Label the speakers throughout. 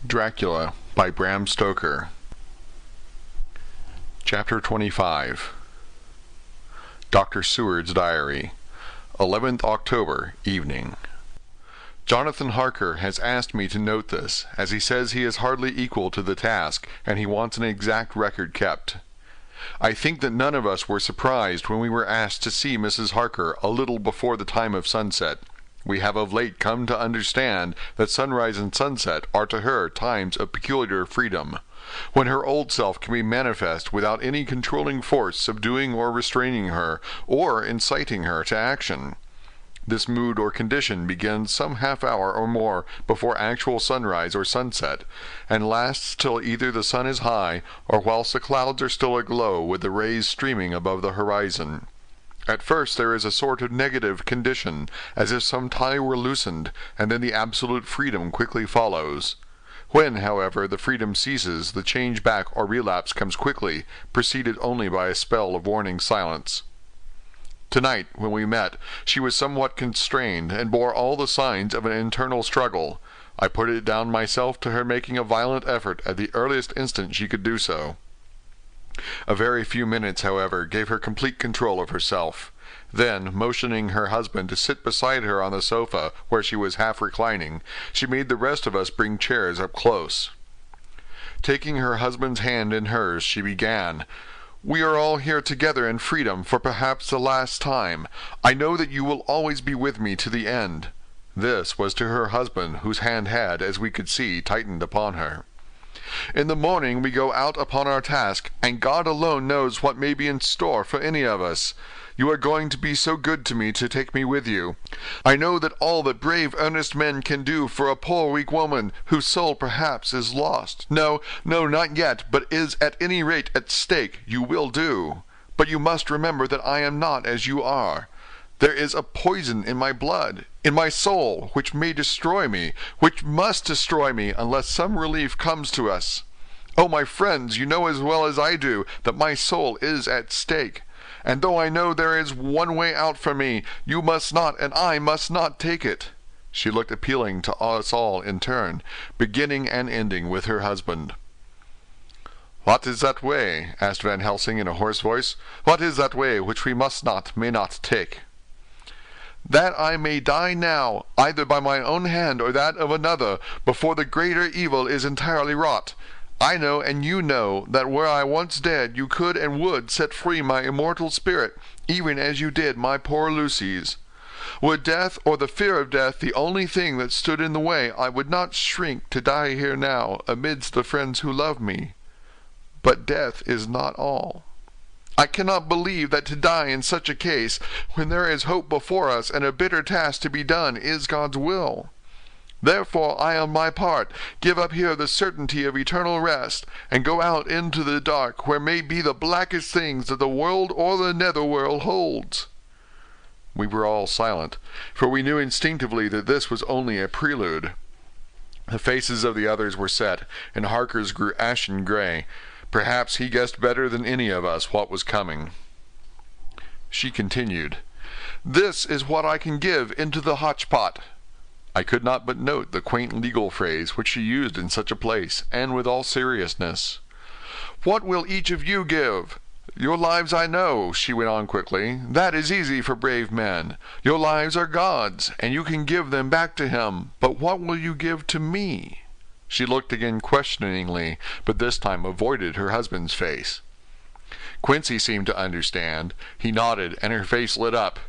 Speaker 1: Dracula by Bram Stoker. Chapter 25. Dr. Seward's Diary. 11th October, evening. Jonathan Harker has asked me to note this, as he says he is hardly equal to the task, and he wants an exact record kept. I think that none of us were surprised when we were asked to see Mrs. Harker a little before the time of sunset. We have of late come to understand that sunrise and sunset are to her times of peculiar freedom, when her old self can be manifest without any controlling force subduing or restraining her, or inciting her to action. This mood or condition begins some half hour or more before actual sunrise or sunset, and lasts till either the sun is high, or whilst the clouds are still aglow with the rays streaming above the horizon. At first there is a sort of negative condition, as if some tie were loosened, and then the absolute freedom quickly follows. When, however, the freedom ceases, the change back or relapse comes quickly, preceded only by a spell of warning silence. Tonight, when we met, she was somewhat constrained, and bore all the signs of an internal struggle. I put it down myself to her making a violent effort at the earliest instant she could do so. A very few minutes, however, gave her complete control of herself. Then, motioning her husband to sit beside her on the sofa, where she was half reclining, she made the rest of us bring chairs up close. Taking her husband's hand in hers, she began, "We are all here together in freedom for perhaps the last time. I know that you will always be with me to the end." This was to her husband, whose hand had, as we could see, tightened upon her. "In the morning we go out upon our task, and God alone knows what may be in store for any of us. You are going to be so good to me to take me with you. I know that all that brave, earnest men can do for a poor, weak woman, whose soul perhaps is lost, no, not yet, but is at any rate at stake, you will do. But you must remember that I am not as you are. There is a poison in my blood, in my soul, which may destroy me, which must destroy me, unless some relief comes to us. Oh, my friends, you know as well as I do that my soul is at stake. And though I know there is one way out for me, you must not and I must not take it." She looked appealing to us all in turn, beginning and ending with her husband. "What is that way?" asked Van Helsing in a hoarse voice. "What is that way which we may not take?" "That I may die now, either by my own hand or that of another, before the greater evil is entirely wrought. I know, and you know, that were I once dead, you could and would set free my immortal spirit, even as you did my poor Lucy's. Were death, or the fear of death, the only thing that stood in the way, I would not shrink to die here now, amidst the friends who love me. But death is not all. I cannot believe that to die in such a case, when there is hope before us and a bitter task to be done, is God's will. Therefore I on my part give up here the certainty of eternal rest, and go out into the dark, where may be the blackest things that the world or the netherworld holds." We were all silent, for we knew instinctively that this was only a prelude. The faces of the others were set, and Harker's grew ashen gray. Perhaps he guessed better than any of us what was coming. She continued, "This is what I can give into the hotchpot." I could not but note the quaint legal phrase which she used in such a place, and with all seriousness. "What will each of you give? Your lives I know," she went on quickly. "That is easy for brave men. Your lives are God's, and you can give them back to him. But what will you give to me?" She looked again questioningly, but this time avoided her husband's face. Quincy seemed to understand. He nodded, and her face lit up.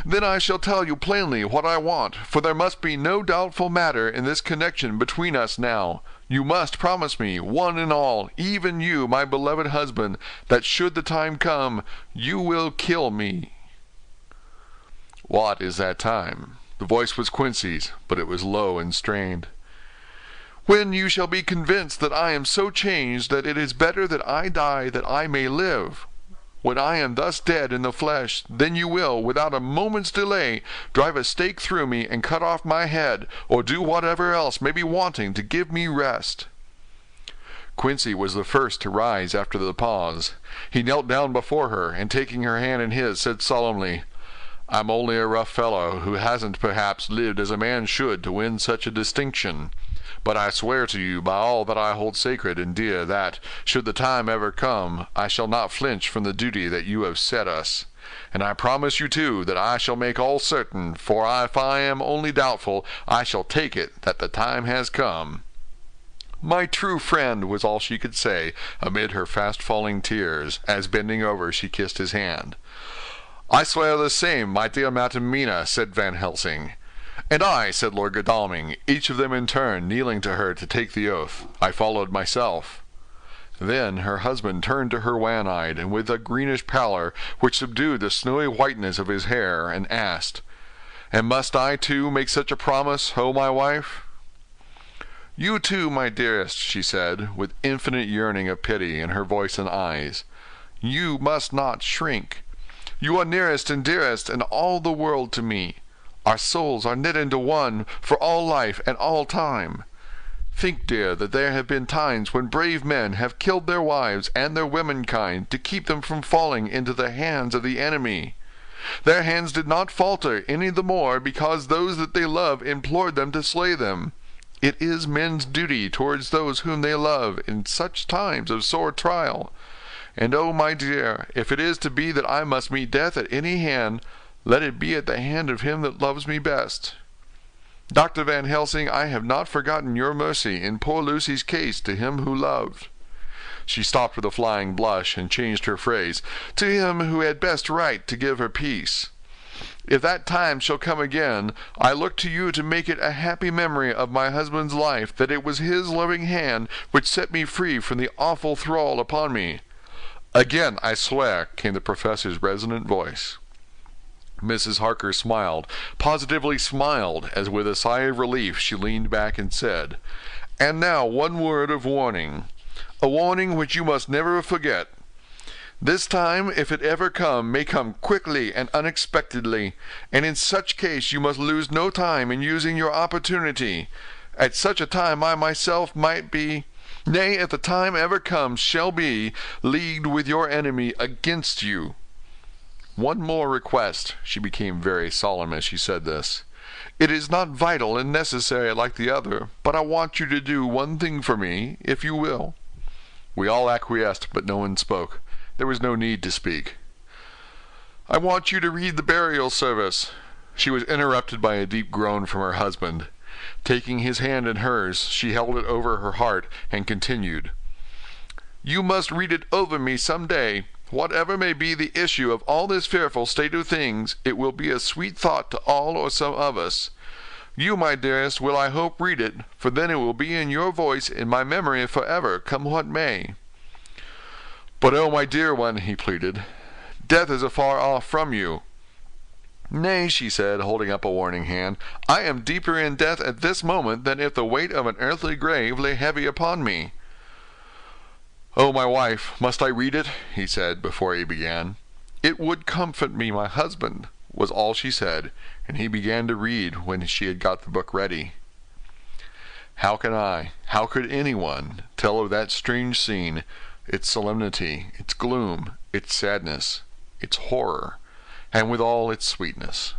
Speaker 1: "Then I shall tell you plainly what I want, for there must be no doubtful matter in this connection between us now. You must promise me, one and all, even you, my beloved husband, that should the time come, you will kill me." "What is that time?" The voice was Quincy's, but it was low and strained. "When you shall be convinced that I am so changed that it is better that I die that I may live. When I am thus dead in the flesh, then you will, without a moment's delay, drive a stake through me and cut off my head, or do whatever else may be wanting to give me rest." Quincy was the first to rise after the pause. He knelt down before her, and taking her hand in his, said solemnly, "I'm only a rough fellow, who hasn't perhaps lived as a man should to win such a distinction. but I swear to you by all that I hold sacred and dear that, should the time ever come, I shall not flinch from the duty that you have set us. And I promise you, too, that I shall make all certain, for if I am only doubtful, I shall take it that the time has come." "My true friend," was all she could say, amid her fast-falling tears, as bending over she kissed his hand. "I swear the same, my dear Madam Mina," said Van Helsing. "And I," said Lord Godalming, each of them in turn kneeling to her to take the oath. I followed myself. Then her husband turned to her wan-eyed, and with a greenish pallor which subdued the snowy whiteness of his hair, and asked, "And must I, too, make such a promise, O my wife?" "You too, my dearest," she said, with infinite yearning of pity in her voice and eyes. "You must not shrink. You are nearest and dearest and all the world to me. Our souls are knit into one for all life and all time. Think, dear, that there have been times when brave men have killed their wives and their womenkind to keep them from falling into the hands of the enemy. Their hands did not falter any the more because those that they love implored them to slay them. It is men's duty towards those whom they love in such times of sore trial. And oh, my dear, if it is to be that I must meet death at any hand, let it be at the hand of him that loves me best. Dr. Van Helsing, I have not forgotten your mercy in poor Lucy's case to him who loved." She stopped with a flying blush, and changed her phrase, "to him who had best right to give her peace. If that time shall come again, I look to you to make it a happy memory of my husband's life that it was his loving hand which set me free from the awful thrall upon me." "Again, I swear," came the professor's resonant voice. Mrs. Harker smiled, positively smiled, as with a sigh of relief she leaned back and said, "And now one word of warning, a warning which you must never forget. This time, if it ever come, may come quickly and unexpectedly, and in such case you must lose no time in using your opportunity. At such a time I myself might be, nay, if the time ever comes, shall be, leagued with your enemy against you. One more request." She became very solemn as she said this. "It is not vital and necessary like the other, but I want you to do one thing for me, if you will." We all acquiesced, but no one spoke. There was no need to speak. "I want you to read the burial service." She was interrupted by a deep groan from her husband. Taking his hand in hers, she held it over her heart, and continued, "You must read it over me some day. Whatever may be the issue of all this fearful state of things, it will be a sweet thought to all or some of us. You, my dearest, will I hope read it, for then it will be in your voice in my memory forever, come what may." "But oh, my dear one," he pleaded, "death is afar off from you." "Nay," she said, holding up a warning hand, "I am deeper in death at this moment than if the weight of an earthly grave lay heavy upon me." "Oh, my wife, must I read it?" he said, before he began. "It would comfort me, my husband," was all she said, and he began to read when she had got the book ready. How could anyone, tell of that strange scene, its solemnity, its gloom, its sadness, its horror, and withal its sweetness?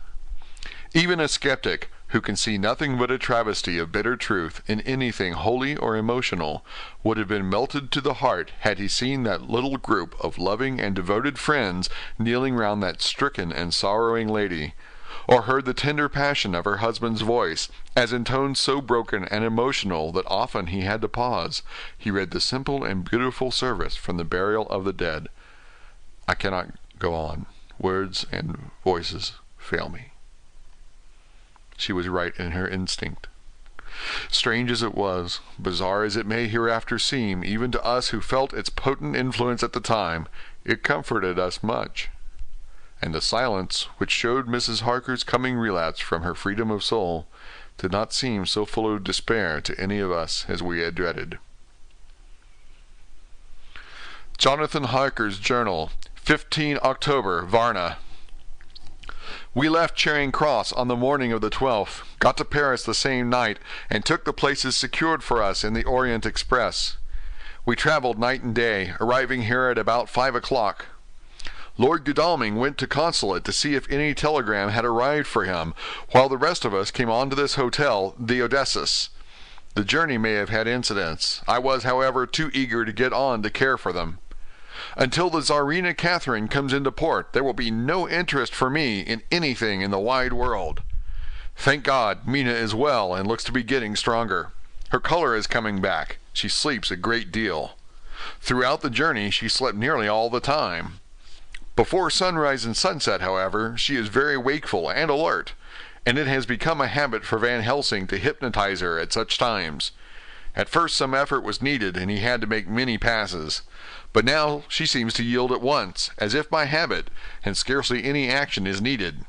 Speaker 1: Even a skeptic, who can see nothing but a travesty of bitter truth in anything holy or emotional, would have been melted to the heart had he seen that little group of loving and devoted friends kneeling round that stricken and sorrowing lady, or heard the tender passion of her husband's voice, as in tones so broken and emotional that often he had to pause, he read the simple and beautiful service from the burial of the dead. I cannot go on. Words and voices fail me. She was right in her instinct. Strange as it was, bizarre as it may hereafter seem, even to us who felt its potent influence at the time, it comforted us much. And the silence, which showed Mrs. Harker's coming relapse from her freedom of soul, did not seem so full of despair to any of us as we had dreaded. Jonathan Harker's Journal, 15 October, Varna. We left Charing Cross on the morning of the 12th, got to Paris the same night, and took the places secured for us in the Orient Express. We traveled night and day, arriving here at about 5 o'clock. Lord Godalming went to Consulate to see if any telegram had arrived for him, while the rest of us came on to this hotel, the Odysseus. The journey may have had incidents. I was, however, too eager to get on to care for them. Until the Tsarina Catherine comes into port, there will be no interest for me in anything in the wide world. Thank God, Mina is well and looks to be getting stronger. Her color is coming back. She sleeps a great deal. Throughout the journey, she slept nearly all the time. Before sunrise and sunset, however, she is very wakeful and alert, and it has become a habit for Van Helsing to hypnotize her at such times. At first some effort was needed, and he had to make many passes. But now she seems to yield at once, as if by habit, and scarcely any action is needed.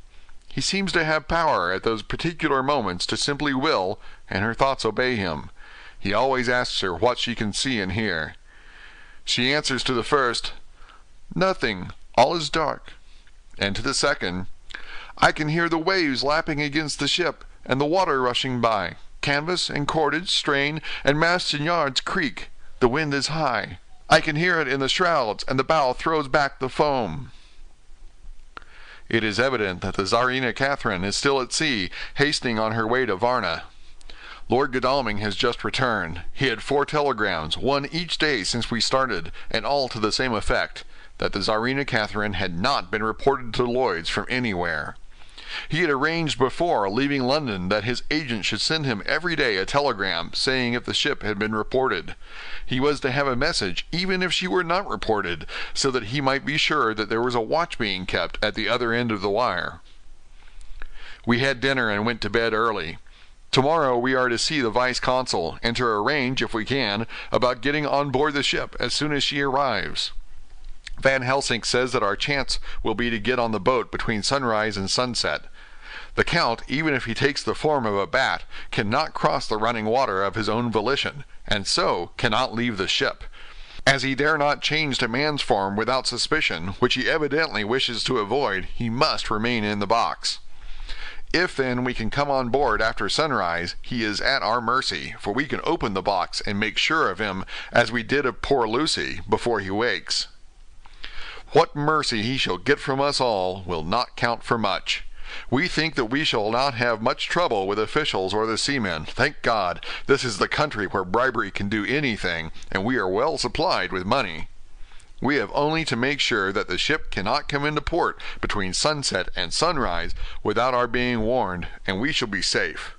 Speaker 1: He seems to have power at those particular moments to simply will, and her thoughts obey him. He always asks her what she can see and hear. She answers to the first, "Nothing, all is dark," and to the second, "I can hear the waves lapping against the ship, and the water rushing by. Canvas and cordage strain, and masts and yards creak. The wind is high. I can hear it in the shrouds, and the bow throws back the foam." It is evident that the Tsarina Catherine is still at sea, hastening on her way to Varna. Lord Godalming has just returned. He had 4 telegrams, one each day since we started, and all to the same effect, that the Tsarina Catherine had not been reported to Lloyd's from anywhere. He had arranged before leaving London that his agent should send him every day a telegram saying if the ship had been reported. He was to have a message even if she were not reported, so that he might be sure that there was a watch being kept at the other end of the wire. We had dinner and went to bed early. Tomorrow we are to see the vice-consul, and to arrange, if we can, about getting on board the ship as soon as she arrives. Van Helsing says that our chance will be to get on the boat between sunrise and sunset. The Count, even if he takes the form of a bat, cannot cross the running water of his own volition, and so cannot leave the ship. As he dare not change to man's form without suspicion, which he evidently wishes to avoid, he must remain in the box. If, then, we can come on board after sunrise, he is at our mercy, for we can open the box and make sure of him, as we did of poor Lucy, before he wakes. What mercy he shall get from us all will not count for much. We think that we shall not have much trouble with officials or the seamen. Thank God, this is the country where bribery can do anything, and we are well supplied with money. We have only to make sure that the ship cannot come into port between sunset and sunrise without our being warned, and we shall be safe.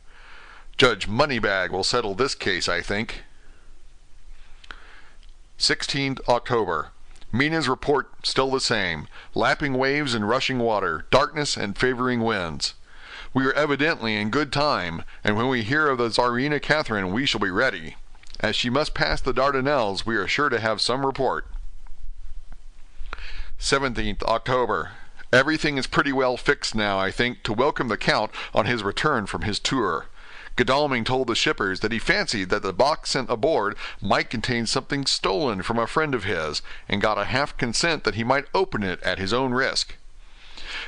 Speaker 1: Judge Moneybag will settle this case, I think. 16th October. Mina's report still the same. Lapping waves and rushing water, darkness and favoring winds. We are evidently in good time, and when we hear of the Tsarina Catherine we shall be ready. As she must pass the Dardanelles, we are sure to have some report. 17th October. Everything is pretty well fixed now, I think, to welcome the Count on his return from his tour. Godalming told the shippers that he fancied that the box sent aboard might contain something stolen from a friend of his, and got a half consent that he might open it at his own risk.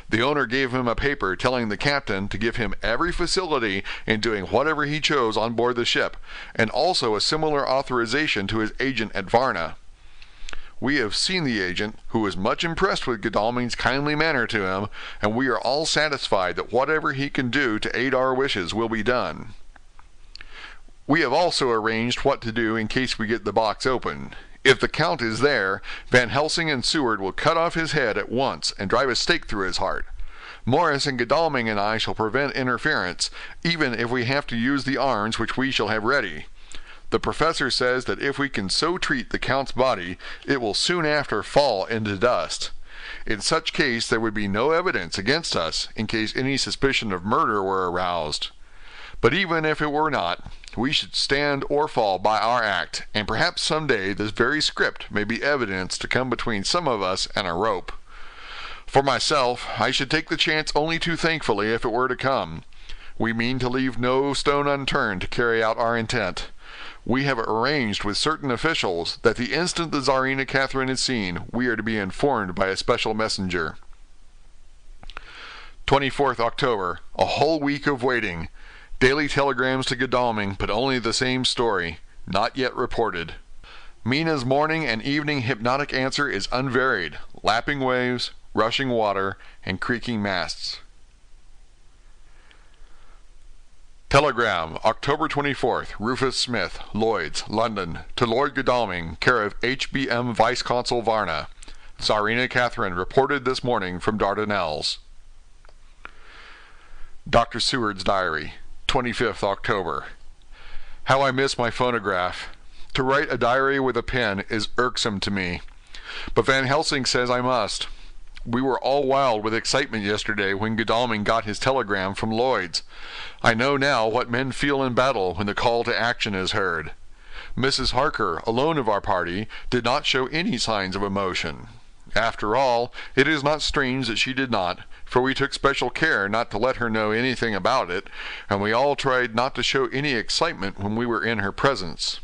Speaker 1: The owner gave him a paper telling the captain to give him every facility in doing whatever he chose on board the ship, and also a similar authorization to his agent at Varna. We have seen the agent, who is much impressed with Godalming's kindly manner to him, and we are all satisfied that whatever he can do to aid our wishes will be done. We have also arranged what to do in case we get the box open. If the Count is there, Van Helsing and Seward will cut off his head at once and drive a stake through his heart. Morris and Godalming and I shall prevent interference, even if we have to use the arms which we shall have ready. The professor says that if we can so treat the Count's body, it will soon after fall into dust. In such case there would be no evidence against us in case any suspicion of murder were aroused. But even if it were not, we should stand or fall by our act, and perhaps some day this very script may be evidence to come between some of us and a rope. For myself, I should take the chance only too thankfully if it were to come. We mean to leave no stone unturned to carry out our intent. We have arranged with certain officials that the instant the Tsarina Catherine is seen, we are to be informed by a special messenger. 24th October. A whole week of waiting. Daily telegrams to Godalming, but only the same story, not yet reported. Mina's morning and evening hypnotic answer is unvaried, lapping waves, rushing water, and creaking masts. Telegram, October 24th, Rufus Smith, Lloyd's, London, to Lord Godalming, care of H.B.M. Vice-Consul Varna. Tsarina Catherine reported this morning from Dardanelles. Dr. Seward's Diary, 25th October. How I miss my phonograph. To write a diary with a pen is irksome to me, but Van Helsing says I must. We were all wild with excitement yesterday when Godalming got his telegram from Lloyd's. I know now what men feel in battle when the call to action is heard. Mrs. Harker, alone of our party, did not show any signs of emotion. After all, it is not strange that she did not, for we took special care not to let her know anything about it, and we all tried not to show any excitement when we were in her presence.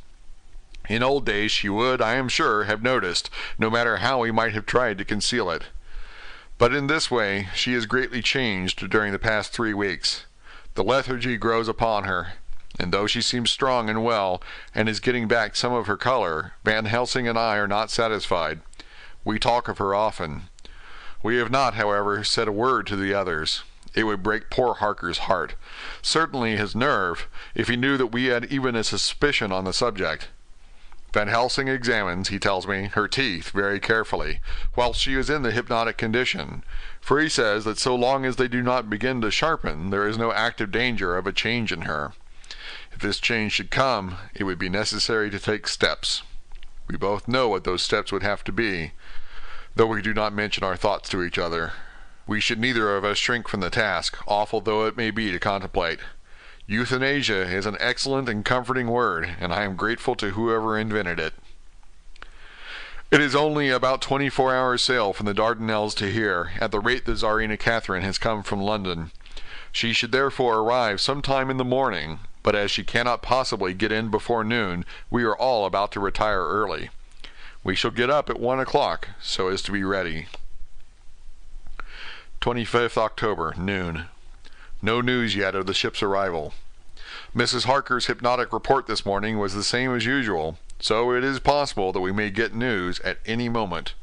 Speaker 1: In old days she would, I am sure, have noticed, no matter how we might have tried to conceal it. But in this way she is greatly changed during the past 3 weeks. The lethargy grows upon her, and though she seems strong and well, and is getting back some of her color, Van Helsing and I are not satisfied. We talk of her often. We have not, however, said a word to the others. It would break poor Harker's heart, certainly his nerve, if he knew that we had even a suspicion on the subject. Van Helsing examines, he tells me, her teeth very carefully, whilst she is in the hypnotic condition, for he says that so long as they do not begin to sharpen, there is no active danger of a change in her. If this change should come, it would be necessary to take steps. We both know what those steps would have to be, though we do not mention our thoughts to each other. We should neither of us shrink from the task, awful though it may be to contemplate. Euthanasia is an excellent and comforting word, and I am grateful to whoever invented it. It is only about 24 hours' sail from the Dardanelles to here, at the rate the Tsarina Catherine has come from London. She should therefore arrive some time in the morning, but as she cannot possibly get in before noon, we are all about to retire early. We shall get up at 1 o'clock, so as to be ready. 25th October, noon. No news yet of the ship's arrival. Mrs. Harker's hypnotic report this morning was the same as usual, so it is possible that we may get news at any moment.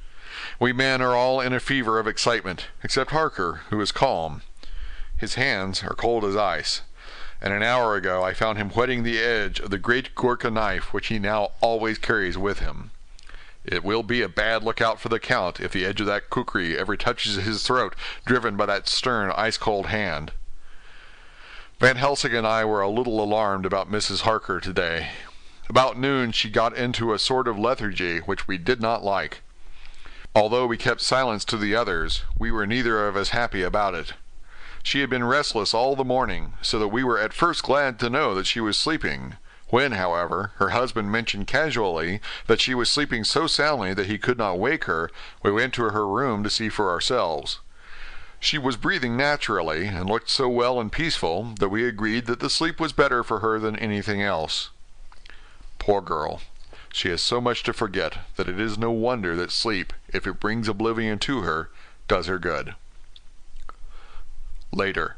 Speaker 1: We men are all in a fever of excitement, except Harker, who is calm. His hands are cold as ice, and an hour ago I found him whetting the edge of the great Gurkha knife which he now always carries with him. It will be a bad lookout for the Count if the edge of that kukri ever touches his throat, driven by that stern, ice-cold hand. Van Helsing and I were a little alarmed about Mrs. Harker today. About noon she got into a sort of lethargy which we did not like. Although we kept silence to the others, we were neither of us happy about it. She had been restless all the morning, so that we were at first glad to know that she was sleeping. When, however, her husband mentioned casually that she was sleeping so soundly that he could not wake her, we went to her room to see for ourselves. She was breathing naturally, and looked so well and peaceful that we agreed that the sleep was better for her than anything else. Poor girl! She has so much to forget that it is no wonder that sleep, if it brings oblivion to her, does her good. Later.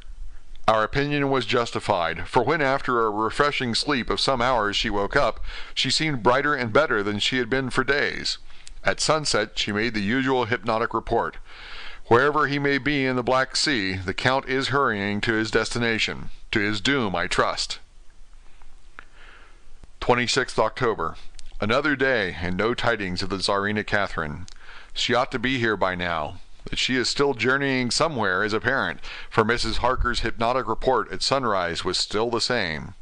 Speaker 1: Our opinion was justified, for when after a refreshing sleep of some hours she woke up, she seemed brighter and better than she had been for days. At sunset she made the usual hypnotic report. Wherever he may be in the Black Sea, the Count is hurrying to his destination, to his doom, I trust. 26th October. Another day, and no tidings of the Tsarina Catherine. She ought to be here by now. That she is still journeying somewhere is apparent, for Mrs. Harker's hypnotic report at sunrise was still the same.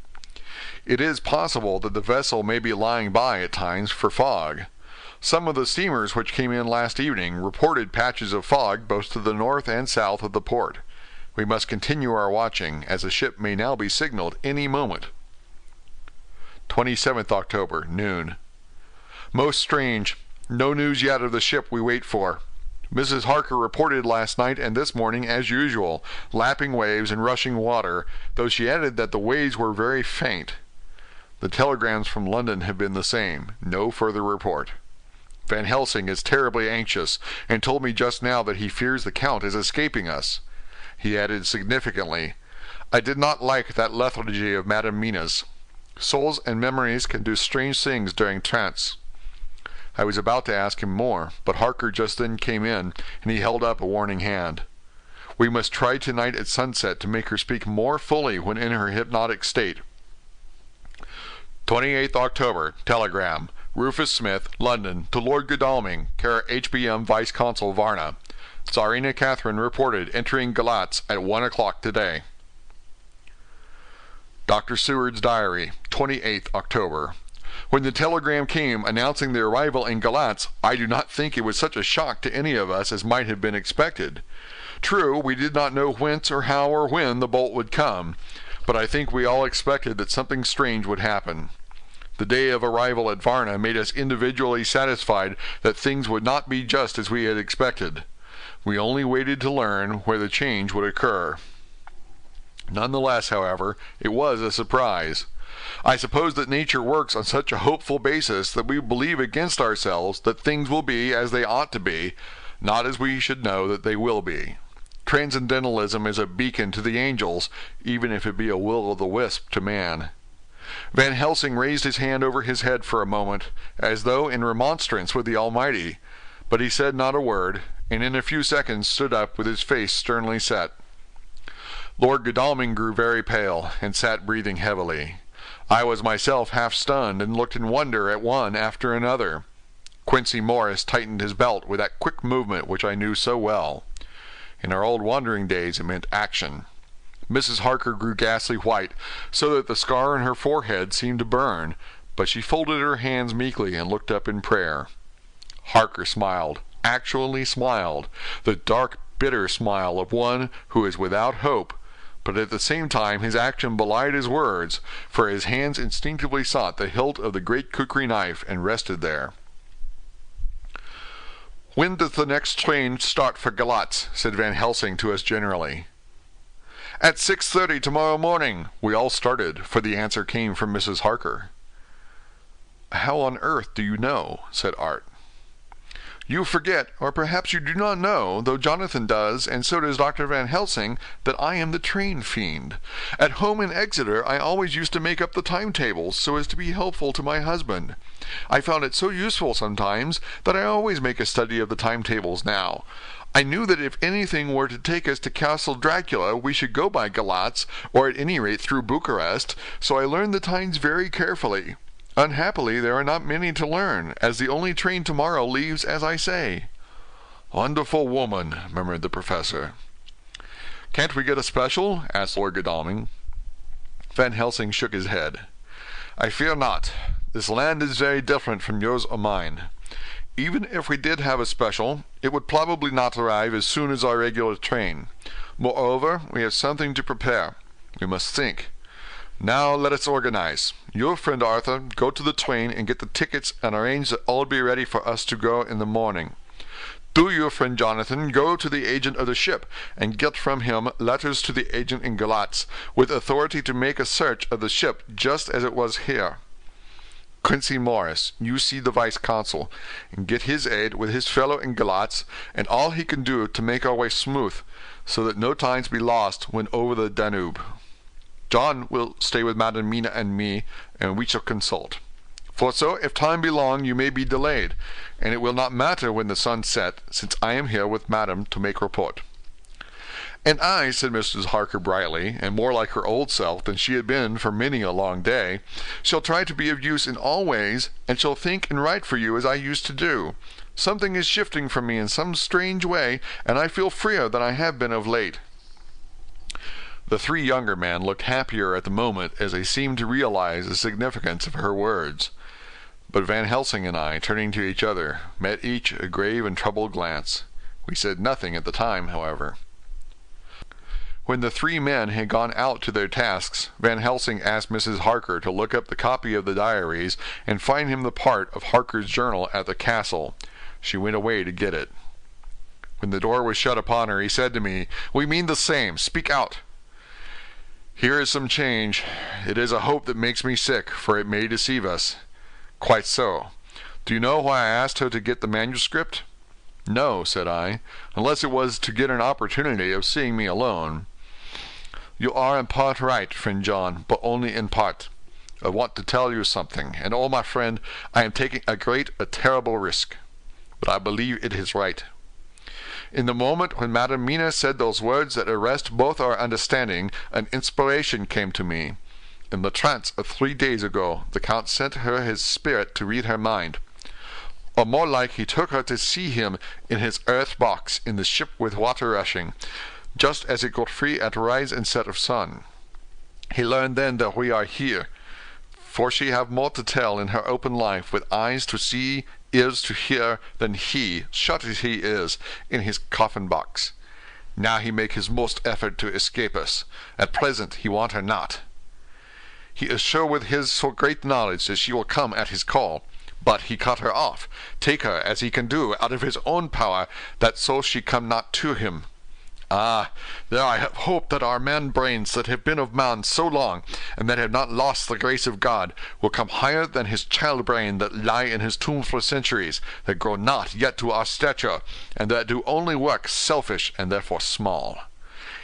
Speaker 1: It is possible that the vessel may be lying by at times for fog. Some of the steamers which came in last evening reported patches of fog both to the north and south of the port. We must continue our watching, as the ship may now be signaled any moment. 27th October, noon. Most strange. No news yet of the ship we wait for. Mrs. Harker reported last night and this morning as usual, lapping waves and rushing water, though she added that the waves were very faint. The telegrams from London have been the same. No further report. Van Helsing is terribly anxious, and told me just now that he fears the Count is escaping us. He added significantly, I did not like that lethargy of Madame Mina's. Souls and memories can do strange things during trance. I was about to ask him more, but Harker just then came in, and he held up a warning hand. We must try tonight at sunset to make her speak more fully when in her hypnotic state. 28th October, telegram. Rufus Smith, London, to Lord Godalming, care HBM Vice-Consul Varna. Tsarina Catherine reported entering Galatz at 1 o'clock today. Dr. Seward's diary, 28th October. When the telegram came announcing the arrival in Galatz, I do not think it was such a shock to any of us as might have been expected. True, we did not know whence or how or when the bolt would come, but I think we all expected that something strange would happen. The day of arrival at Varna made us individually satisfied that things would not be just as we had expected. We only waited to learn where the change would occur. Nonetheless, however, it was a surprise. I suppose that nature works on such a hopeful basis that we believe against ourselves that things will be as they ought to be, not as we should know that they will be. Transcendentalism is a beacon to the angels, even if it be a will-o'-the-wisp to man. Van Helsing raised his hand over his head for a moment, as though in remonstrance with the Almighty, but he said not a word, and in a few seconds stood up with his face sternly set. Lord Godalming grew very pale, and sat breathing heavily. I was myself half stunned, and looked in wonder at one after another. Quincey Morris tightened his belt with that quick movement which I knew so well. In our old wandering days it meant action. Mrs. Harker grew ghastly white, so that the scar on her forehead seemed to burn, but she folded her hands meekly and looked up in prayer. Harker smiled, actually smiled, the dark, bitter smile of one who is without hope, but at the same time his action belied his words, for his hands instinctively sought the hilt of the great kukri knife and rested there. "When does the next train start for Galatz?" said Van Helsing to us generally. "At 6:30 tomorrow morning," we all started, for the answer came from Mrs. Harker. "How on earth do you know?" said Art. "You forget, or perhaps you do not know, though Jonathan does, and so does Dr. Van Helsing, that I am the train fiend. At home in Exeter I always used to make up the timetables so as to be helpful to my husband. I found it so useful sometimes that I always make a study of the timetables now. I knew that if anything were to take us to Castle Dracula we should go by Galatz, or at any rate through Bucharest, so I learned the times very carefully. Unhappily, there are not many to learn, as the only train tomorrow leaves as I say." "Wonderful woman," murmured the professor. "Can't we get a special?" asked Lord Godalming. Van Helsing shook his head. "I fear not. This land is very different from yours or mine. Even if we did have a special, it would probably not arrive as soon as our regular train. Moreover, we have something to prepare. We must think. Now let us organize. Your friend Arthur, go to the train and get the tickets and arrange that all be ready for us to go in the morning. Do your friend Jonathan go to the agent of the ship and get from him letters to the agent in Galatz, with authority to make a search of the ship just as it was here. Quincey Morris, you see the vice-consul, and get his aid with his fellow in Galatz, and all he can do to make our way smooth, so that no times be lost when over the Danube. John will stay with Madam Mina and me, and we shall consult. For so, if time be long, you may be delayed, and it will not matter when the sun set, since I am here with Madam to make report." "And I," said Mrs. Harker brightly, and more like her old self than she had been for many a long day, "shall try to be of use in all ways, and shall think and write for you as I used to do. Something is shifting from me in some strange way, and I feel freer than I have been of late." The three younger men looked happier at the moment as they seemed to realize the significance of her words. But Van Helsing and I, turning to each other, met each a grave and troubled glance. We said nothing at the time, however. When the three men had gone out to their tasks, Van Helsing asked Mrs. Harker to look up the copy of the diaries and find him the part of Harker's journal at the castle. She went away to get it. When the door was shut upon her, he said to me, "We mean the same. Speak out." "Here is some change. It is a hope that makes me sick, for it may deceive us." "Quite so. Do you know why I asked her to get the manuscript?" "No," said I, "unless it was to get an opportunity of seeing me alone." "You are in part right, friend John, but only in part. I want to tell you something, and oh, my friend, I am taking a terrible risk. But I believe it is right. In the moment when Madam Mina said those words that arrest both our understanding, an inspiration came to me. In the trance of 3 days ago, the Count sent her his spirit to read her mind. Or more like he took her to see him in his earth box in the ship with water rushing, just as it got free at rise and set of sun. He learned then that we are here, for she have more to tell in her open life, with eyes to see, ears to hear, than he, shut as he is, in his coffin box. Now he make his most effort to escape us. At present he want her not. He is sure with his so great knowledge that she will come at his call. But he cut her off, take her, as he can do, out of his own power, that so she come not to him. Ah, there I have hoped that our man-brains that have been of man so long, and that have not lost the grace of God, will come higher than his child-brain that lie in his tomb for centuries, that grow not yet to our stature, and that do only work selfish and therefore small.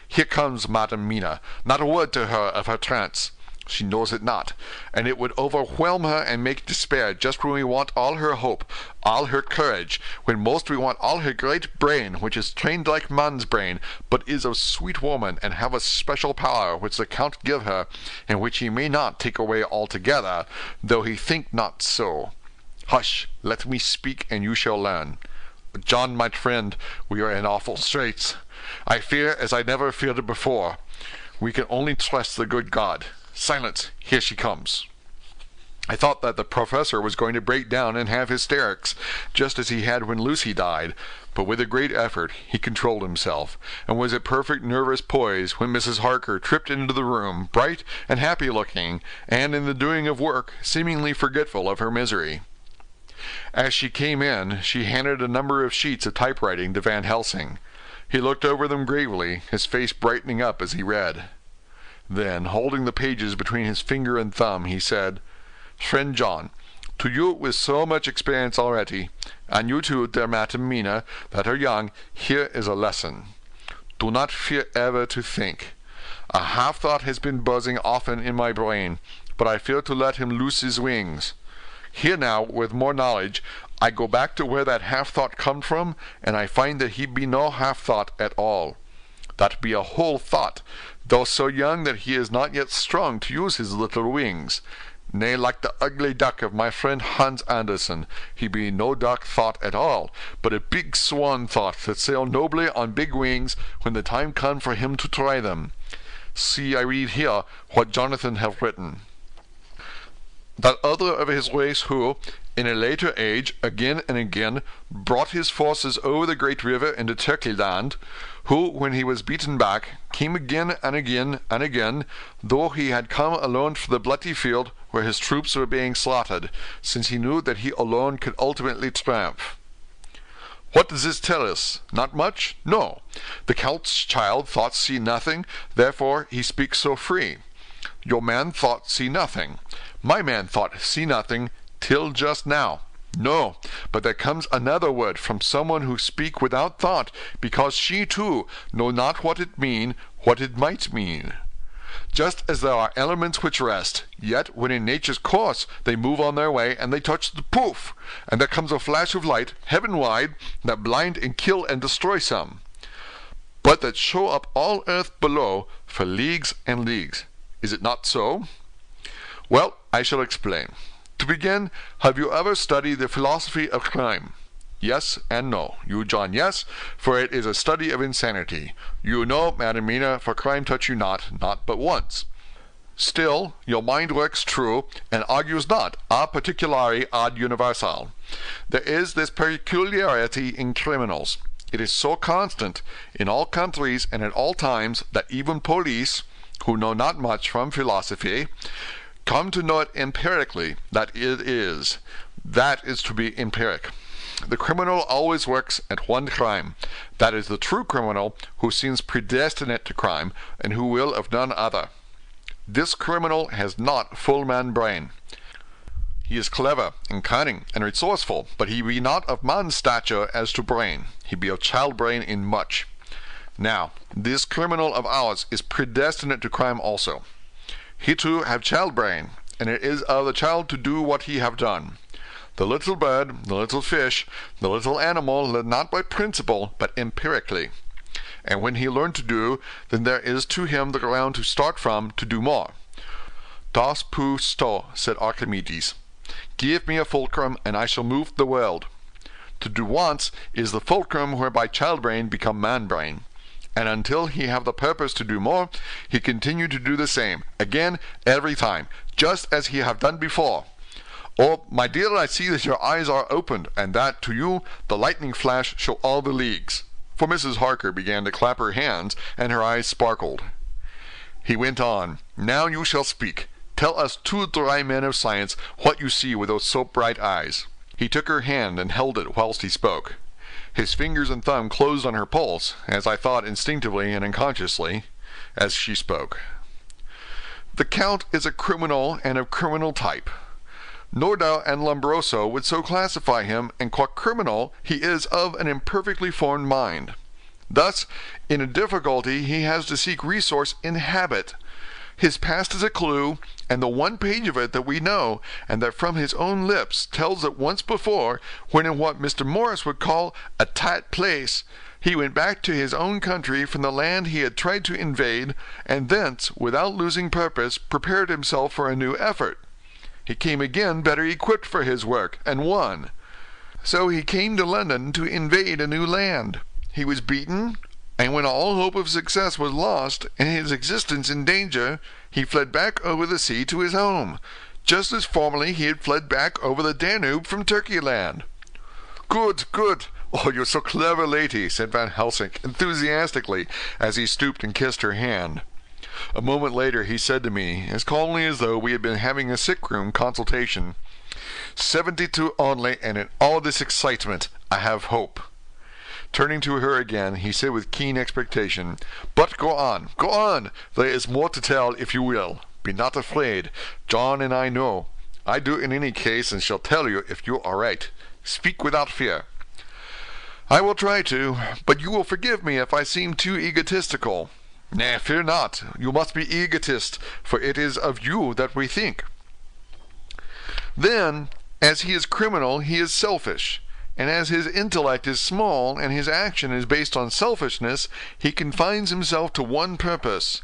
Speaker 1: Here comes Madam Mina, not a word to her of her trance. She knows it not, and it would overwhelm her and make despair just when we want all her hope, all her courage, when most we want all her great brain, which is trained like man's brain, but is of sweet woman, and have a special power which the Count give her, and which he may not take away altogether, though he think not so. Hush, let me speak, and you shall learn. John, my friend, we are in awful straits. I fear as I never feared it before. We can only trust the good God. Silence! Here she comes. I thought that the professor was going to break down and have hysterics, just as he had when Lucy died, but with a great effort he controlled himself, and was at perfect nervous poise when Mrs. Harker tripped into the room, bright and happy-looking, and in the doing of work, seemingly forgetful of her misery. As she came in, she handed a number of sheets of typewriting to Van Helsing. He looked over them gravely, his face brightening up as he read. Then, holding the pages between his finger and thumb, he said, "Friend John, to you with so much experience already, and you too, dear Madam Mina, that are young, here is a lesson. Do not fear ever to think. A half-thought has been buzzing often in my brain, but I fear to let him loose his wings. Here now, with more knowledge, I go back to where that half-thought come from, and I find that he be no half-thought at all. That be a whole thought, though so young that he is not yet strong to use his little wings. Nay, like the ugly duck of my friend Hans Andersen, he be no duck thought at all, but a big swan thought that sail nobly on big wings when the time come for him to try them. See, I read here what Jonathan have written. That other of his race who, in a later age, again and again, brought his forces over the great river into Turkeyland, who, when he was beaten back, came again and again and again, though he had come alone for the bloody field where his troops were being slaughtered, since he knew that he alone could ultimately triumph. What does this tell us? Not much? No. The Count's child thought see nothing, therefore he speaks so free. Your man thought see nothing. My man thought see nothing till just now. No, but there comes another word from someone who speak without thought, because she too know not what it mean, what it might mean. Just as there are elements which rest, yet when in nature's course they move on their way, and they touch the poof, and there comes a flash of light, heaven-wide, that blind and kill and destroy some, but that show up all earth below for leagues and leagues. Is it not so? Well, I shall explain. To begin, have you ever studied the philosophy of crime? Yes and no. You, John, yes, for it is a study of insanity. You, no, Madam Mina, for crime touch you not but once. Still, your mind works true, and argues not, a particulari ad universal. There is this peculiarity in criminals. It is so constant, in all countries and at all times, that even police, who know not much from philosophy, come to know it empirically, that it is. That is to be empiric. The criminal always works at one crime. That is the true criminal, who seems predestinate to crime, and who will of none other. This criminal has not full man brain. He is clever, and cunning, and resourceful, but he be not of man's stature as to brain. He be of child brain in much. Now, this criminal of ours is predestinate to crime also. He too have child brain, and it is of the child to do what he have done. The little bird, the little fish, the little animal led not by principle, but empirically. And when he learned to do, then there is to him the ground to start from to do more. Das pou sto, said Archimedes. Give me a fulcrum, and I shall move the world. To do once is the fulcrum whereby child-brain become man-brain. And until he have the purpose to do more, he continue to do the same, again, every time, just as he have done before. Oh, my dear, I see that your eyes are opened, and that, to you, the lightning flash show all the leagues. For Mrs. Harker began to clap her hands, and her eyes sparkled. He went on, Now you shall speak. Tell us two dry men of science what you see with those so bright eyes. He took her hand and held it whilst he spoke. His fingers and thumb closed on her pulse, as I thought instinctively and unconsciously, as she spoke. The Count is a criminal and of criminal type. Nordau and Lombroso would so classify him, and qua criminal he is of an imperfectly formed mind. Thus, in a difficulty he has to seek resource in habit. His past is a clue, and the one page of it that we know, and that from his own lips tells that once before, when in what Mr. Morris would call a tight place, he went back to his own country from the land he had tried to invade, and thence, without losing purpose, prepared himself for a new effort. He came again better equipped for his work, and won. So he came to London to invade a new land. He was beaten, and when all hope of success was lost, and his existence in danger, he fled back over the sea to his home, just as formerly he had fled back over the Danube from Turkey-land. Good, good! Oh, you're so clever, lady, said Van Helsing enthusiastically, as he stooped and kissed her hand. A moment later he said to me, as calmly as though we had been having a sick-room consultation, 72 only, and in all this excitement I have hope. Turning to her again, he said with keen expectation, But go on, go on! There is more to tell if you will. Be not afraid. John and I know. I do in any case, and shall tell you if you are right. Speak without fear. I will try to, but you will forgive me if I seem too egotistical. Nay, fear not. You must be egotist, for it is of you that we think. Then, as he is criminal, he is selfish. And as his intellect is small, and his action is based on selfishness, he confines himself to one purpose.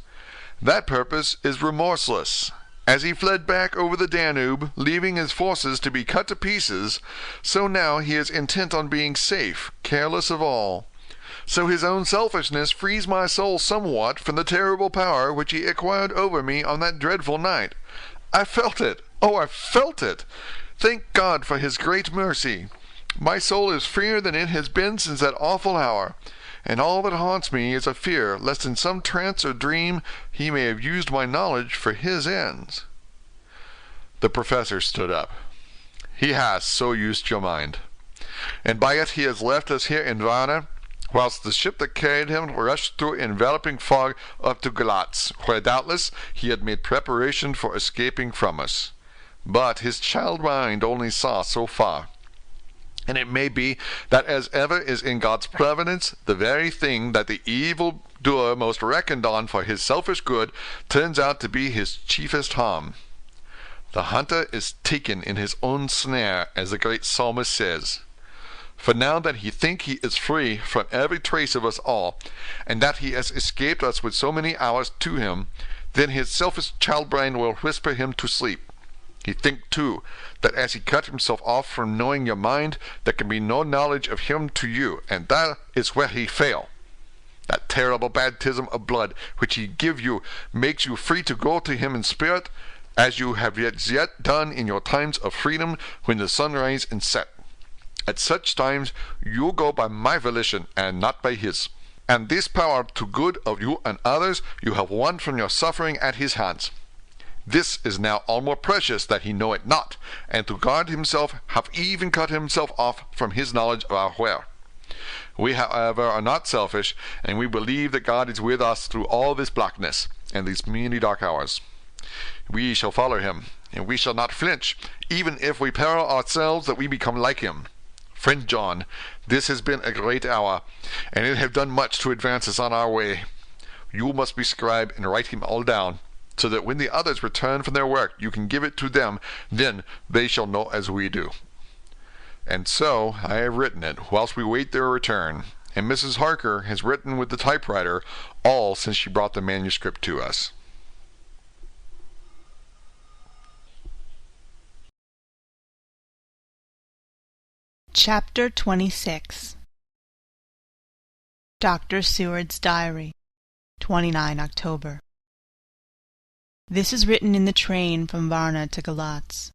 Speaker 1: That purpose is remorseless. As he fled back over the Danube, leaving his forces to be cut to pieces, so now he is intent on being safe, careless of all. So his own selfishness frees my soul somewhat from the terrible power which he acquired over me on that dreadful night. I felt it! Oh, I felt it! Thank God for his great mercy! My soul is freer than it has been since that awful hour, and all that haunts me is a fear lest in some trance or dream he may have used my knowledge for his ends. The professor stood up. He has so used your mind, and by it he has left us here in Varna, whilst the ship that carried him rushed through enveloping fog up to Galatz, where doubtless he had made preparation for escaping from us. But his child mind only saw so far. And it may be that as ever is in God's providence, the very thing that the evil doer most reckoned on for his selfish good turns out to be his chiefest harm. The hunter is taken in his own snare, as the great psalmist says. For now that he think he is free from every trace of us all, and that he has escaped us with so many hours to him, then his selfish child-brain will whisper him to sleep. He think, too, that as he cut himself off from knowing your mind, there can be no knowledge of him to you, and that is where he fail. That terrible baptism of blood which he give you makes you free to go to him in spirit, as you have yet done in your times of freedom when the sun rise and set. At such times you go by my volition, and not by his. And this power to good of you and others you have won from your suffering at his hands. This is now all more precious that he know it not, and to guard himself hath even cut himself off from his knowledge of our where. We, however, are not selfish, and we believe that God is with us through all this blackness, and these many dark hours. We shall follow him, and we shall not flinch, even if we peril ourselves that we become like him. Friend John, this has been a great hour, and it have done much to advance us on our way. You must be scribe and write him all down, so that when the others return from their work you can give it to them, then they shall know as we do. And so I have written it whilst we wait their return, and Mrs. Harker has written with the typewriter all since she brought the manuscript to us.
Speaker 2: Chapter 26. Dr. Seward's Diary, 29 October. This is written in the train from Varna to Galatz.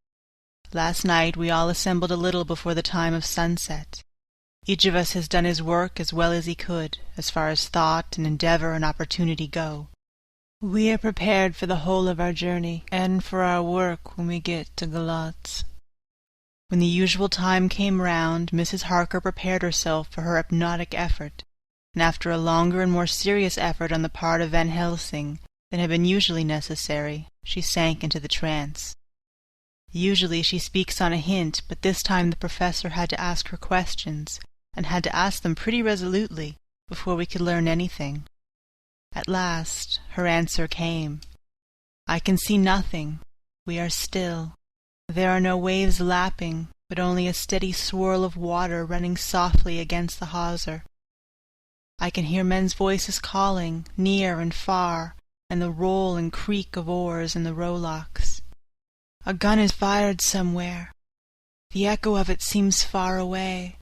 Speaker 2: Last night we all assembled a little before the time of sunset. Each of us has done his work as well as he could, as far as thought and endeavour and opportunity go. We are prepared for the whole of our journey, and for our work when we get to Galatz. When the usual time came round, Mrs. Harker prepared herself for her hypnotic effort, and after a longer and more serious effort on the part of Van Helsing than had been usually necessary, she sank into the trance. Usually she speaks on a hint, but this time the professor had to ask her questions, and had to ask them pretty resolutely before we could learn anything. At last her answer came. "I can see nothing. We are still. There are no waves lapping, but only a steady swirl of water running softly against the hawser. I can hear men's voices calling, near and far, and the roll and creak of oars in the rowlocks. A gun is fired somewhere. The echo of it seems far away.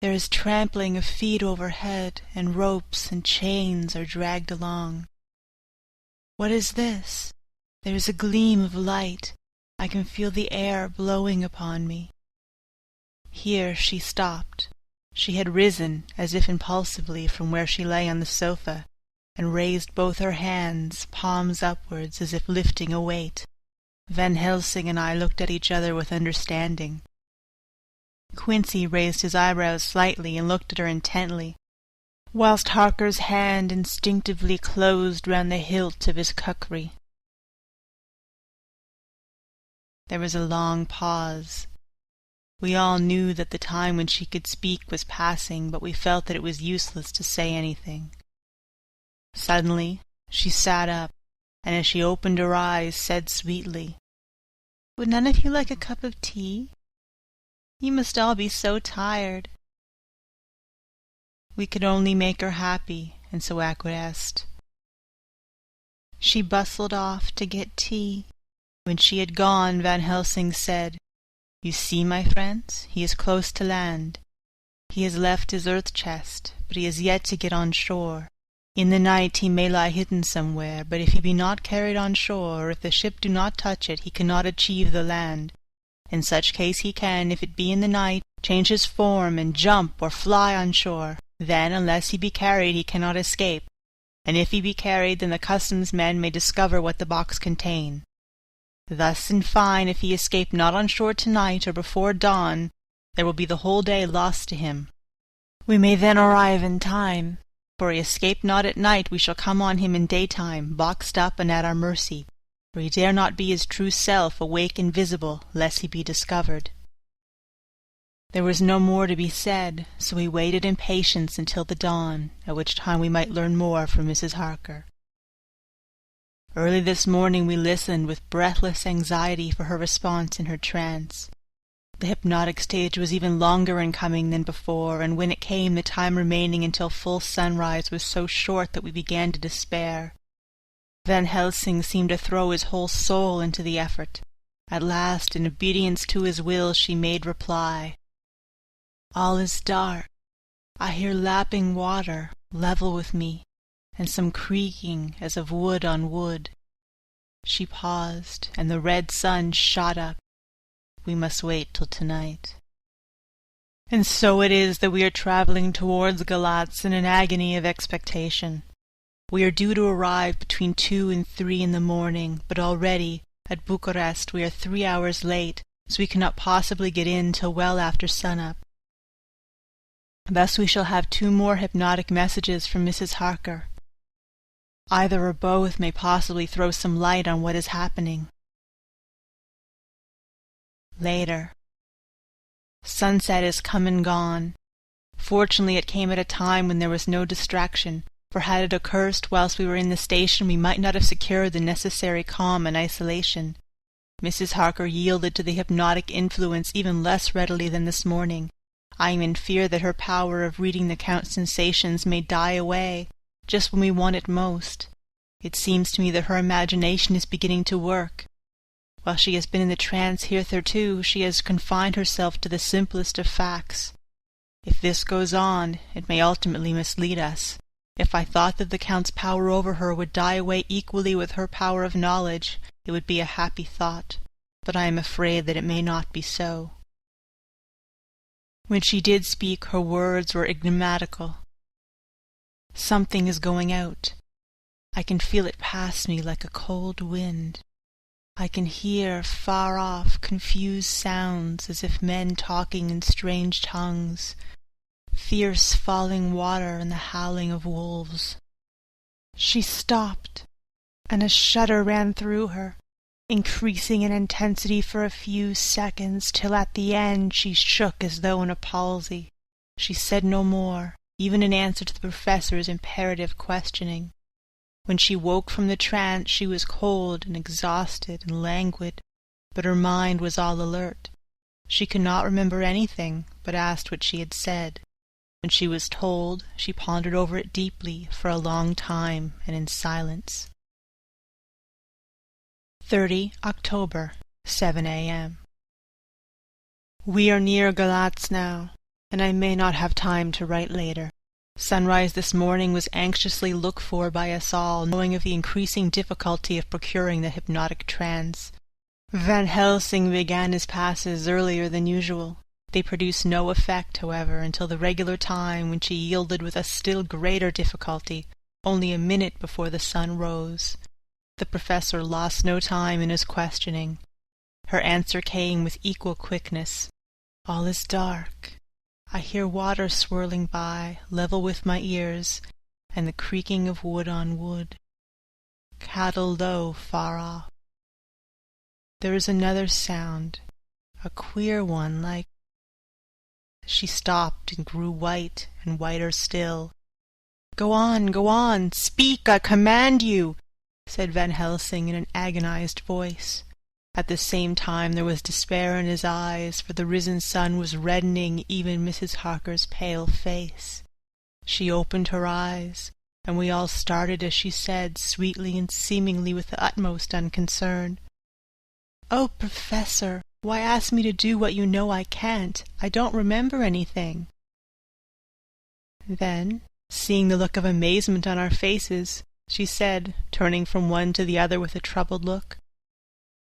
Speaker 2: There is trampling of feet overhead, and ropes and chains are dragged along. What is this? There is a gleam of light. I can feel the air blowing upon me." Here she stopped. She had risen, as if impulsively, from where she lay on the sofa, and raised both her hands, palms upwards, as if lifting a weight. Van Helsing and I looked at each other with understanding. Quincy raised his eyebrows slightly and looked at her intently, whilst Harker's hand instinctively closed round the hilt of his kukri. There was a long pause. We all knew that the time when she could speak was passing, but we felt that it was useless to say anything. Suddenly she sat up, and as she opened her eyes said sweetly, "Would none of you like a cup of tea? You must all be so tired." We could only make her happy, and so acquiesced. She bustled off to get tea. When she had gone, Van Helsing said, "You see, my friends, he is close to land. He has left his earth chest, but he has yet to get on shore. In the night he may lie hidden somewhere, but if he be not carried on shore, or if the ship do not touch it, he cannot achieve the land. In such case he can, if it be in the night, change his form, and jump or fly on shore. Then, unless he be carried, he cannot escape. And if he be carried, then the customs men may discover what the box contain. Thus, in fine, if he escape not on shore tonight or before dawn, there will be the whole day lost to him. We may then arrive in time, for he escape not at night, we shall come on him in daytime, boxed up and at our mercy, for he dare not be his true self, awake and visible, lest he be discovered." There was no more to be said, so we waited in patience until the dawn, at which time we might learn more from Mrs. Harker. Early this morning we listened with breathless anxiety for her response in her trance. The hypnotic stage was even longer in coming than before, and when it came the time remaining until full sunrise was so short that we began to despair. Van Helsing seemed to throw his whole soul into the effort. At last, in obedience to his will, she made reply. "All is dark. I hear lapping water, level with me, and some creaking as of wood on wood." She paused, and the red sun shot up. We must wait till tonight. And so it is that we are travelling towards Galatz in an agony of expectation. We are due to arrive between 2 and 3 in the morning, but already, at Bucharest, we are 3 hours late, so we cannot possibly get in till well after sun-up. Thus we shall have 2 more hypnotic messages from Mrs. Harker. Either or both may possibly throw some light on what is happening. Later. Sunset is come and gone. Fortunately it came at a time when there was no distraction, for had it occurred whilst we were in the station we might not have secured the necessary calm and isolation. Mrs. Harker yielded to the hypnotic influence even less readily than this morning. I am in fear that her power of reading the Count's sensations may die away, just when we want it most. It seems to me that her imagination is beginning to work. While she has been in the trance hitherto, she has confined herself to the simplest of facts. If this goes on, it may ultimately mislead us. If I thought that the Count's power over her would die away equally with her power of knowledge, it would be a happy thought, but I am afraid that it may not be so. When she did speak, her words were enigmatical. Something is going out. I can feel it pass me like a cold wind. I can hear, far off, confused sounds as if men talking in strange tongues, fierce falling water and the howling of wolves. She stopped, and a shudder ran through her, increasing in intensity for a few seconds, till at the end she shook as though in a palsy. She said no more, even in answer to the professor's imperative questioning. When she woke from the trance, she was cold and exhausted and languid, but her mind was all alert. She could not remember anything, but asked what she had said. When she was told, she pondered over it deeply for a long time and in silence. 30 October, 7 a.m. We are near Galatz now, and I may not have time to write later. Sunrise this morning was anxiously looked for by us all, knowing of the increasing difficulty of procuring the hypnotic trance. Van Helsing began his passes earlier than usual. They produced no effect, however, until the regular time, when she yielded with a still greater difficulty, only a minute before the sun rose. The professor lost no time in his questioning. Her answer came with equal quickness. All is dark. I hear water swirling by, level with my ears, and the creaking of wood on wood. Cattle low far off. There is another sound, a queer one, like... She stopped and grew white and whiter still. Go on, speak, I command you, said Van Helsing in an agonized voice. At the same time there was despair in his eyes, for the risen sun was reddening even Mrs. Harker's pale face. She opened her eyes, and we all started as she said, sweetly and seemingly with the utmost unconcern, "Oh, Professor, why ask me to do what you know I can't? I don't remember anything." Then, seeing the look of amazement on our faces, she said, turning from one to the other with a troubled look,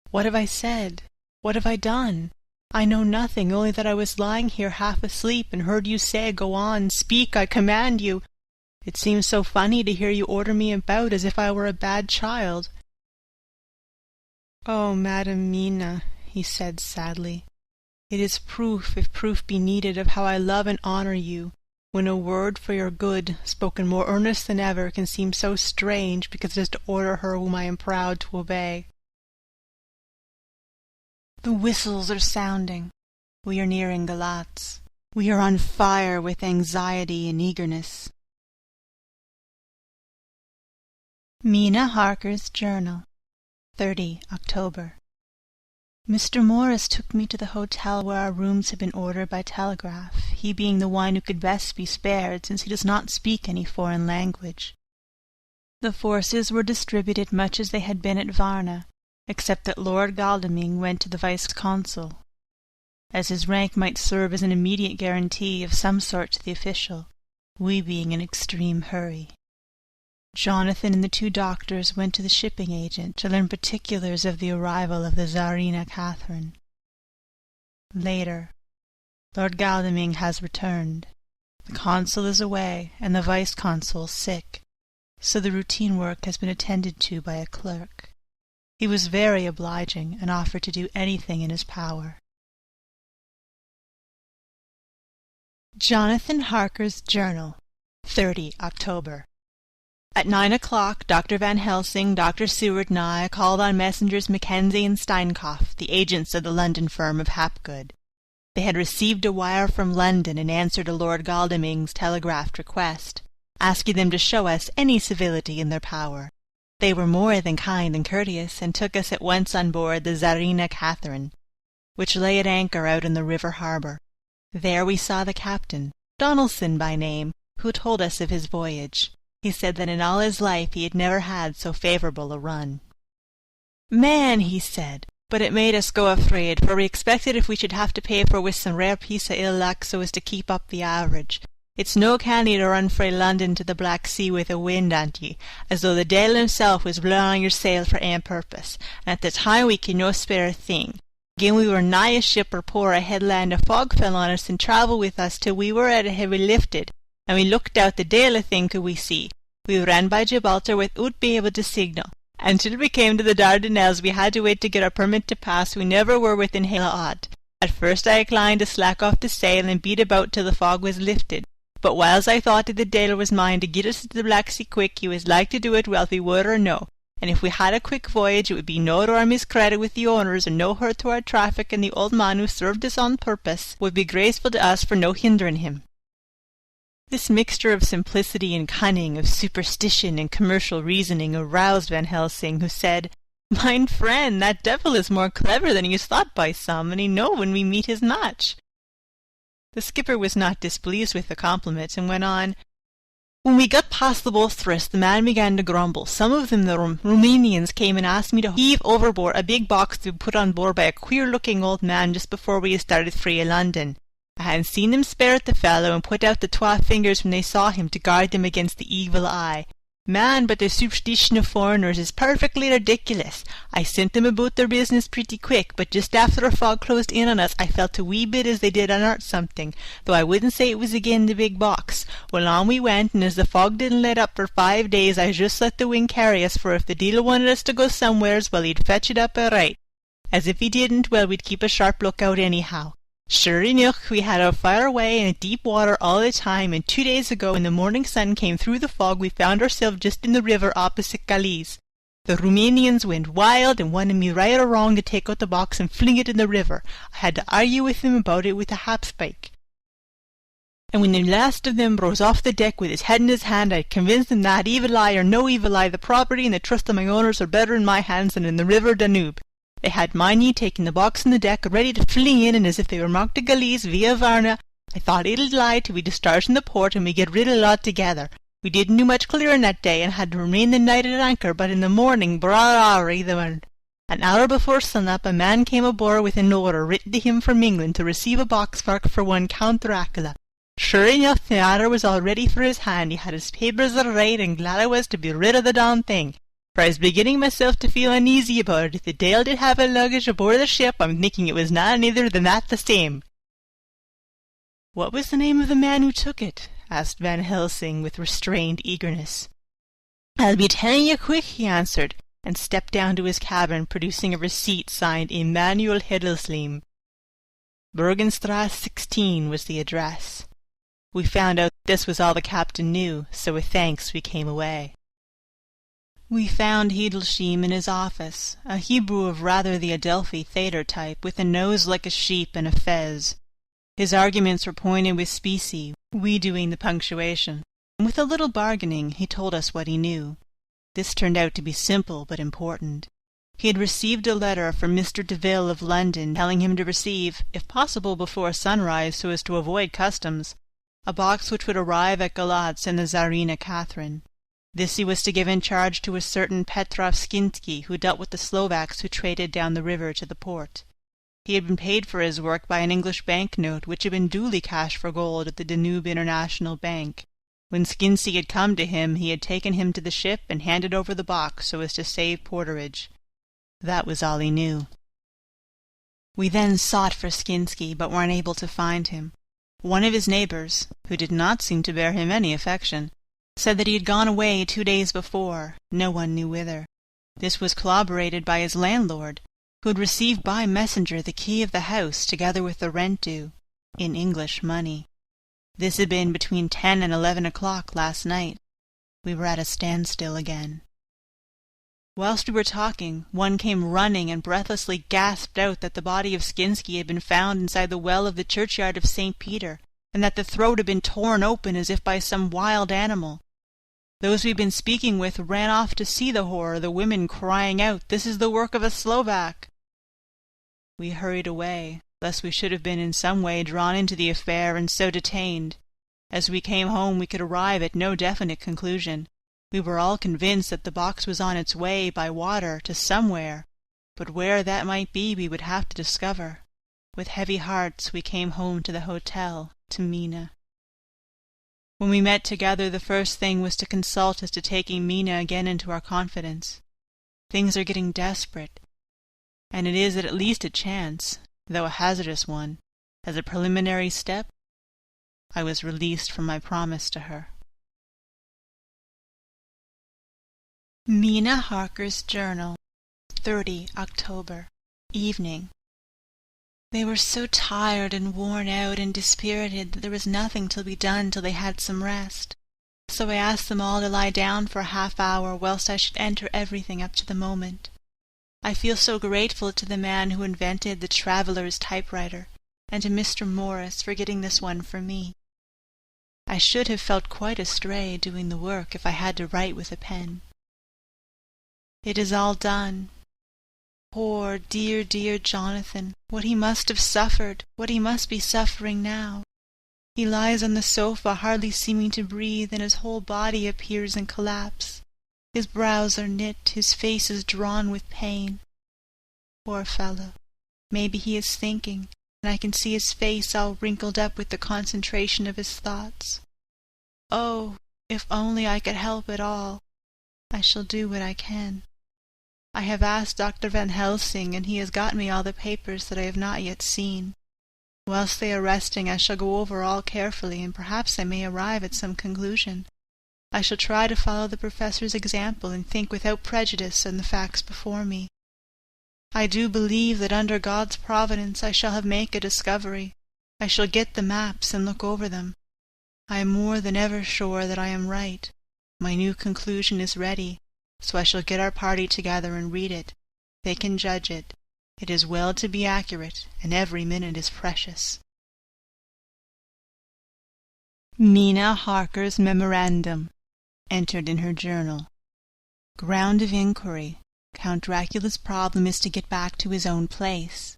Speaker 2: "What have I said? What have I done? I know nothing, only that I was lying here half asleep and heard you say, 'Go on, speak, I command you.' It seems so funny to hear you order me about as if I were a bad child." "Oh, Madam Mina," he said sadly, "it is proof, if proof be needed, of how I love and honor you, when a word for your good, spoken more earnest than ever, can seem so strange because it is to order her whom I am proud to obey. The whistles are sounding. We are nearing Galatz. We are on fire with anxiety and eagerness." Mina Harker's Journal, 30 October. Mr. Morris took me to the hotel where our rooms had been ordered by telegraph, he being the one who could best be spared, since he does not speak any foreign language. The forces were distributed much as they had been at Varna, except that Lord Godalming went to the vice-consul, as his rank might serve as an immediate guarantee of some sort to the official, we being in extreme hurry. Jonathan and the two doctors went to the shipping agent to learn particulars of the arrival of the Tsarina Catherine. Later, Lord Godalming has returned. The consul is away, and the vice-consul sick, so the routine work has been attended to by a clerk. He was very obliging, and offered to do anything in his power. Jonathan Harker's Journal, 30 October. At 9 o'clock, Dr. Van Helsing, Dr. Seward, and I called on Messrs. Mackenzie and Steinkopf, the agents of the London firm of Hapgood. They had received a wire from London in answer to Lord Godalming's telegraphed request, asking them to show us any civility in their power. They were more than kind and courteous, and took us at once on board the Tsarina Catherine, which lay at anchor out in the river harbour. There we saw the captain, Donaldson by name, who told us of his voyage. He said that in all his life he had never had so favourable a run. "Man," he said, "but it made us go afraid, for we expected if we should have to pay for with some rare piece of ill luck so as to keep up the average. It's no canny to run frae London to the Black Sea with a wind ant ye, as though the deil himself was blowing on your sail for ane purpose, and at the time we could no spare a thing. Gin we were nigh a ship or poor a headland, a fog fell on us and travelled with us till we were at a heavy lifted, and we looked out the deil a thing could we see. We ran by Gibraltar without being able to signal, and till we came to the Dardanelles we had to wait to get our permit to pass. We never were within hail of aught. At first I inclined to slack off the sail and beat about till the fog was lifted, but whiles I thought that the deil was mine to get us to the Black Sea quick, he was like to do it whether we would or no, and if we had a quick voyage it would be no to our miscredit with the owners, and no hurt to our traffic, and the old man who served us on purpose would be graceful to us for no hindering him." This mixture of simplicity and cunning, of superstition and commercial reasoning, aroused Van Helsing, who said, "Mine friend, that devil is more clever than he is thought by some, and he know when we meet his match." The skipper was not displeased with the compliment, and went on, "When we got past the Bosphorus, the man began to grumble. Some of them, the Romanians, came and asked me to heave overboard a big box to be put on board by a queer-looking old man just before we had started free of London. I hadn't seen them spare at the fellow, and put out the 12 fingers when they saw him to guard them against the evil eye. Man, but the superstition of foreigners is perfectly ridiculous. I sent them about their business pretty quick, but just after the fog closed in on us I felt a wee bit as they did unearth something, though I wouldn't say it was again the big box. Well, on we went, and as the fog didn't let up for 5 days I just let the wind carry us, for if the dealer wanted us to go somewheres, well, he'd fetch it up all right. As if he didn't, well, we'd keep a sharp lookout anyhow. Sure enough, we had our fire away in deep water all the time, and 2 days ago, when the morning sun came through the fog, we found ourselves just in the river opposite Calais. The Romanians went wild, and wanted me right or wrong to take out the box and fling it in the river. I had to argue with them about it with a hapspike. And when the last of them rose off the deck with his head in his hand, I convinced them that, evil eye or no evil eye, the property and the trust of my owners are better in my hands than in the river Danube. They had Miney taking the box on the deck, ready to fling in, and as if they were marked to Calais via Varna, I thought it'll lie till we discharged in the port and we get rid of it altogether. We didn't do much clearing that day, and had to remain the night at anchor, but in the morning, an hour before sun-up, a man came aboard with an order written to him from England to receive a box for one Count Dracula. Sure enough, the order was all ready for his hand. He had his papers all right, and glad I was to be rid of the darn thing, for I was beginning myself to feel uneasy about it. If the deil did have a luggage aboard the ship, I'm thinking it was none other than that the same." "What was the name of the man who took it?" asked Van Helsing with restrained eagerness. "I'll be telling you quick," he answered, and stepped down to his cabin, producing a receipt signed Emanuel Hedelsleim. Bergenstrasse 16 was the address. We found out this was all the captain knew, so with thanks we came away. We found Hedelsheim in his office, a Hebrew of rather the Adelphi Thader type, with a nose like a sheep and a fez. His arguments were pointed with specie, we doing the punctuation, and with a little bargaining he told us what he knew. This turned out to be simple but important. He had received a letter from Mr. Deville of London, telling him to receive, if possible before sunrise so as to avoid customs, a box which would arrive at Galatz in the Tsarina Catherine. This he was to give in charge to a certain Petrov Skinsky, who dealt with the Slovaks who traded down the river to the port. He had been paid for his work by an English bank-note, which had been duly cashed for gold at the Danube International Bank. When Skinsky had come to him, he had taken him to the ship and handed over the box so as to save porterage. That was all he knew. We then sought for Skinsky, but were unable to find him. One of his neighbours, who did not seem to bear him any affection, said that he had gone away 2 days before, no one knew whither. This was corroborated by his landlord, who had received by messenger the key of the house, together with the rent due, in English money. This had been between 10 and 11 o'clock last night. We were at a standstill again. Whilst we were talking, one came running and breathlessly gasped out that the body of Skinsky had been found inside the well of the churchyard of St. Peter, and that the throat had been torn open as if by some wild animal. Those we'd been speaking with ran off to see the horror, the women crying out, "This is the work of a Slovak!" We hurried away, lest we should have been in some way drawn into the affair and so detained. As we came home we could arrive at no definite conclusion. We were all convinced that the box was on its way by water to somewhere, but where that might be we would have to discover. With heavy hearts we came home to the hotel, to Mina. When we met together, the first thing was to consult as to taking Mina again into our confidence. Things are getting desperate, and it is at least a chance, though a hazardous one. As a preliminary step, I was released from my promise to her. Mina Harker's Journal, 30 October, evening. They were so tired and worn out and dispirited that there was nothing to be done till they had some rest. So I asked them all to lie down for a half-hour whilst I should enter everything up to the moment. I feel so grateful to the man who invented the traveller's typewriter, and to Mr. Morris for getting this one for me. I should have felt quite astray doing the work if I had to write with a pen. It is all done. Poor, dear, dear Jonathan, what he must have suffered, what he must be suffering now. He lies on the sofa, hardly seeming to breathe, and his whole body appears in collapse. His brows are knit, his face is drawn with pain. Poor fellow, maybe he is thinking, and I can see his face all wrinkled up with the concentration of his thoughts. Oh, if only I could help at all! I shall do what I can. I have asked Dr. Van Helsing, and he has got me all the papers that I have not yet seen. Whilst they are resting, I shall go over all carefully, and perhaps I may arrive at some conclusion. I shall try to follow the professor's example and think without prejudice on the facts before me. I do believe that under God's providence I shall have made a discovery. I shall get the maps and look over them. I am more than ever sure that I am right. My new conclusion is ready, so I shall get our party together and read it. They can judge it. It is well to be accurate, and every minute is precious. Mina Harker's memorandum, entered in her journal. Ground of inquiry. Count Dracula's problem is to get back to his own place.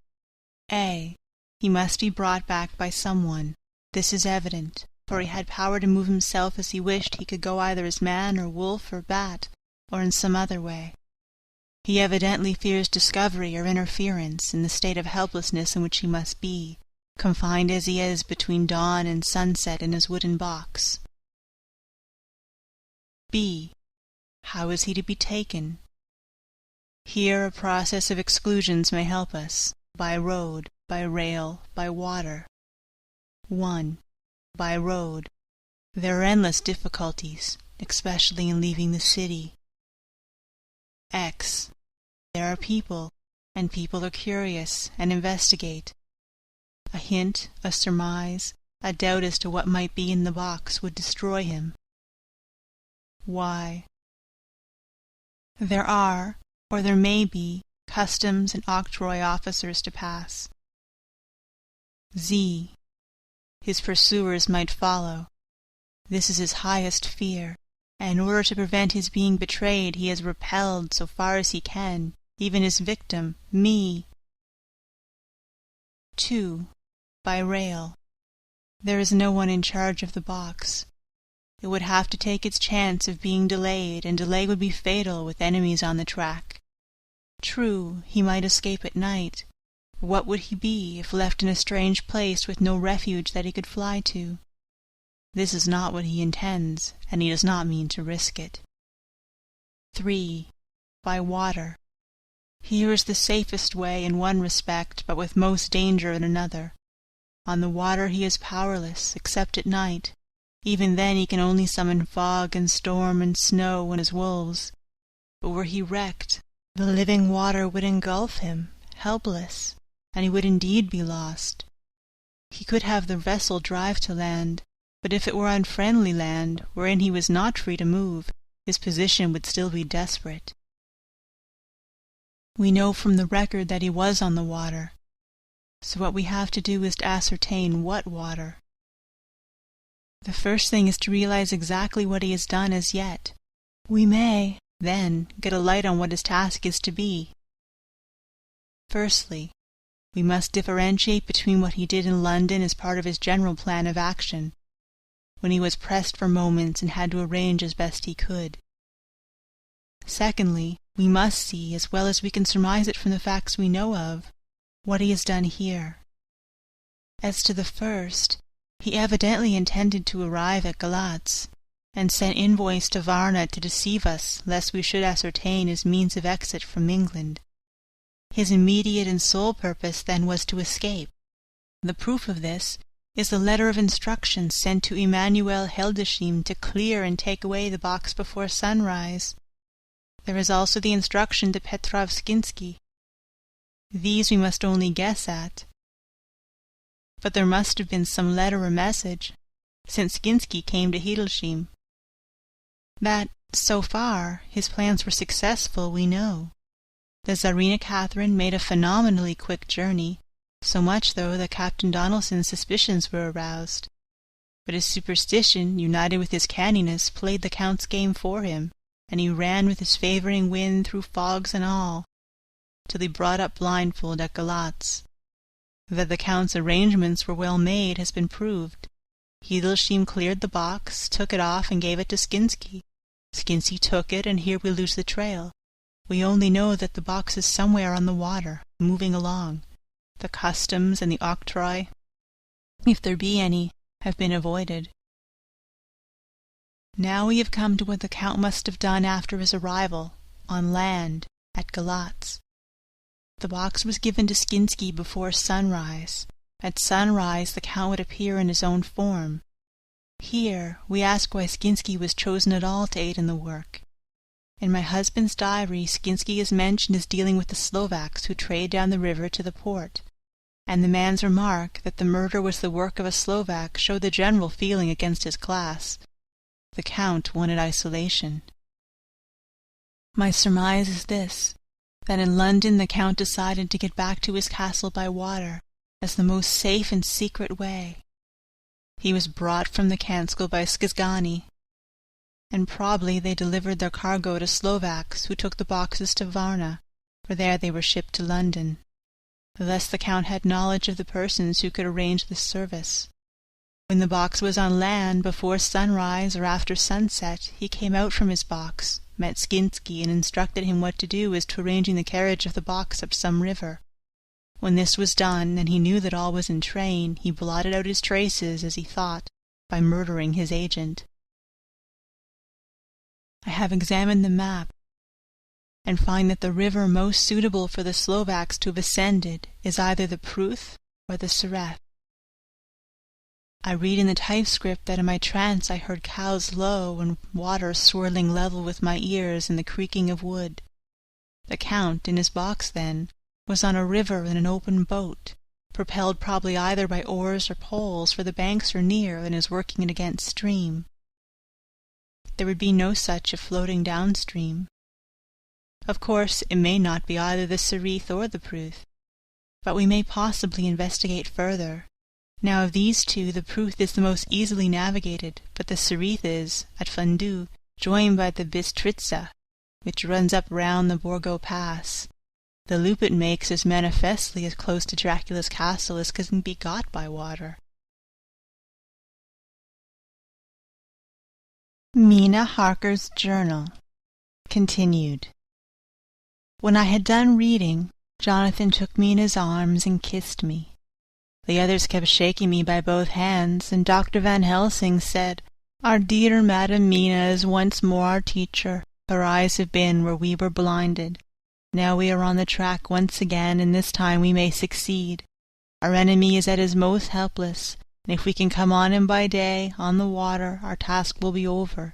Speaker 2: A. He must be brought back by someone. This is evident, for he had power to move himself as he wished. He could go either as man or wolf or bat, or in some other way. He evidently fears discovery or interference in the state of helplessness in which he must be, confined as he is between dawn and sunset in his wooden box. B. How is he to be taken? Here a process of exclusions may help us, by road, by rail, by water. 1. By road. There are endless difficulties, especially in leaving the city. X. There are people, and people are curious, and investigate. A hint, a surmise, a doubt as to what might be in the box would destroy him. Y. There are, or there may be, customs and octroi officers to pass. Z. His pursuers might follow. This is his highest fear, and in order to prevent his being betrayed he has repelled, so far as he can, even his victim, me. 2. By rail. There is no one in charge of the box. It would have to take its chance of being delayed, and delay would be fatal with enemies on the track. True, he might escape at night, but what would he be if left in a strange place with no refuge that he could fly to? This is not what he intends, and he does not mean to risk it. 3. By water. Here is the safest way in one respect, but with most danger in another. On the water he is powerless, except at night. Even then he can only summon fog and storm and snow and his wolves. But were he wrecked, the living water would engulf him, helpless, and he would indeed be lost. He could have the vessel drive to land, but if it were unfriendly land, wherein he was not free to move, his position would still be desperate. We know from the record that he was on the water, so what we have to do is to ascertain what water. The first thing is to realize exactly what he has done as yet. We may, then, get a light on what his task is to be. Firstly, we must differentiate between what he did in London as part of his general plan of action, when he was pressed for moments and had to arrange as best he could. Secondly, we must see, as well as we can surmise it from the facts we know of, what he has done here. As to the first, he evidently intended to arrive at Galatz, and sent envoys to Varna to deceive us, lest we should ascertain his means of exit from England. His immediate and sole purpose then was to escape. The proof of this is the letter of instructions sent to Emanuel Hildesheim to clear and take away the box before sunrise. There is also the instruction to Petrov Skinsky. These we must only guess at. But there must have been some letter or message, since Skinsky came to Hildesheim. That, so far, his plans were successful, we know. The Tsarina Catherine made a phenomenally quick journey, so much though that Captain Donelson's suspicions were aroused. But his superstition, united with his canniness, played the Count's game for him, and he ran with his favouring wind through fogs and all, till he brought up blindfold at Galatz. That the Count's arrangements were well made has been proved. Hildesheim cleared the box, took it off, and gave it to Skinsky. Skinsky took it, and here we lose the trail. We only know that the box is somewhere on the water, moving along. The customs and the octroi, if there be any, have been avoided. Now we have come to what the Count must have done after his arrival, on land, at Galatz. The box was given to Skinsky before sunrise. At sunrise the Count would appear in his own form. Here we ask why Skinsky was chosen at all to aid in the work. In my husband's diary Skinsky is mentioned as dealing with the Slovaks who trade down the river to the port, and the man's remark that the murder was the work of a Slovak showed the general feeling against his class. The Count wanted isolation. My surmise is this, that in London the Count decided to get back to his castle by water as the most safe and secret way. He was brought from the Kanskal by Skizgani, and probably they delivered their cargo to Slovaks, who took the boxes to Varna, for there they were shipped to London. Thus the Count had knowledge of the persons who could arrange this service. When the box was on land, before sunrise or after sunset, he came out from his box, met Skinsky, and instructed him what to do as to arranging the carriage of the box up some river. When this was done, and he knew that all was in train, he blotted out his traces, as he thought, by murdering his agent. I have examined the map, and find that the river most suitable for the Slovaks to have ascended is either the Pruth or the Sereth. I read in the typescript that in my trance I heard cows low and water swirling level with my ears and the creaking of wood. The Count, in his box then, was on a river in an open boat, propelled probably either by oars or poles, for the banks are near and is working it against stream. There would be no such if floating downstream. Of course, it may not be either the Sereth or the Pruth, but we may possibly investigate further. Now of these two, the Pruth is the most easily navigated, but the Sereth is, at Fundu, joined by the Bistritza, which runs up round the Borgo Pass. The loop it makes is manifestly as close to Dracula's castle as can be got by water. Mina Harker's Journal. Continued. When I had done reading, Jonathan took me in his arms and kissed me. The others kept shaking me by both hands, and Dr. Van Helsing said, "Our dear Madam Mina is once more our teacher. Her eyes have been where we were blinded. Now we are on the track once again, and this time we may succeed. Our enemy is at his most helpless, and if we can come on him by day, on the water, our task will be over.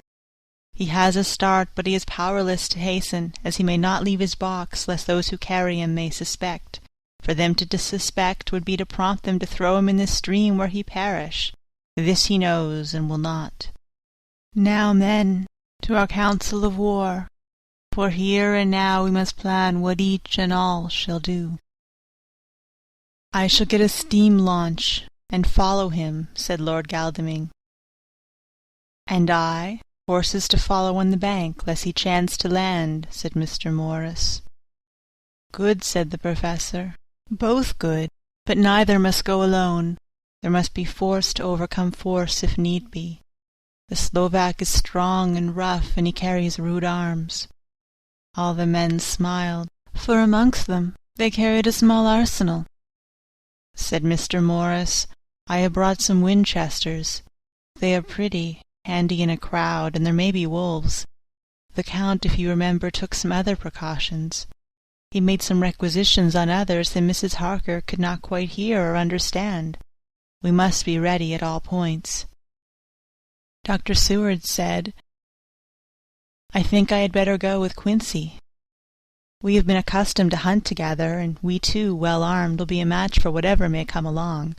Speaker 2: He has a start, but he is powerless to hasten, as he may not leave his box, lest those who carry him may suspect. For them to suspect would be to prompt them to throw him in the stream where he perish. This he knows, and will not. Now, men, to our council of war, for here and now we must plan what each and all shall do." "I shall get a steam launch, and follow him," said Lord Godalming. "And I, horses to follow on the bank, lest he chance to land," said Mr. Morris. "Good," said the Professor. "Both good, but neither must go alone. There must be force to overcome force if need be. The Slovak is strong and rough, and he carries rude arms." All the men smiled, for amongst them they carried a small arsenal. Said Mr. Morris, "I have brought some Winchesters. They are pretty, handy in a crowd, and there may be wolves. The Count, if you remember, took some other precautions. He made some requisitions on others that Mrs. Harker could not quite hear or understand. We must be ready at all points." Dr. Seward said, "I think I had better go with Quincy. We have been accustomed to hunt together, and we two, well armed, will be a match for whatever may come along.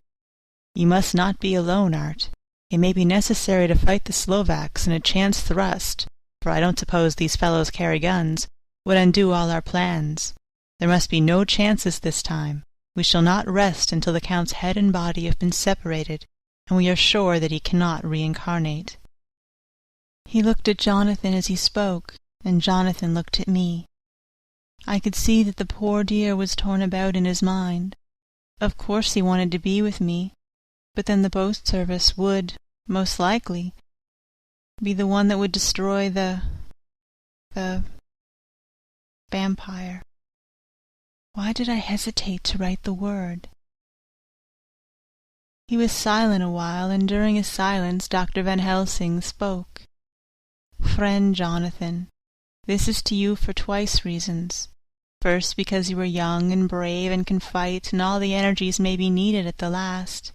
Speaker 2: You must not be alone, Art. It may be necessary to fight the Slovaks, and a chance thrust, for I don't suppose these fellows carry guns, would undo all our plans. There must be no chances this time. We shall not rest until the Count's head and body have been separated, and we are sure that he cannot reincarnate." He looked at Jonathan as he spoke, and Jonathan looked at me. I could see that the poor dear was torn about in his mind. Of course he wanted to be with me, but then the boat service would, most likely, be the one that would destroy the vampire. Why did I hesitate to write the word? He was silent a while, and during his silence Dr. Van Helsing spoke. "Friend Jonathan, this is to you for twice reasons. First, because you are young and brave and can fight, and all the energies may be needed at the last.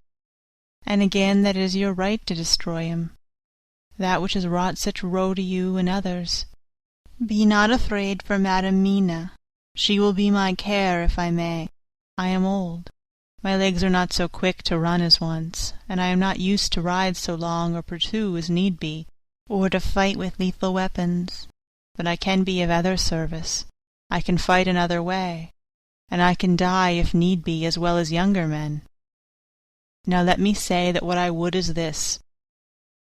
Speaker 2: And again that it is your right to destroy him, that which has wrought such woe to you and others. Be not afraid for Madam Mina. She will be my care, if I may. I am old. My legs are not so quick to run as once, and I am not used to ride so long or pursue as need be, or to fight with lethal weapons. But I can be of other service. I can fight another way, and I can die if need be as well as younger men. Now let me say that what I would is this.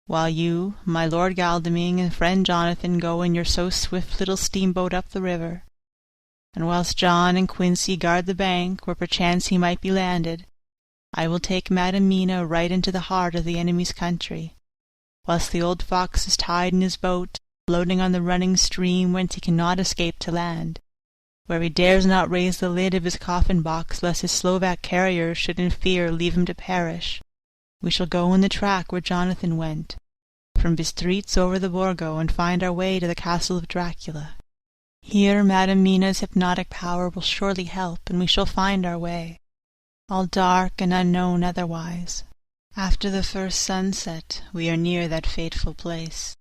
Speaker 2: While you, my Lord Godalming, and friend Jonathan go in your so swift little steamboat up the river, and whilst John and Quincy guard the bank where perchance he might be landed, I will take Madam Mina right into the heart of the enemy's country, whilst the old fox is tied in his boat, floating on the running stream whence he cannot escape to land, where he dares not raise the lid of his coffin-box lest his Slovak carriers should in fear leave him to perish. We shall go in the track where Jonathan went, from Bistritz over the Borgo, and find our way to the castle of Dracula. Here Madam Mina's hypnotic power will surely help, and we shall find our way, all dark and unknown otherwise. After the first sunset we are near that fateful place.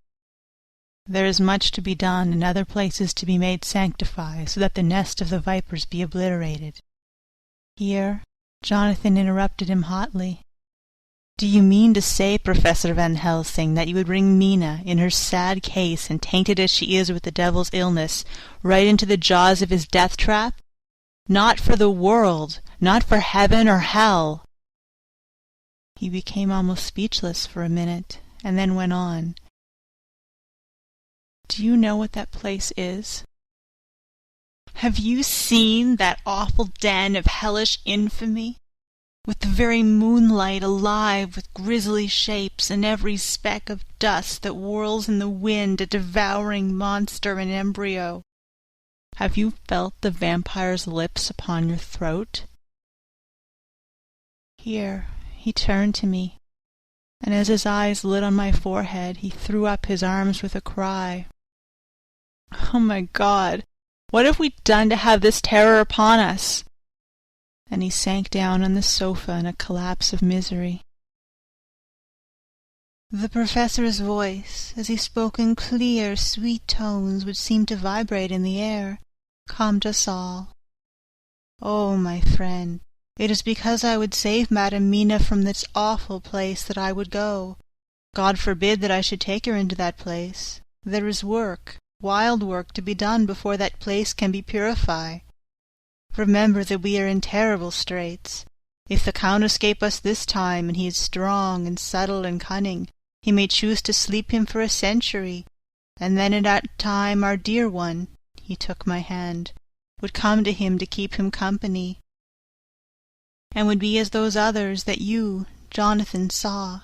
Speaker 2: There is much to be done, and other places to be made sanctified, so that the nest of the vipers be obliterated." Here Jonathan interrupted him hotly. "Do you mean to say, Professor Van Helsing, that you would bring Mina, in her sad case, and tainted as she is with the devil's illness, right into the jaws of his death-trap? Not for the world, not for heaven or hell." He became almost speechless for a minute, and then went on. "Do you know what that place is? Have you seen that awful den of hellish infamy, with the very moonlight alive with grisly shapes, and every speck of dust that whirls in the wind a devouring monster in embryo? Have you felt the vampire's lips upon your throat?" Here he turned to me, and as his eyes lit on my forehead he threw up his arms with a cry. "Oh, my God! What have we done to have this terror upon us?" And he sank down on the sofa in a collapse of misery. The Professor's voice, as he spoke in clear, sweet tones which seemed to vibrate in the air, calmed us all. "Oh, my friend, it is because I would save Madam Mina from this awful place that I would go. God forbid that I should take her into that place. There is work, wild work, to be done before that place can be purified. Remember that we are in terrible straits. If the Count escape us this time, and he is strong and subtle and cunning, He may choose to sleep him for a century, and then at that time our dear one," he took my hand, "would come to him to keep him company, and would be as those others that you, Jonathan, saw.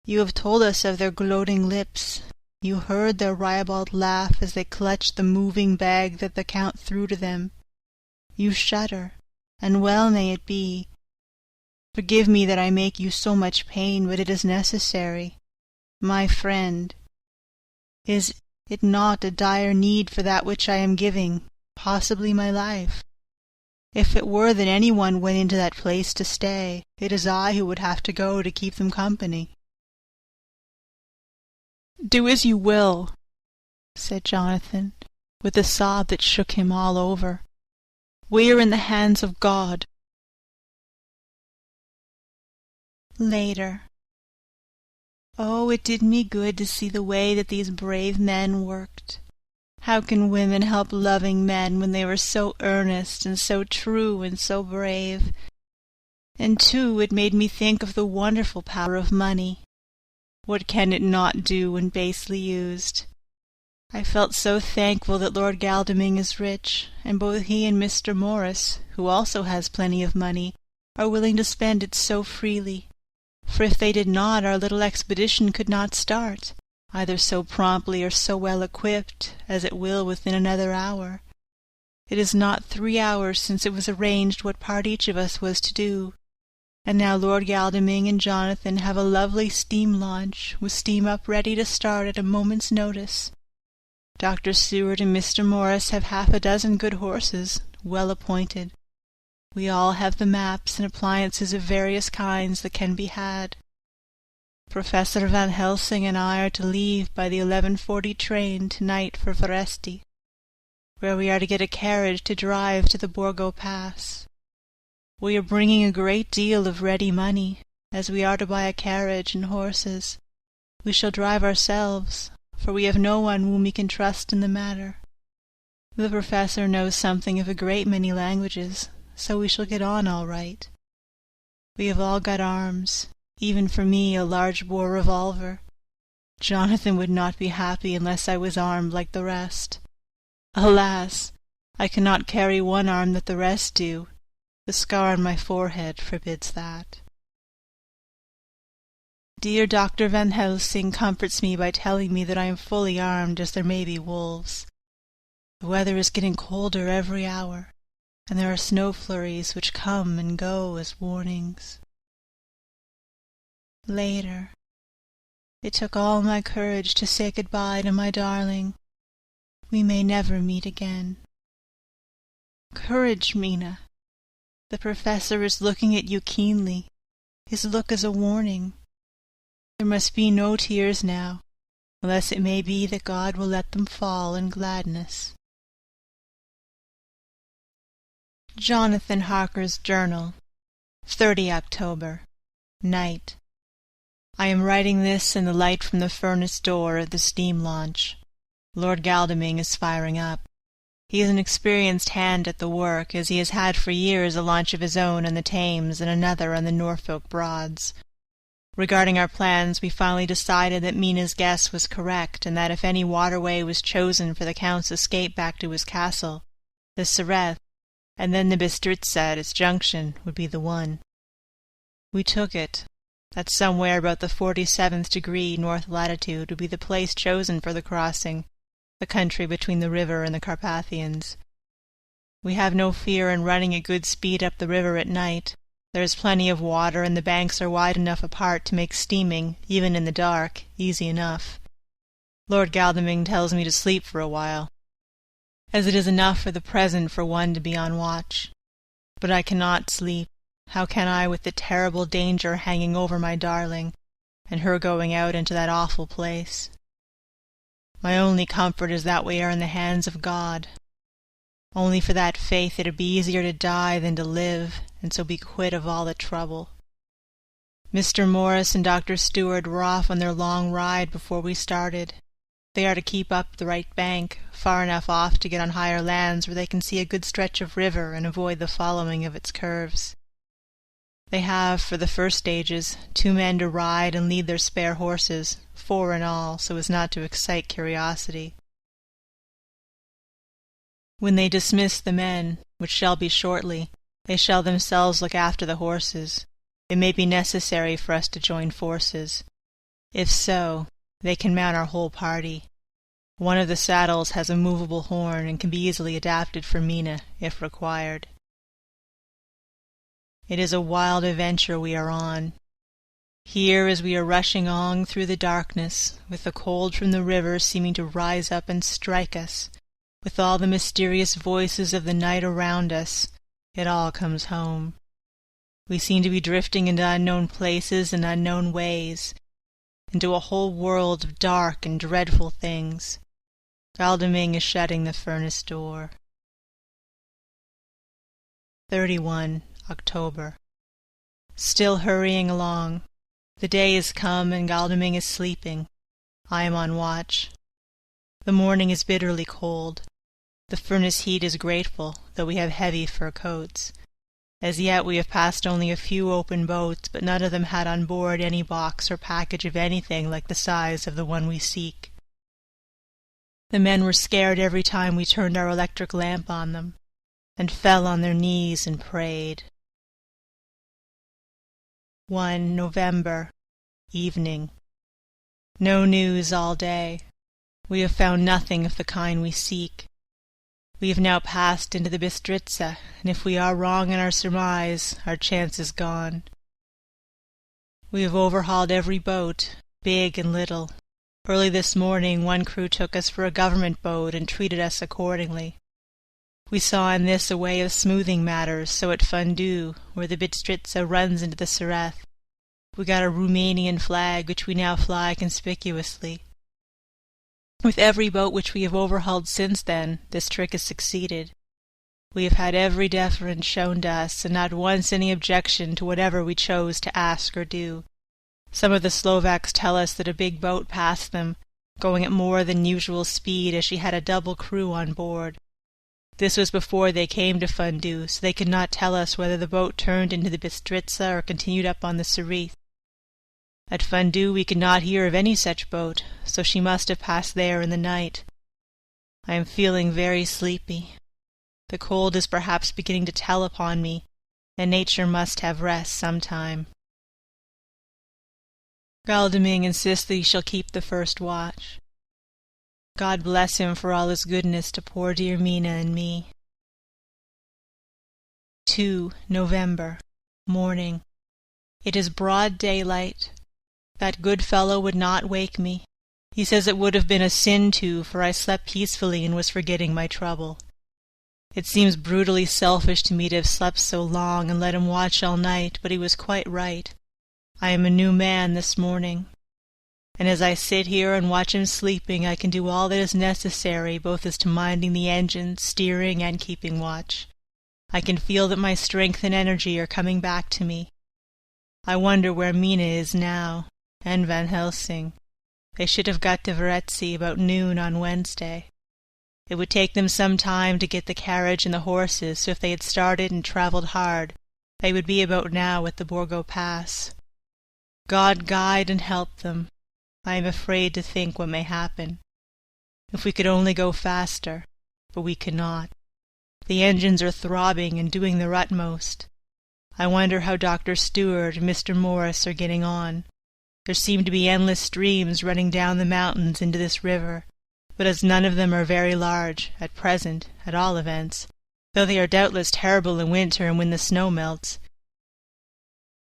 Speaker 2: You have told us of their gloating lips. You heard their ribald laugh as they clutched the moving bag that the Count threw to them. You shudder, and well may it be. Forgive me that I make you so much pain, but it is necessary. My friend, is it not a dire need for that which I am giving, possibly my life? If it were that any one went into that place to stay, it is I who would have to go to keep them company." "Do as you will," said Jonathan, with a sob that shook him all over. "We are in the hands of God." Later. Oh, it did me good to see the way that these brave men worked. How can women help loving men when they were so earnest and so true and so brave? And too, it made me think of the wonderful power of money. What can it not do when basely used? I felt so thankful that Lord Godalming is rich, and both he and Mr. Morris, who also has plenty of money, are willing to spend it so freely. For if they did not, our little expedition could not start, either so promptly or so well equipped as it will within another hour. It is not 3 hours since it was arranged what part each of us was to do, and now Lord Godalming and Jonathan have a lovely steam launch, with steam up ready to start at a moment's notice. Dr. Seward and Mr. Morris have 6 good horses, well appointed. We all have the maps and appliances of various kinds that can be had. Professor Van Helsing and I are to leave by the 11:40 train tonight for Veresti, where we are to get a carriage to drive to the Borgo Pass. We are bringing a great deal of ready money, as we are to buy a carriage and horses. We shall drive ourselves, for we have no one whom we can trust in the matter. The professor knows something of a great many languages, so we shall get on all right. We have all got arms, even for me a large-bore revolver. Jonathan would not be happy unless I was armed like the rest. Alas! I cannot carry one arm that the rest do. The scar on my forehead forbids that. Dear Dr. Van Helsing comforts me by telling me that I am fully armed, as there may be wolves. The weather is getting colder every hour, and there are snow flurries which come and go as warnings. Later. It took all my courage to say good-bye to my darling. We may never meet again. Courage, Mina. The professor is looking at you keenly. His look is a warning. There must be no tears now, unless it may be that God will let them fall in gladness. Jonathan Harker's Journal, 30 October, Night. I am writing this in the light from the furnace door of the steam launch. Lord Godalming is firing up. He is an experienced hand at the work, as he has had for years a launch of his own on the Thames and another on the Norfolk Broads. Regarding our plans, we finally decided that Mina's guess was correct, and that if any waterway was chosen for the Count's escape back to his castle, the Sareth, and then the Bistritza at its junction, would be the one. We took it, that somewhere about the 47th degree north latitude would be the place chosen for the crossing, the country between the river and the Carpathians. We have no fear in running at good speed up the river at night. There is plenty of water, and the banks are wide enough apart to make steaming, even in the dark, easy enough. Lord Godalming tells me to sleep for a while, as it is enough for the present for one to be on watch. But I cannot sleep. How can I, with the terrible danger hanging over my darling, and her going out into that awful place? My only comfort is that we are in the hands of God. Only for that faith it would be easier to die than to live, and so be quit of all the trouble. Mr. Morris and Dr. Seward were off on their long ride before we started. They are to keep up the right bank, far enough off to get on higher lands where they can see a good stretch of river and avoid the following of its curves. They have, for the first stages, 2 men to ride and lead their spare horses, 4 in all, so as not to excite curiosity. When they dismiss the men, which shall be shortly, they shall themselves look after the horses. It may be necessary for us to join forces. If so, they can mount our whole party. One of the saddles has a movable horn and can be easily adapted for Mina, if required. It is a wild adventure we are on. Here, as we are rushing on through the darkness, with the cold from the river seeming to rise up and strike us, with all the mysterious voices of the night around us, it all comes home. We seem to be drifting into unknown places and unknown ways, into a whole world of dark and dreadful things. Galdeming is shutting the furnace door. 31 October. Still hurrying along. The day is come and Galdeming is sleeping. I am on watch. The morning is bitterly cold. The furnace heat is grateful, though we have heavy fur coats. As yet we have passed only a few open boats, but none of them had on board any box or package of anything like the size of the one we seek. The men were scared every time we turned our electric lamp on them, and fell on their knees and prayed. 1 November, evening. No news all day. We have found nothing of the kind we seek. We have now passed into the Bistritza, and if we are wrong in our surmise, our chance is gone. We have overhauled every boat, big and little. Early this morning one crew took us for a government boat and treated us accordingly. We saw in this a way of smoothing matters, so at Fundu, where the Bistritza runs into the Sareth, we got a Roumanian flag which we now fly conspicuously. With every boat which we have overhauled since then, this trick has succeeded. We have had every deference shown to us, and not once any objection to whatever we chose to ask or do. Some of the Slovaks tell us that a big boat passed them, going at more than usual speed, as she had a double crew on board. This was before they came to Fundu, so they could not tell us whether the boat turned into the Bistritza or continued up on the Sareth. At Fundu we could not hear of any such boat, so she must have passed there in the night. I am feeling very sleepy. The cold is perhaps beginning to tell upon me, and nature must have rest some time. Galdeming insists that he shall keep the first watch. God bless him for all his goodness to poor dear Mina and me. 2 November, morning. It is broad daylight. That good fellow would not wake me. He says it would have been a sin too, for I slept peacefully and was forgetting my trouble. It seems brutally selfish to me to have slept so long and let him watch all night, but he was quite right. I am a new man this morning. And as I sit here and watch him sleeping, I can do all that is necessary, both as to minding the engine, steering, and keeping watch. I can feel that my strength and energy are coming back to me. I wonder where Mina is now, and Van Helsing. They should have got to Varetzi about noon on Wednesday. It would take them some time to get the carriage and the horses, so if they had started and travelled hard, they would be about now at the Borgo Pass. God guide and help them. I am afraid to think what may happen. If we could only go faster, but we cannot. The engines are throbbing and doing their utmost. I wonder how Dr. Stewart and Mr. Morris are getting on. There seem to be endless streams running down the mountains into this river, but as none of them are very large, at present, at all events, though they are doubtless terrible in winter and when the snow melts,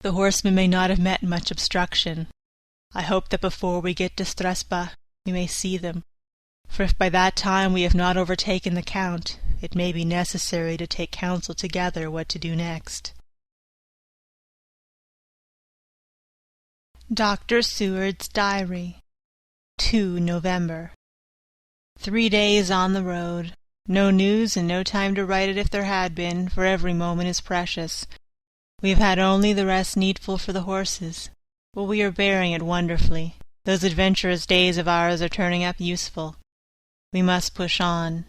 Speaker 2: the horsemen may not have met much obstruction. I hope that before we get to Strasbourg we may see them, for if by that time we have not overtaken the Count, it may be necessary to take counsel together what to do next. Dr. Seward's Diary, 2 November. 3 days on the road. No news and no time to write it if there had been, for every moment is precious. We have had only the rest needful for the horses. But we are bearing it wonderfully. Those adventurous days of ours are turning up useful. We must push on.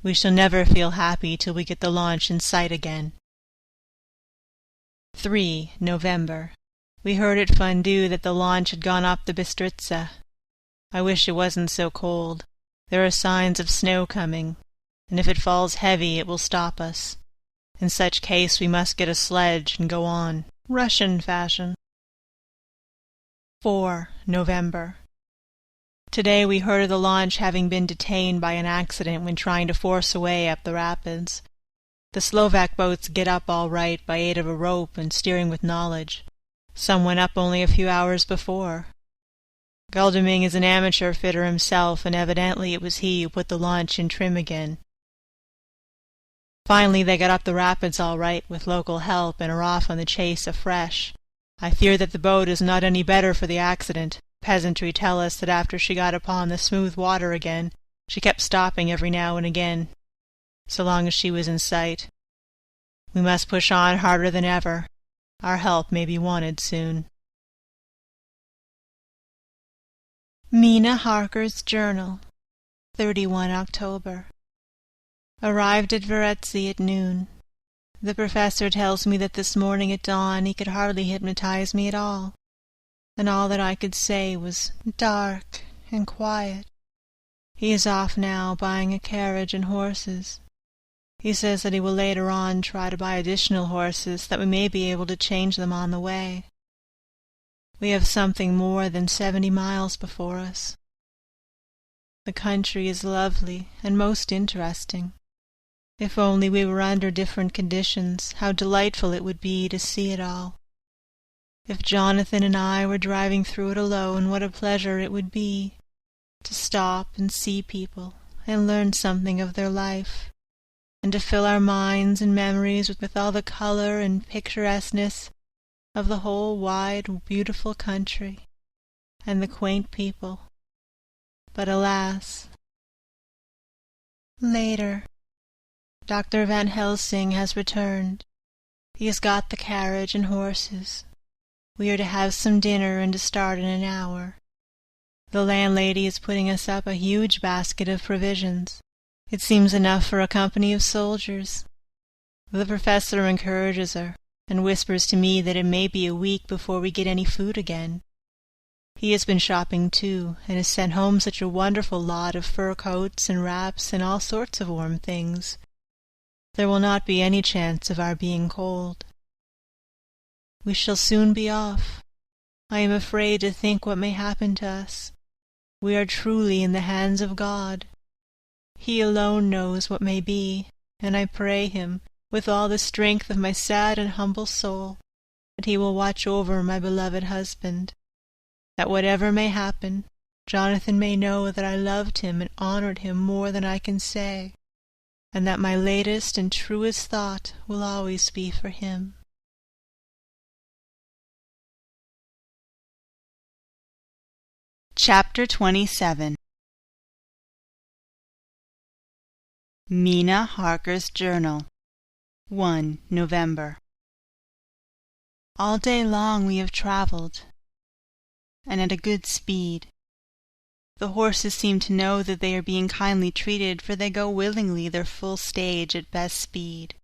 Speaker 2: We shall never feel happy till we get the launch in sight again. 3. November. We heard at Fondue that the launch had gone up the Bistritza. I wish it wasn't so cold. There are signs of snow coming, and if it falls heavy it will stop us. In such case we must get a sledge and go on, Russian fashion. 4. November. Today we heard of the launch having been detained by an accident when trying to force a way up the rapids. The Slovak boats get up all right by aid of a rope and steering with knowledge. Some went up only a few hours before. Guldeming is an amateur fitter himself, and evidently it was he who put the launch in trim again. Finally they got up the rapids all right with local help and are off on the chase afresh. I fear that the boat is not any better for the accident. Peasantry tell us that after she got upon the smooth water again, she kept stopping every now and again, so long as she was in sight. We must push on harder than ever. Our help may be wanted soon. Mina Harker's Journal, 31 October. Arrived at Varetzi at noon. The professor tells me that this morning at dawn he could hardly hypnotize me at all, and all that I could say was dark and quiet. He is off now buying a carriage and horses. He says that he will later on try to buy additional horses, that we may be able to change them on the way. We have something more than 70 miles before us. The country is lovely and most interesting. If only we were under different conditions, how delightful it would be to see it all. If Jonathan and I were driving through it alone, what a pleasure it would be to stop and see people and learn something of their life, and to fill our minds and memories with all the color and picturesqueness of the whole wide, beautiful country, and the quaint people. But alas! Later, Dr. Van Helsing has returned. He has got the carriage and horses. We are to have some dinner and to start in an hour. The landlady is putting us up a huge basket of provisions. It seems enough for a company of soldiers. The professor encourages her, and whispers to me that it may be a week before we get any food again. He has been shopping too, and has sent home such a wonderful lot of fur coats and wraps and all sorts of warm things. There will not be any chance of our being cold. We shall soon be off. I am afraid to think what may happen to us. We are truly in the hands of God. He alone knows what may be, and I pray him, with all the strength of my sad and humble soul, that he will watch over my beloved husband, that whatever may happen, Jonathan may know that I loved him and honored him more than I can say, and that my latest and truest thought will always be for him. Chapter 27. Mina Harker's Journal, 1 November. All day long we have travelled, and at a good speed. The horses seem to know that they are being kindly treated, for they go willingly their full stage at best speed.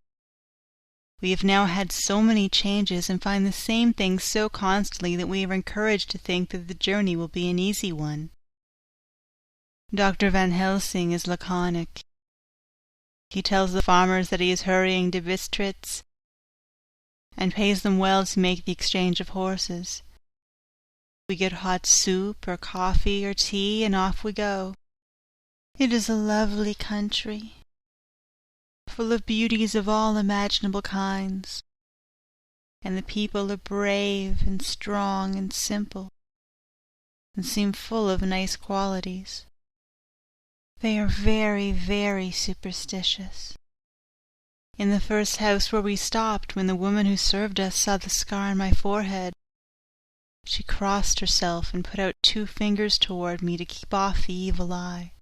Speaker 2: We have now had so many changes and find the same things so constantly that we are encouraged to think that the journey will be an easy one. Dr. Van Helsing is laconic. He tells the farmers that he is hurrying to Bistritz, and pays them well to make the exchange of horses. We get hot soup or coffee or tea, and off we go. It is a lovely country, full of beauties of all imaginable kinds, and the people are brave and strong and simple, and seem full of nice qualities. They are very, very superstitious. In the first house where we stopped, when the woman who served us saw the scar on my forehead, she crossed herself and put out 2 fingers toward me to keep off the evil eye.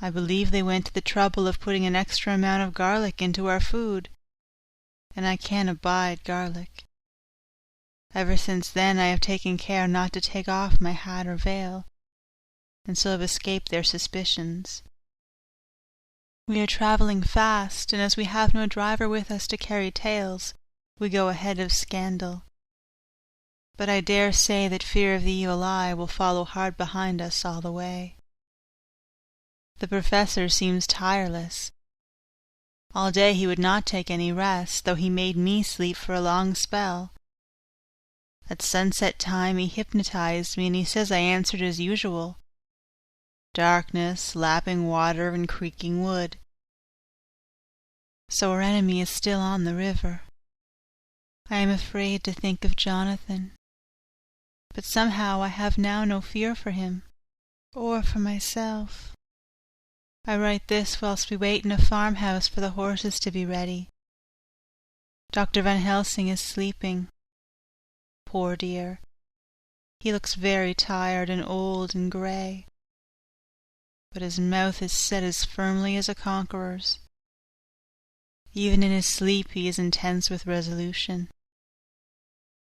Speaker 2: I believe they went to the trouble of putting an extra amount of garlic into our food, and I can't abide garlic. Ever since then I have taken care not to take off my hat or veil, and so have escaped their suspicions. We are travelling fast, and as we have no driver with us to carry tales, we go ahead of scandal. But I dare say that fear of the evil eye will follow hard behind us all the way. The professor seems tireless. All day he would not take any rest, though he made me sleep for a long spell. At sunset time he hypnotized me, and he says I answered as usual. Darkness, lapping water, and creaking wood. So our enemy is still on the river. I am afraid to think of Jonathan. But somehow I have now no fear for him, or for myself. I write this whilst we wait in a farmhouse for the horses to be ready. Dr. Van Helsing is sleeping. Poor dear. He looks very tired and old and grey. But his mouth is set as firmly as a conqueror's. Even in his sleep he is intense with resolution.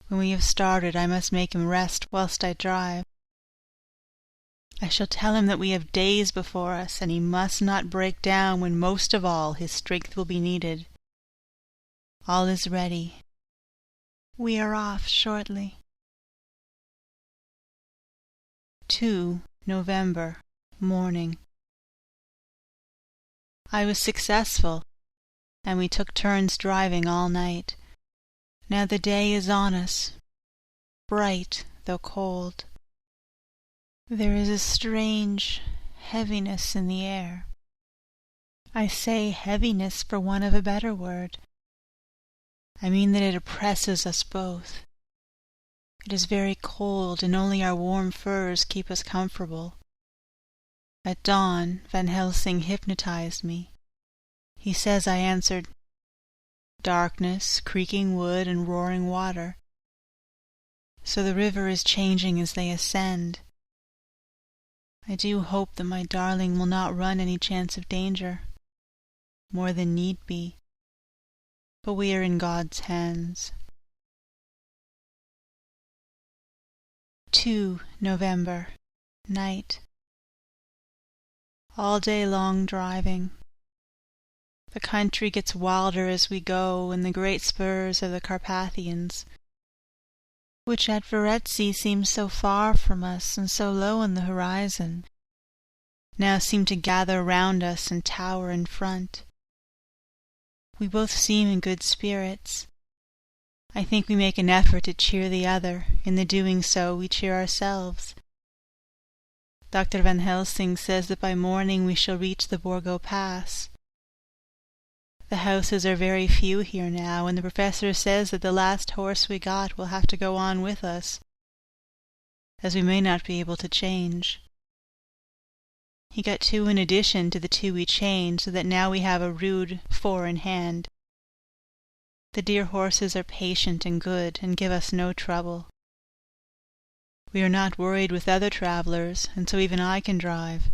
Speaker 2: When we have started, I must make him rest whilst I drive. I shall tell him that we have days before us, and he must not break down when most of all his strength will be needed. All is ready. We are off shortly. 2 November, morning. I was successful, and we took turns driving all night. Now the day is on us, bright though cold. There is a strange heaviness in the air. I say heaviness for want of a better word. I mean that it oppresses us both. It is very cold, and only our warm furs keep us comfortable. At dawn, Van Helsing hypnotized me. He says I answered, darkness, creaking wood, and roaring water. So the river is changing as they ascend. I do hope that my darling will not run any chance of danger, more than need be. But we are in God's hands. 2 November, night. All day long driving. The country gets wilder as we go, and the great spurs of the Carpathians, which at Varetzi seemed so far from us and so low on the horizon, now seem to gather round us and tower in front. We both seem in good spirits. I think we make an effort to cheer the other. In the doing so, we cheer ourselves. Dr. Van Helsing says that by morning we shall reach the Borgo Pass. The houses are very few here now, and the professor says that the last horse we got will have to go on with us, as we may not be able to change. He got 2 in addition to the 2 we changed, so that now we have a rude 4 in hand. The dear horses are patient and good, and give us no trouble. We are not worried with other travellers, and so even I can drive.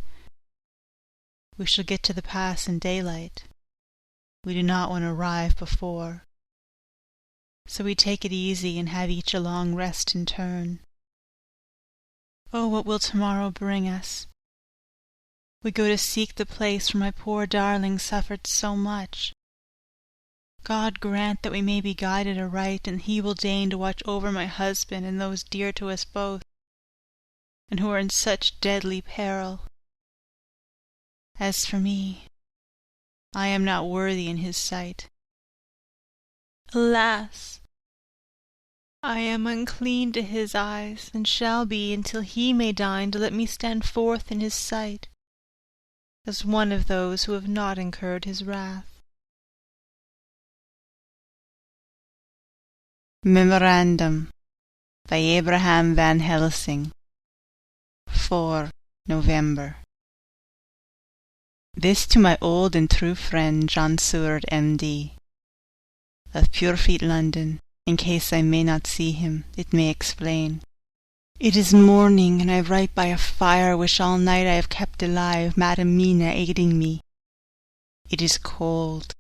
Speaker 2: We shall get to the pass in daylight. We do not want to arrive before. So we take it easy and have each a long rest in turn. Oh, what will tomorrow bring us? We go to seek the place where my poor darling suffered so much. God grant that we may be guided aright, and He will deign to watch over my husband and those dear to us both, and who are in such deadly peril. As for me, I am not worthy in His sight. Alas! I am unclean to His eyes, and shall be until He may deign to let me stand forth in His sight, as one of those who have not incurred His wrath. Memorandum by Abraham Van Helsing. 4 November. This to my old and true friend John Seward, M.D., of Purefleet, London. In case I may not see him, it may explain. It is morning, and I write by a fire which all night I have kept alive, Madam Mina aiding me. It is cold,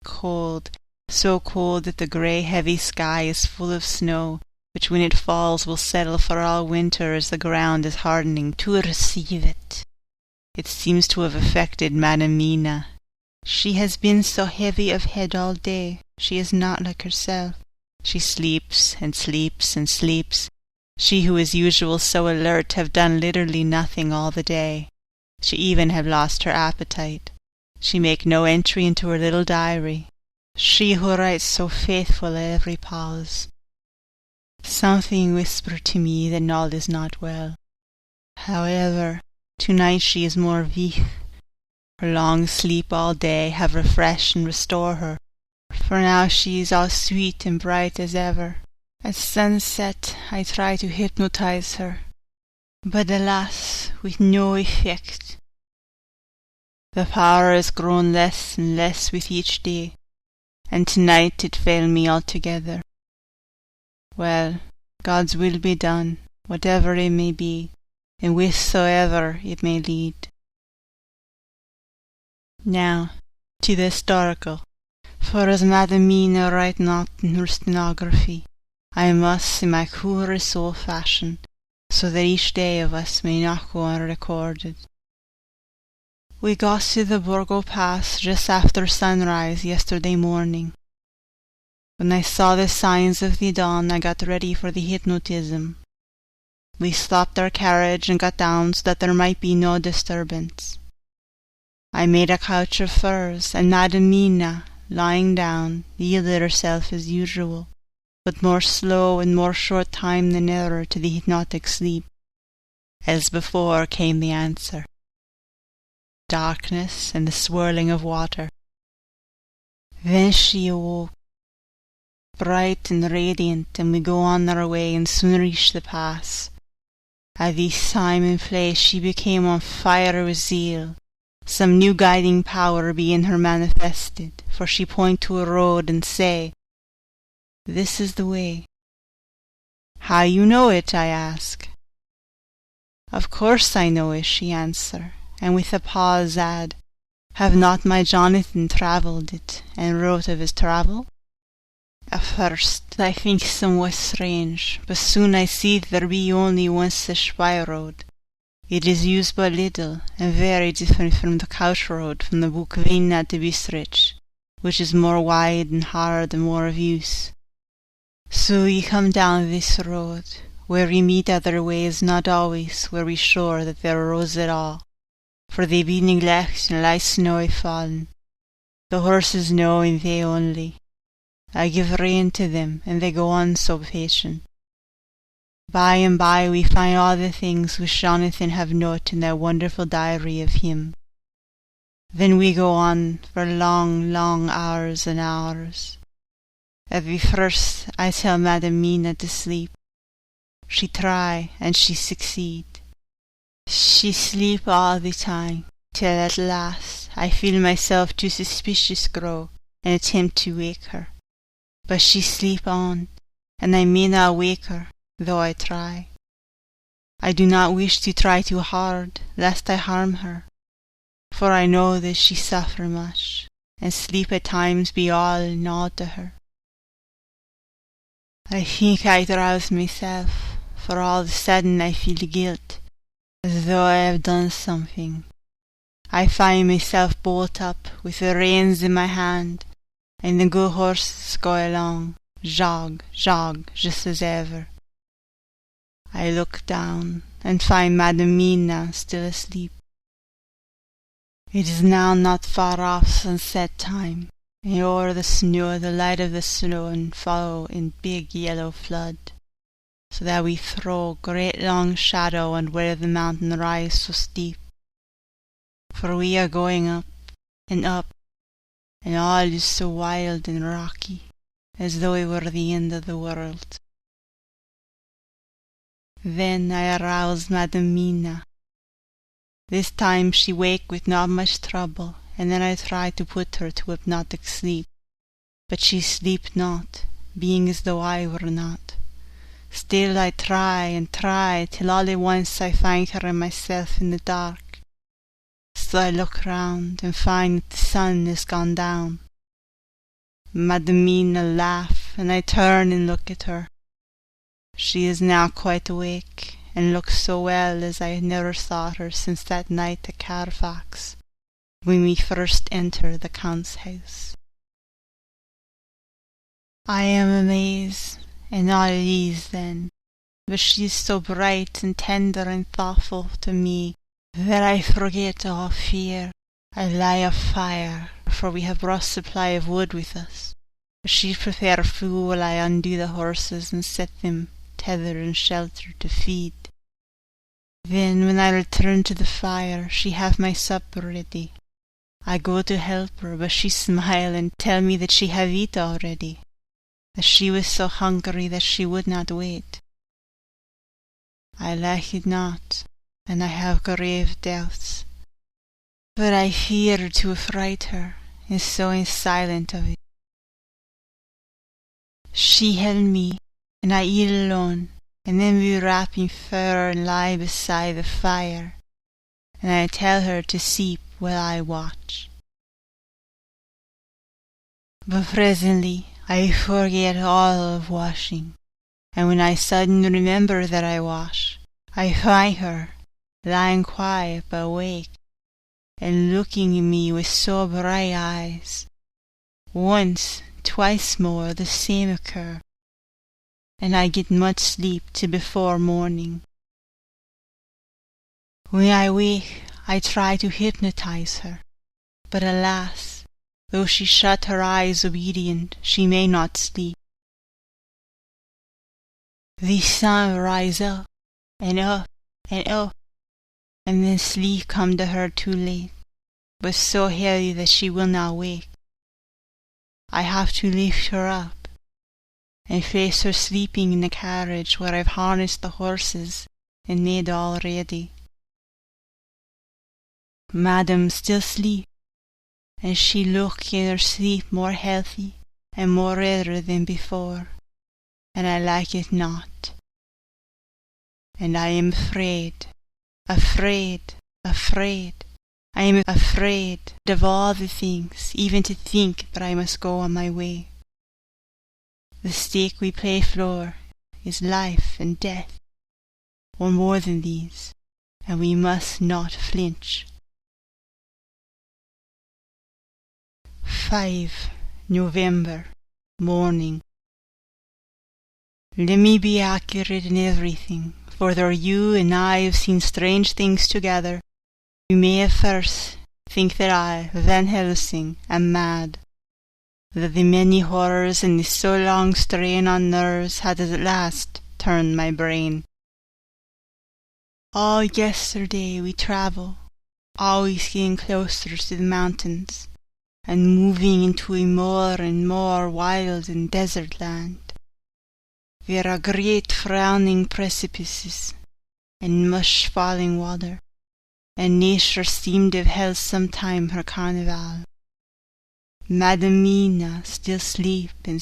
Speaker 2: cold, so cold that the grey heavy sky is full of snow, which when it falls will settle for all winter, as the ground is hardening to receive it. It seems to have affected Madam Mina. She has been so heavy of head all day, she is not like herself. She sleeps and sleeps and sleeps. She who is usual so alert have done literally nothing all the day. She even have lost her appetite. She make no entry into her little diary. She who writes so faithful at every pause. Something whispered to me that all is not well. However, tonight she is more vif. Her long sleep all day have refreshed and restore her, for now she is all sweet and bright as ever. At sunset I try to hypnotize her, but alas, with no effect. The power has grown less and less with each day, and tonight it failed me altogether. Well, God's will be done, whatever it may be, and whithersoever it may lead. Now, to the historical, for as Madam Mina write not in her stenography, I must in my coolest old fashion, so that each day of us may not go unrecorded. We got to the Borgo Pass just after sunrise yesterday morning. When I saw the signs of the dawn, I got ready for the hypnotism. We stopped our carriage and got down so that there might be no disturbance. I made a couch of furs, and Madam Mina, lying down, yielded herself as usual, but more slow and more short time than ever to the hypnotic sleep. As before came the answer. Darkness and the swirling of water. Then she awoke, bright and radiant, and we go on our way and soon reach the pass. At this time and place she became on fire with zeal. Some new guiding power be in her manifested, for she point to a road and say, "This is the way." "How you know it?" I ask. "Of course I know it," she answer, and with a pause add, "Have not my Jonathan travelled it, and wrote of his travel?" At first I think somewhat strange, but soon I see there be only one such by-road. It is used but little, and very different from the couch road from the Bukovina to Bistritz, which is more wide and hard and more of use. So we come down this road, where we meet other ways not always where we sure that there are roads at all, for they be neglected and lie snowy fallen. The horses know and they only. I give rein to them, and they go on so patient. By and by we find all the things which Jonathan have noted in that wonderful diary of him. Then we go on for long, long hours and hours. At the first I tell Madam Mina to sleep. She try, and she succeed. She sleep all the time, till at last I feel myself too suspicious grow, and attempt to wake her. But she sleep on, and I may not wake her, though I try. I do not wish to try too hard, lest I harm her, for I know that she suffer much, and sleep at times be all in all to her. I think I rouse myself, for all of a sudden I feel guilt, as though I have done something. I find myself bolt up, with the reins in my hand, and the good horses go along, jog, jog, just as ever. I look down, and find Madam Mina still asleep. It is now not far off sunset time, and o'er the snow the light of the snow follow in big yellow flood, so that we throw great long shadow on where the mountain rise so steep. For we are going up, and all is so wild and rocky, as though it were the end of the world. Then I arouse Madam Mina. This time she wake with not much trouble, and then I try to put her to hypnotic sleep. But she sleep not, being as though I were not. Still I try and try, till all at once I find her and myself in the dark. So I look round, and find that the sun is gone down. Madam Mina laugh, and I turn and look at her. She is now quite awake, and looks so well as I had never thought her since that night at Carfax, when we first entered the Count's house. I am amazed, and not at ease then, but she is so bright and tender and thoughtful to me that I forget all fear. I lie of fire, for we have brought supply of wood with us. But she prepare food while I undo the horses and set them tethered and sheltered to feed. Then when I return to the fire, she have my supper ready. I go to help her, but she smile and tell me that she have eat already, that she was so hungry that she would not wait. I like it not, and I have grave doubts, but I fear to affright her, and so am silent of it. She held me, and I eat alone, and then we wrap in fur and lie beside the fire, and I tell her to sleep while I watch. But presently I forget all of washing, and when I suddenly remember that I wash, I find her lying quiet but awake, and looking at me with so bright eyes. Once, twice more the same occur, and I get much sleep till before morning. When I wake, I try to hypnotize her, but alas, though she shut her eyes obedient, she may not sleep. The sun rise up, and up, and up, and then sleep come to her too late, but so heavy that she will not wake. I have to lift her up, and place her sleeping in the carriage where I've harnessed the horses and made all ready. Madam still sleep, and she look in her sleep more healthy and more redder than before, and I like it not. And I am afraid, afraid, afraid. I am afraid of all the things, even to think that I must go on my way. The stake we play for is life and death, or more than these, and we must not flinch. 5 November, morning. Let me be accurate in everything, for though you and I have seen strange things together, you may at first think that I, Van Helsing, am mad, that the many horrors and the so long strain on nerves had at last turned my brain. All yesterday we travelled, always getting closer to the mountains, and moving into a more and more wild and desert land. There are great frowning precipices, and much falling water, and nature seemed to have held some time her carnival. Madam Mina still sleep, and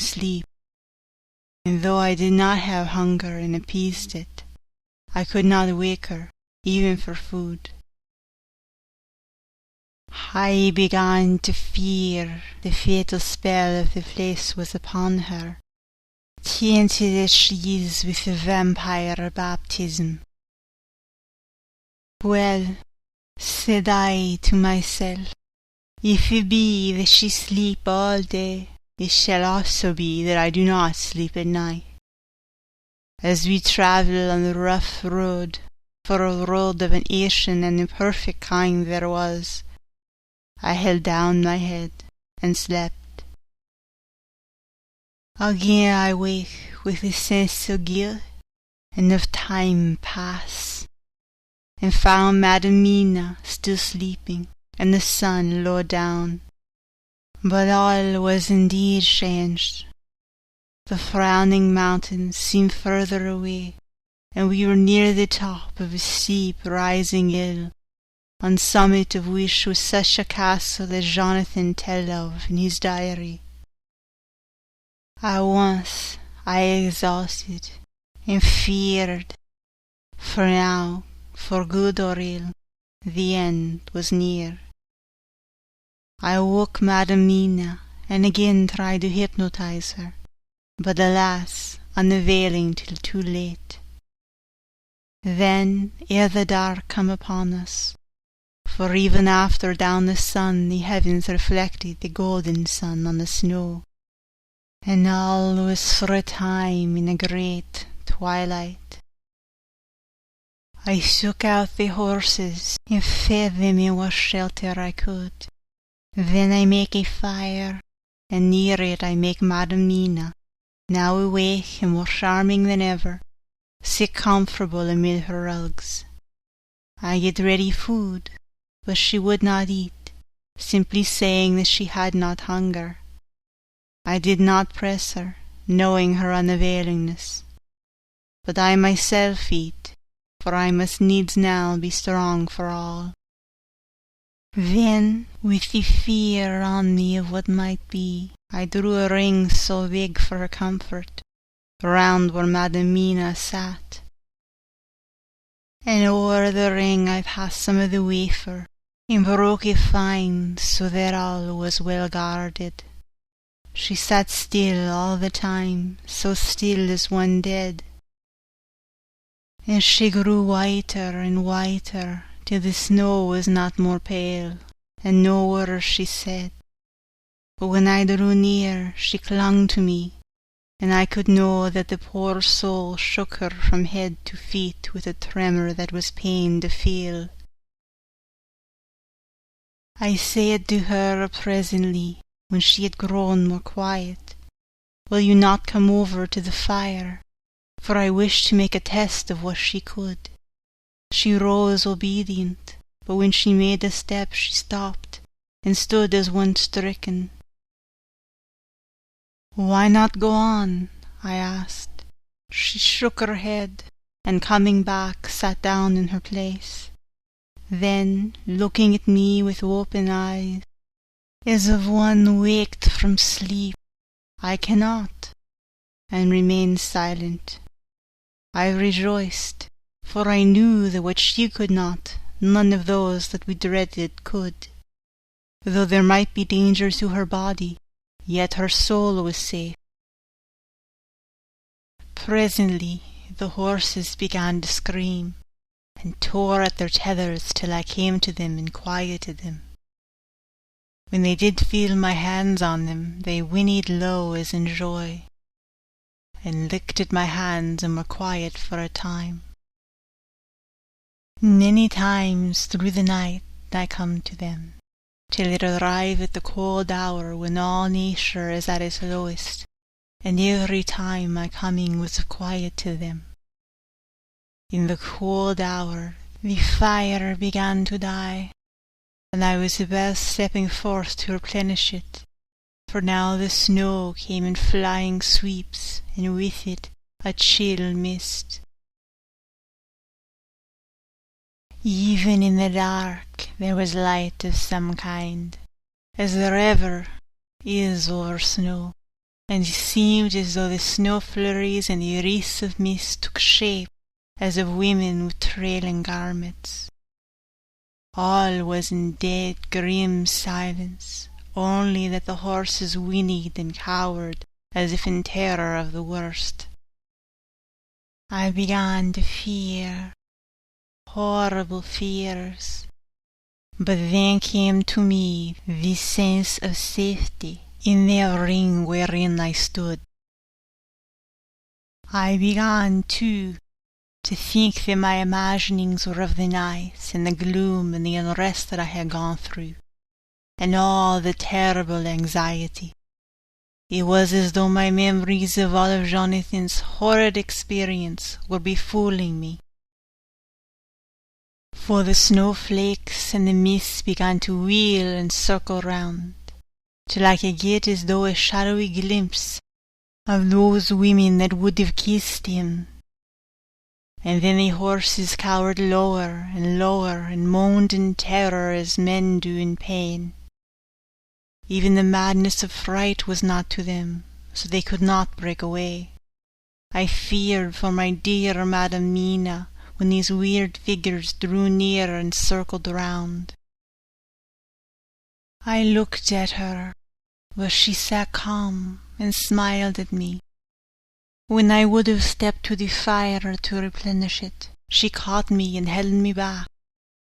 Speaker 2: though I did not have hunger and appeased it, I could not wake her, even for food. I began to fear the fatal spell of the place was upon her, tainted as she is with the vampire baptism. Well, said I to myself, if it be that she sleep all day, it shall also be that I do not sleep at night. As we travel on the rough road, for a road of an ancient and imperfect kind there was, I held down my head and slept. Again I wake with a sense of guilt and of time past, and found Madam Mina still sleeping, and the sun low down. But all was indeed changed. The frowning mountains seemed further away, and we were near the top of a steep rising hill, on summit of which was such a castle as Jonathan tell of in his diary. At once I exhausted and feared, for now, for good or ill, the end was near. I woke Madam Mina and again tried to hypnotize her, but alas, unavailing till too late. Then, ere the dark come upon us, for even after down the sun the heavens reflected the golden sun on the snow, and all was for a time in a great twilight. I shook out the horses and fed them in what shelter I could. Then I make a fire, and near it I make Madam Mina, now awake and more charming than ever, sit comfortable amid her rugs. I get ready food, but she would not eat, simply saying that she had not hunger. I did not press her, knowing her unavailingness. But I myself eat, for I must needs now be strong for all. Then, with the fear on me of what might be, I drew a ring so big for her comfort, round where Madam Mina sat. And o'er the ring I passed some of the wafer, and broke it fine, so that all was well guarded. She sat still all the time, so still as one dead. And she grew whiter and whiter, till the snow was not more pale, and no worse she said. But when I drew near, she clung to me, and I could know that the poor soul shook her from head to feet with a tremor that was pain to feel. I said to her presently, when she had grown more quiet, "Will you not come over to the fire?" For I wished to make a test of what she could. She rose obedient, but when she made a step she stopped, and stood as one stricken. "Why not go on?" I asked. She shook her head, and coming back sat down in her place. Then, looking at me with open eyes, as of one waked from sleep, "I cannot," and remained silent. I rejoiced, for I knew that what she could not, none of those that we dreaded could. Though there might be danger to her body, yet her soul was safe. Presently the horses began to scream, and tore at their tethers till I came to them and quieted them. When they did feel my hands on them, they whinnied low as in joy, and licked at my hands and were quiet for a time. Many times through the night I come to them, till it arrive at the cold hour when all nature is at its lowest, and every time my coming was of quiet to them. In the cold hour the fire began to die, and I was about stepping forth to replenish it, for now the snow came in flying sweeps, and with it a chill mist. Even in the dark there was light of some kind, as there ever is over snow, and it seemed as though the snow flurries and the wreaths of mist took shape as of women with trailing garments. All was in dead grim silence, only that the horses whinnied and cowered as if in terror of the worst. I began to fear, horrible fears, but then came to me the sense of safety in the ring wherein I stood. I began, too, to think that my imaginings were of the night and the gloom and the unrest that I had gone through, and all the terrible anxiety. It was as though my memories of all of Jonathan's horrid experience were befooling me. For the snowflakes and the mists began to wheel and circle round, till I could get as though a shadowy glimpse of those women that would have kissed him. And then the horses cowered lower and moaned in terror as men do in pain. Even the madness of fright was not to them, so they could not break away. I feared for my dear Madam Mina when these weird figures drew near and circled round. I looked at her, but she sat calm and smiled at me. When I would have stepped to the fire to replenish it, she caught me and held me back,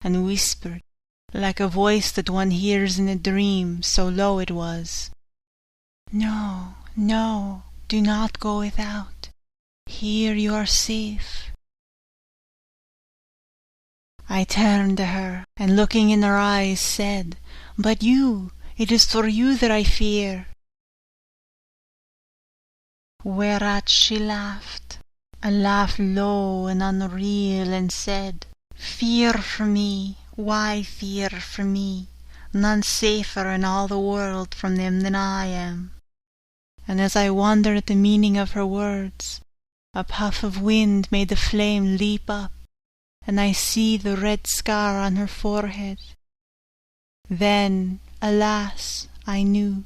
Speaker 2: and whispered, like a voice that one hears in a dream, so low it was, "No, No, do not go without. Here you are safe. I turned to her, and looking in her eyes said, But you, it is for you that I fear. Whereat she laughed, a laugh low and unreal, and said, Fear for me, why fear for me? None safer in all the world from them than I am. And as I wondered at the meaning of her words, a puff of wind made the flame leap up, and I see the red scar on her forehead. Then, alas, I knew.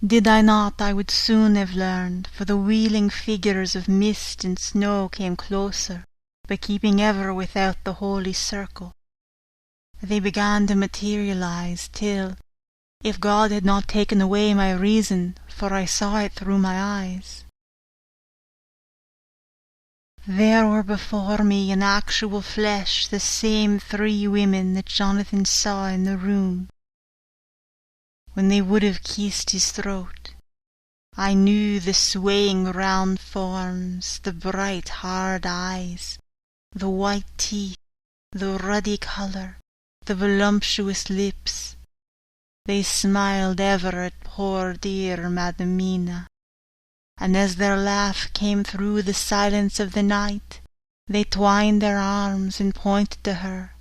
Speaker 2: Did I not, I would soon have learned, for the wheeling figures of mist and snow came closer, but keeping ever without the holy circle. They began to materialize till, if God had not taken away my reason, for I saw it through my eyes, there were before me in actual flesh the same 3 women that Jonathan saw in the room. When they would have kissed his throat, I knew the swaying round forms, the bright hard eyes, the white teeth, the ruddy colour, the voluptuous lips. They smiled ever at poor dear Madam Mina, and as their laugh came through the silence of the night, they twined their arms and pointed to her,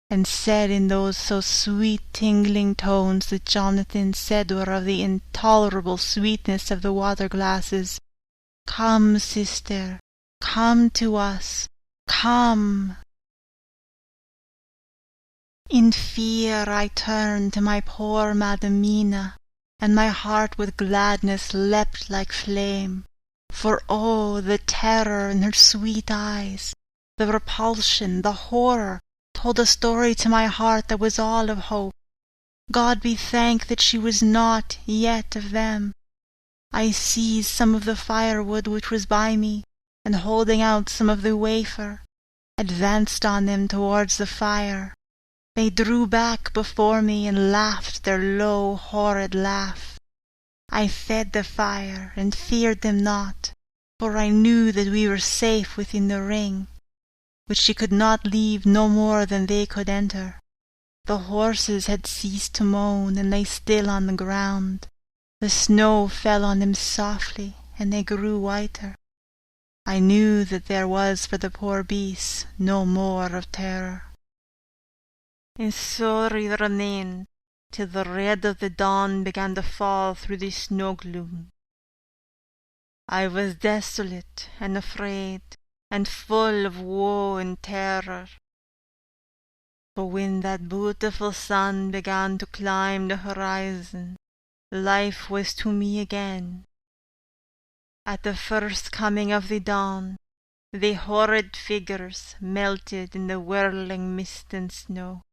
Speaker 2: and said in those so sweet tingling tones that Jonathan said were of the intolerable sweetness of the water-glasses, Come, sister, come to us, come. In fear I turned to my poor Madam Mina, and my heart with gladness leapt like flame, for oh, the terror in her sweet eyes, the repulsion, the horror, told a story to my heart that was all of hope. God be thanked that she was not yet of them. I seized some of the firewood which was by me, and holding out some of the wafer, advanced on them towards the fire. They drew back before me and laughed their low, horrid laugh. I fed the fire and feared them not, for I knew that we were safe within the ring, which she could not leave no more than they could enter. The horses had ceased to moan and lay still on the ground. The snow fell on them softly, and they grew whiter. I knew that there was for the poor beasts no more of terror. And so it remained, till the red of the dawn began to fall through the snow gloom. I was desolate and afraid, and full of woe and terror. But when that beautiful sun began to climb the horizon, life was to me again. At the first coming of the dawn, the horrid figures melted in the whirling mist and snow.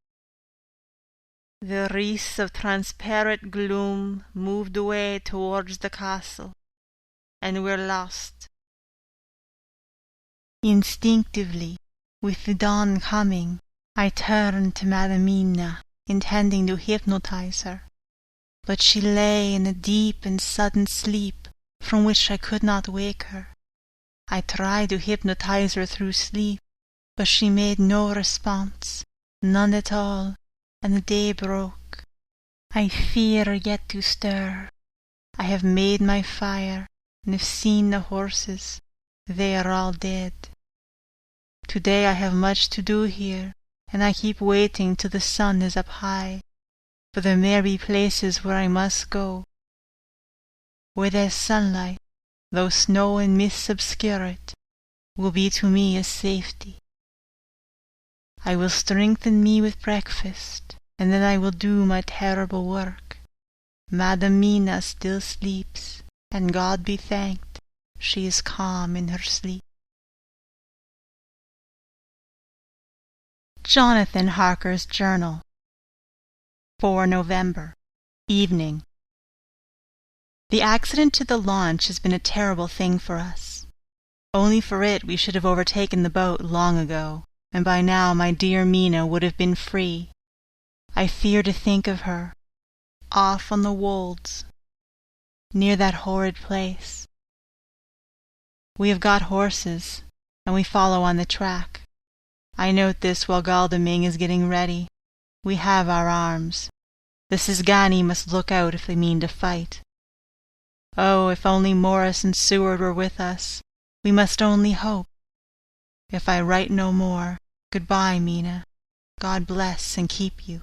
Speaker 2: The wreaths of transparent gloom moved away towards the castle, and were lost. Instinctively, with the dawn coming, I turned to Madam Mina, intending to hypnotize her, but she lay in a deep and sudden sleep from which I could not wake her. I tried to hypnotize her through sleep, but she made no response, none at all, and the day broke. I fear yet to stir. I have made my fire, and have seen the horses. They are all dead. Today I have much to do here, and I keep waiting till the sun is up high, for there may be places where I must go, where there's sunlight, though snow and mists obscure it, will be to me a safety. I will strengthen me with breakfast, and then I will do my terrible work. Madam Mina still sleeps, and God be thanked, she is calm in her sleep. Jonathan Harker's Journal. 4 November. Evening. The accident to the launch has been a terrible thing for us. Only for it we should have overtaken the boat long ago, and by now my dear Mina would have been free. I fear to think of her, off on the wolds, near that horrid place. We have got horses, and we follow on the track. I note this while Godalming is getting ready. We have our arms. The Sisgani must look out if they mean to fight. Oh, if only Morris and Seward were with us. We must only hope. If I write no more, goodbye, Mina. God bless and keep you.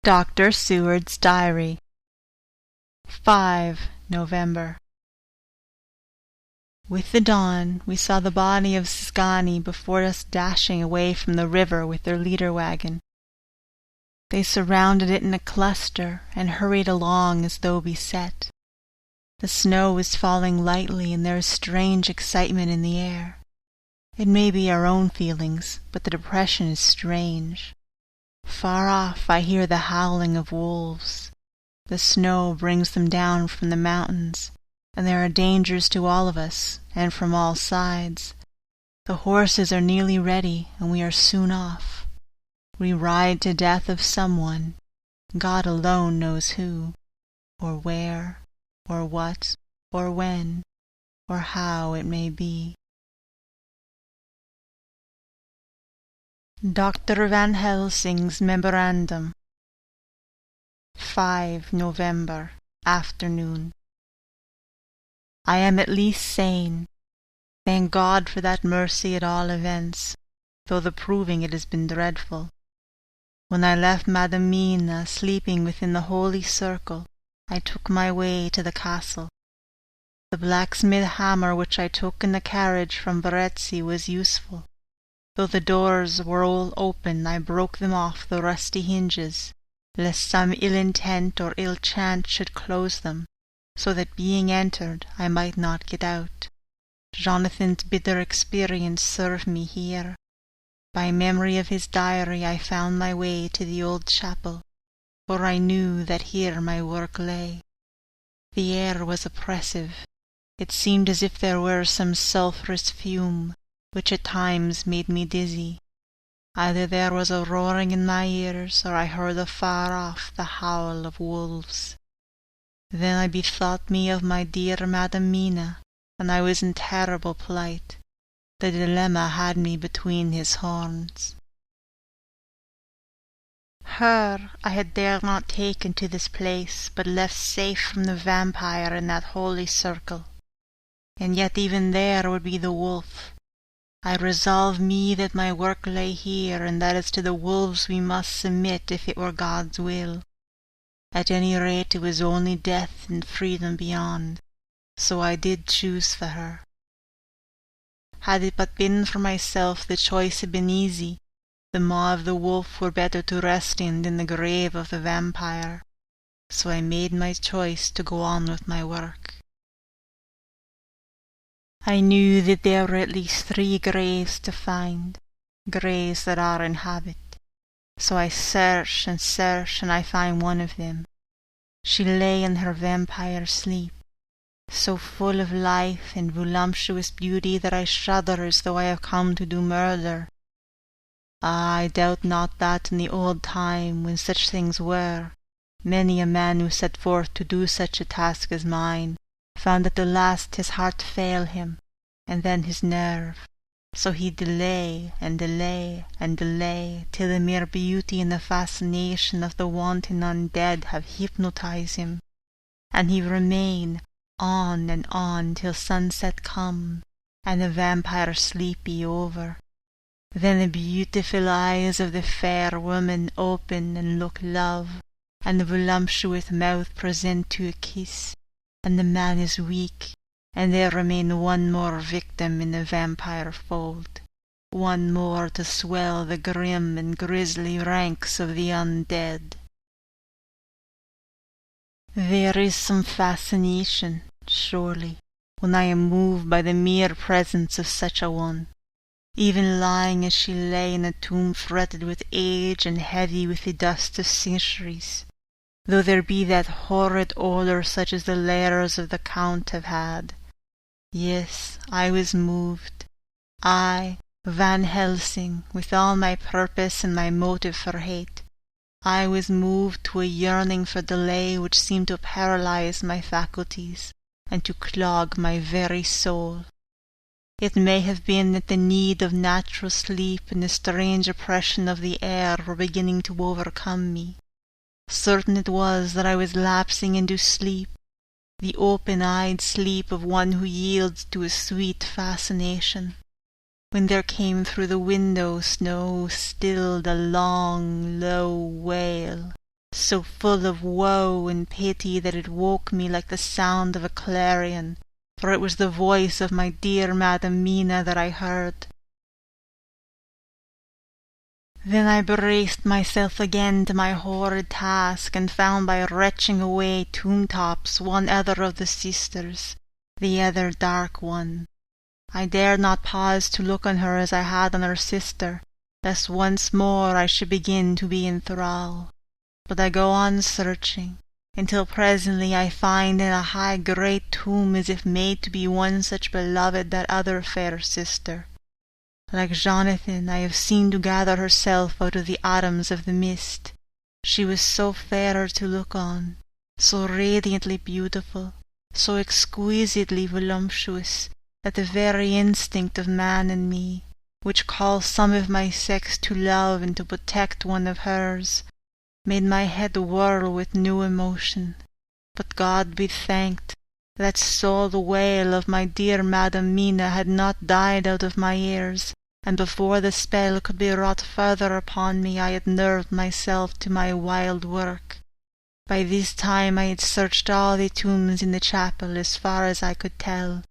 Speaker 2: Dr. Seward's Diary. 5 November. With the dawn, we saw the body of Sisgani before us dashing away from the river with their leader wagon. They surrounded it in a cluster and hurried along as though beset. The snow is falling lightly and there is strange excitement in the air. It may be our own feelings, but the depression is strange. Far off I hear the howling of wolves. The snow brings them down from the mountains, and there are dangers to all of us, and from all sides. The horses are nearly ready, and we are soon off. We ride to death of someone. God alone knows who, or where, or what, or when, or how it may be. Dr. Van Helsing's Memorandum. 5 November, afternoon. I am at least sane. Thank God for that mercy at all events, though the proving it has been dreadful. When I left Madam Mina sleeping within the holy circle, I took my way to the castle. The blacksmith hammer which I took in the carriage from Varetzi was useful. Though the doors were all open, I broke them off the rusty hinges, lest some ill intent or ill chance should close them, so that being entered I might not get out. Jonathan's bitter experience served me here. By memory of his diary I found my way to the old chapel, for I knew that here my work lay. The air was oppressive. It seemed as if there were some sulphurous fume, which at times made me dizzy. Either there was a roaring in my ears, or I heard afar off the howl of wolves. Then I bethought me of my dear Madam Mina, and I was in terrible plight. The dilemma had me between his horns. Her I had dare not taken to this place, but left safe from the vampire in that holy circle. And yet even there would be the wolf. I resolved me that my work lay here, and that as to the wolves we must submit if it were God's will. At any rate it was only death and freedom beyond, so I did choose for her. Had it but been for myself, the choice had been easy. The maw of the wolf were better to rest in than the grave of the vampire, so I made my choice to go on with my work. I knew that there were at least 3 graves to find, graves that are in habit. So I searched, and I find one of them. She lay in her vampire sleep, so full of life and voluptuous beauty that I shudder as though I have come to do murder. Ah, I doubt not that in the old time, when such things were, many a man who set forth to do such a task as mine found at the last his heart fail him, and then his nerve. So he delay and delay and delay, till the mere beauty and the fascination of the wanton undead have hypnotized him, and he remain on and on till sunset come, and the vampire sleep be over. Then the beautiful eyes of the fair woman open and look love, and the voluptuous mouth present to a kiss, and the man is weak, and there remain one more victim in the vampire fold, one more to swell the grim and grisly ranks of the undead. There is some fascination, surely, when I am moved by the mere presence of such a one, even lying as she lay in a tomb fretted with age and heavy with the dust of centuries, though there be that horrid odour such as the lairs of the Count have had. Yes, I was moved. I, Van Helsing, with all my purpose and my motive for hate, I was moved to a yearning for delay which seemed to paralyze my faculties and to clog my very soul. It may have been that the need of natural sleep and the strange oppression of the air were beginning to overcome me. Certain it was that I was lapsing into sleep, the open-eyed sleep of one who yields to a sweet fascination, when there came through the window snow-stilled a long, low wail, so full of woe and pity that it woke me like the sound of a clarion, for it was the voice of my dear Madam Mina that I heard. Then I braced myself again to my horrid task, and found by retching away tomb-tops one other of the sisters, the other dark one. I dared not pause to look on her as I had on her sister, lest once more I should begin to be in thrall. But I go on searching, until presently I find in a high great tomb as if made to be one such beloved that other fair sister. Like Jonathan, I have seen to gather herself out of the atoms of the mist. She was so fairer to look on, so radiantly beautiful, so exquisitely voluptuous, that the very instinct of man in me, which calls some of my sex to love and to protect one of hers, made my head whirl with new emotion. But God be thanked, that soul wail of my dear Madam Mina had not died out of my ears, and before the spell could be wrought further upon me I had nerved myself to my wild work. By this time I had searched all the tombs in the chapel as far as I could tell,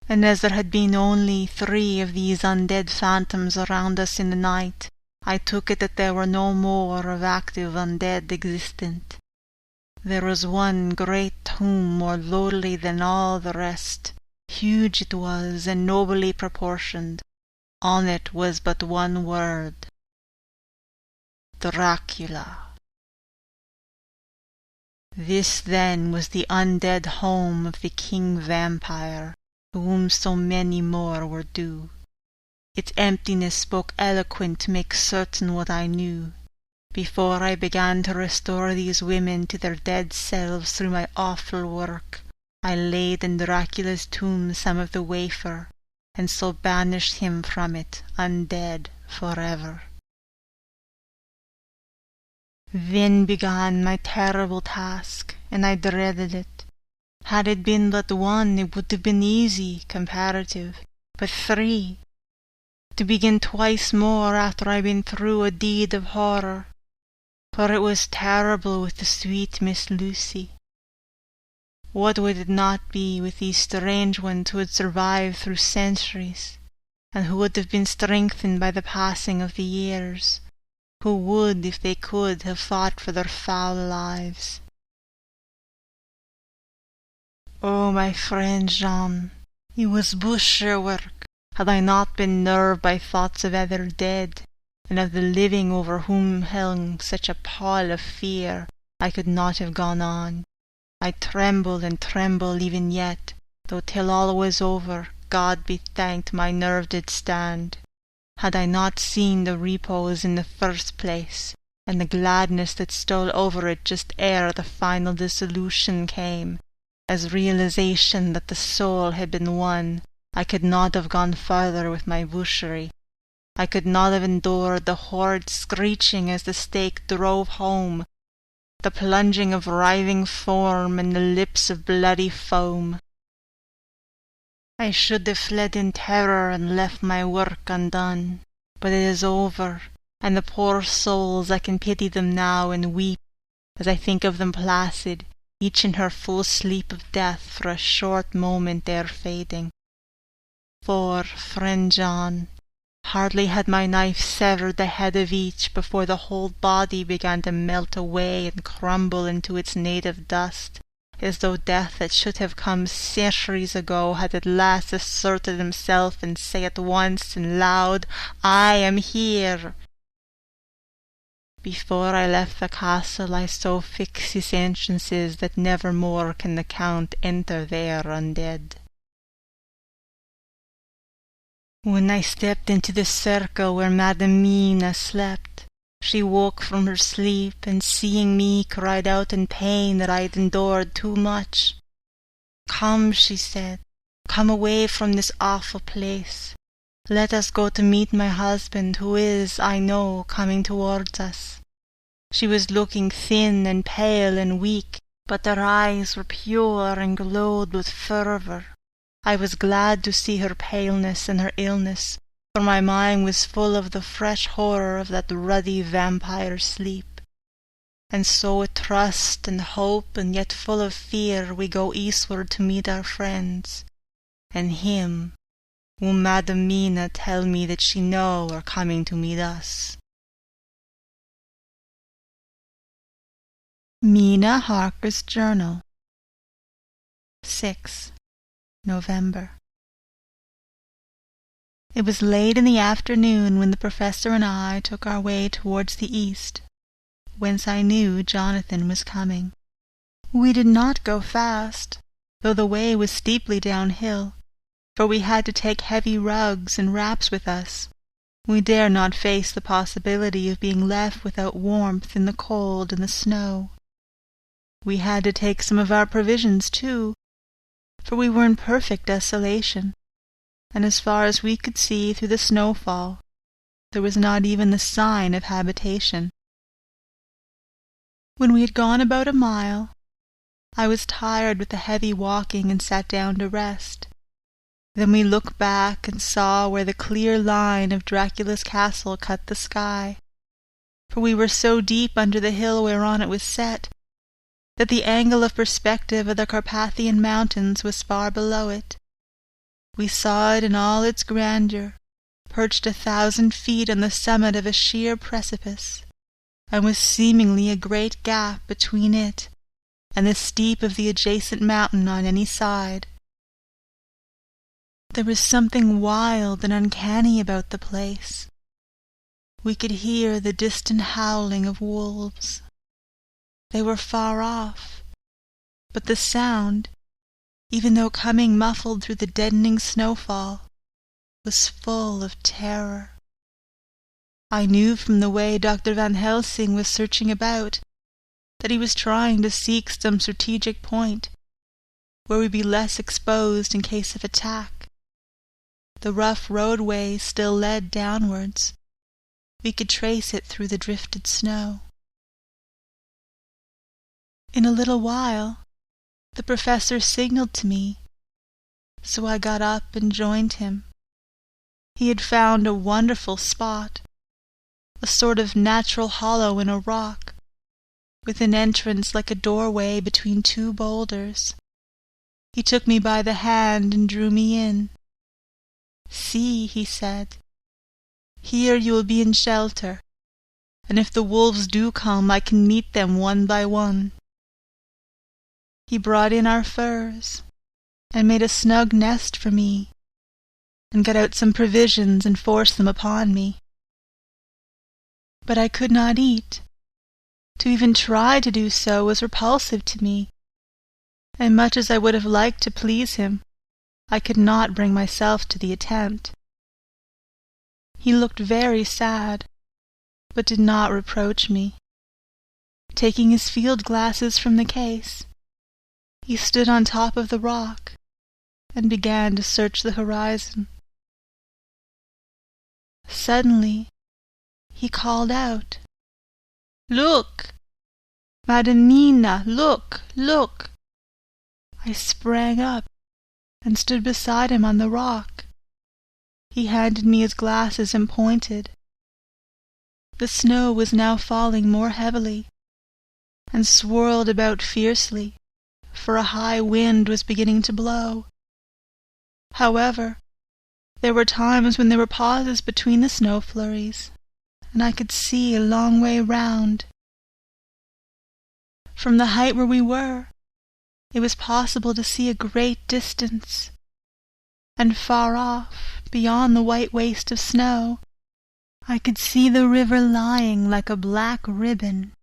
Speaker 2: and as there had been only 3 of these undead phantoms around us in the night, I took it that there were no more of active undead existent. There was one great tomb more lowly than all the rest. Huge it was, and nobly proportioned. On it was but one word: Dracula. This then was the undead home of the king vampire, to whom so many more were due. Its emptiness spoke eloquent to make certain what I knew. Before I began to restore these women to their dead selves through my awful work, I laid in Dracula's tomb some of the wafer, and so banished him from it, undead forever. Then began my terrible task, and I dreaded it. Had it been but one, it would have been easy, comparative, but 3. To begin twice more after I'd been through a deed of horror, for it was terrible with the sweet Miss Lucy. What would it not be with these strange ones who had survived through centuries, and who would have been strengthened by the passing of the years, who would, if they could, have fought for their foul lives? Oh, my friend Jean, it was butcher work, had I not been nerved by thoughts of other dead, and of the living over whom hung such a pall of fear. I could not have gone on. I tremble and tremble even yet, though till all was over, God be thanked, my nerve did stand. Had I not seen the repose in the first place, and the gladness that stole over it just ere the final dissolution came, as realization that the soul had been won, I could not have gone further with my butchery. I could not have endured the horrid screeching as the stake drove home, the plunging of writhing form and the lips of bloody foam. I should have fled in terror and left my work undone, but it is over, and the poor souls, I can pity them now and weep, as I think of them placid, each in her full sleep of death for a short moment ere fading. For, friend John, hardly had my knife severed the head of each before the whole body began to melt away and crumble into its native dust, as though death that should have come centuries ago had at last asserted himself and say at once and loud, "I am here." Before I left the castle I so fixed his entrances that never more can the Count enter there undead. When I stepped into the circle where Madam Mina slept, She woke from her sleep, and seeing me, cried out in pain that I had endured too much. "Come," she said, "come away from this awful place. Let us go to meet my husband, who is, I know, coming towards us." She was looking thin and pale and weak, but her eyes were pure and glowed with fervour. I was glad to see her paleness and her illness, for my mind was full of the fresh horror of that ruddy vampire sleep. And so with trust and hope, and yet full of fear, we go eastward to meet our friends, and him whom Madam Mina tell me that she know are coming to meet us. Mina Harker's Journal, 6 November. It was late in the afternoon when the Professor and I took our way towards the east, whence I knew Jonathan was coming. We did not go fast, though the way was steeply downhill, for we had to take heavy rugs and wraps with us. We dare not face the possibility of being left without warmth in the cold and the snow. We had to take some of our provisions, too, for we were in perfect desolation, and as far as we could see through the snowfall, there was not even the sign of habitation. When we had gone about a mile, I was tired with the heavy walking and sat down to rest. Then we looked back and saw where the clear line of Dracula's castle cut the sky, for we were so deep under the hill whereon it was set, that the angle of perspective of the Carpathian mountains was far below it. We saw it in all its grandeur, perched 1,000 feet on the summit of a sheer precipice, and with seemingly a great gap between it and the steep of the adjacent mountain on any side. There was something wild and uncanny about the place. We could hear the distant howling of wolves. They were far off, but the sound, even though coming muffled through the deadening snowfall, was full of terror. I knew from the way Dr. Van Helsing was searching about that he was trying to seek some strategic point where we'd be less exposed in case of attack. The rough roadway still led downwards. We could trace it through the drifted snow. In a little while, the Professor signalled to me, so I got up and joined him. He had found a wonderful spot, a sort of natural hollow in a rock, with an entrance like a doorway between 2 boulders. He took me by the hand and drew me in. "See," he said, "here you will be in shelter, and if the wolves do come I can meet them one by one." He brought in our furs, and made a snug nest for me, and got out some provisions and forced them upon me. But I could not eat. To even try to do so was repulsive to me, and much as I would have liked to please him, I could not bring myself to the attempt. He looked very sad, but did not reproach me. Taking his field glasses from the case, he stood on top of the rock and began to search the horizon. Suddenly, he called out, "Look! Madam Mina, look, look!" I sprang up and stood beside him on the rock. He handed me his glasses and pointed. The snow was now falling more heavily, and swirled about fiercely, for a high wind was beginning to blow. However, there were times when there were pauses between the snow flurries, and I could see a long way round. From the height where we were, it was possible to see a great distance, and far off, beyond the white waste of snow, I could see the river lying like a black ribbon,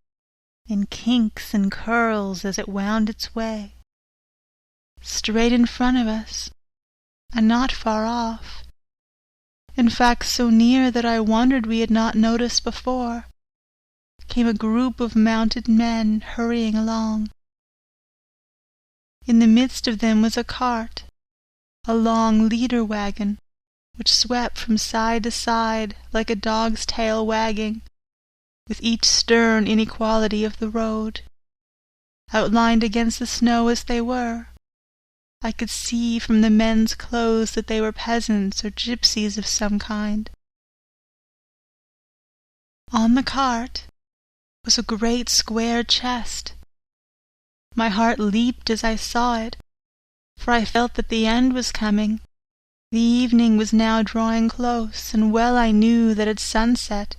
Speaker 2: in kinks and curls as it wound its way. Straight in front of us, and not far off, in fact so near that I wondered we had not noticed before, came a group of mounted men hurrying along. In the midst of them was a cart, a long leader wagon, which swept from side to side like a dog's tail wagging, with each stern inequality of the road. Outlined against the snow as they were, I could see from the men's clothes that they were peasants or gypsies of some kind. On the cart was a great square chest. My heart leaped as I saw it, for I felt that the end was coming. The evening was now drawing close, and well I knew that at sunset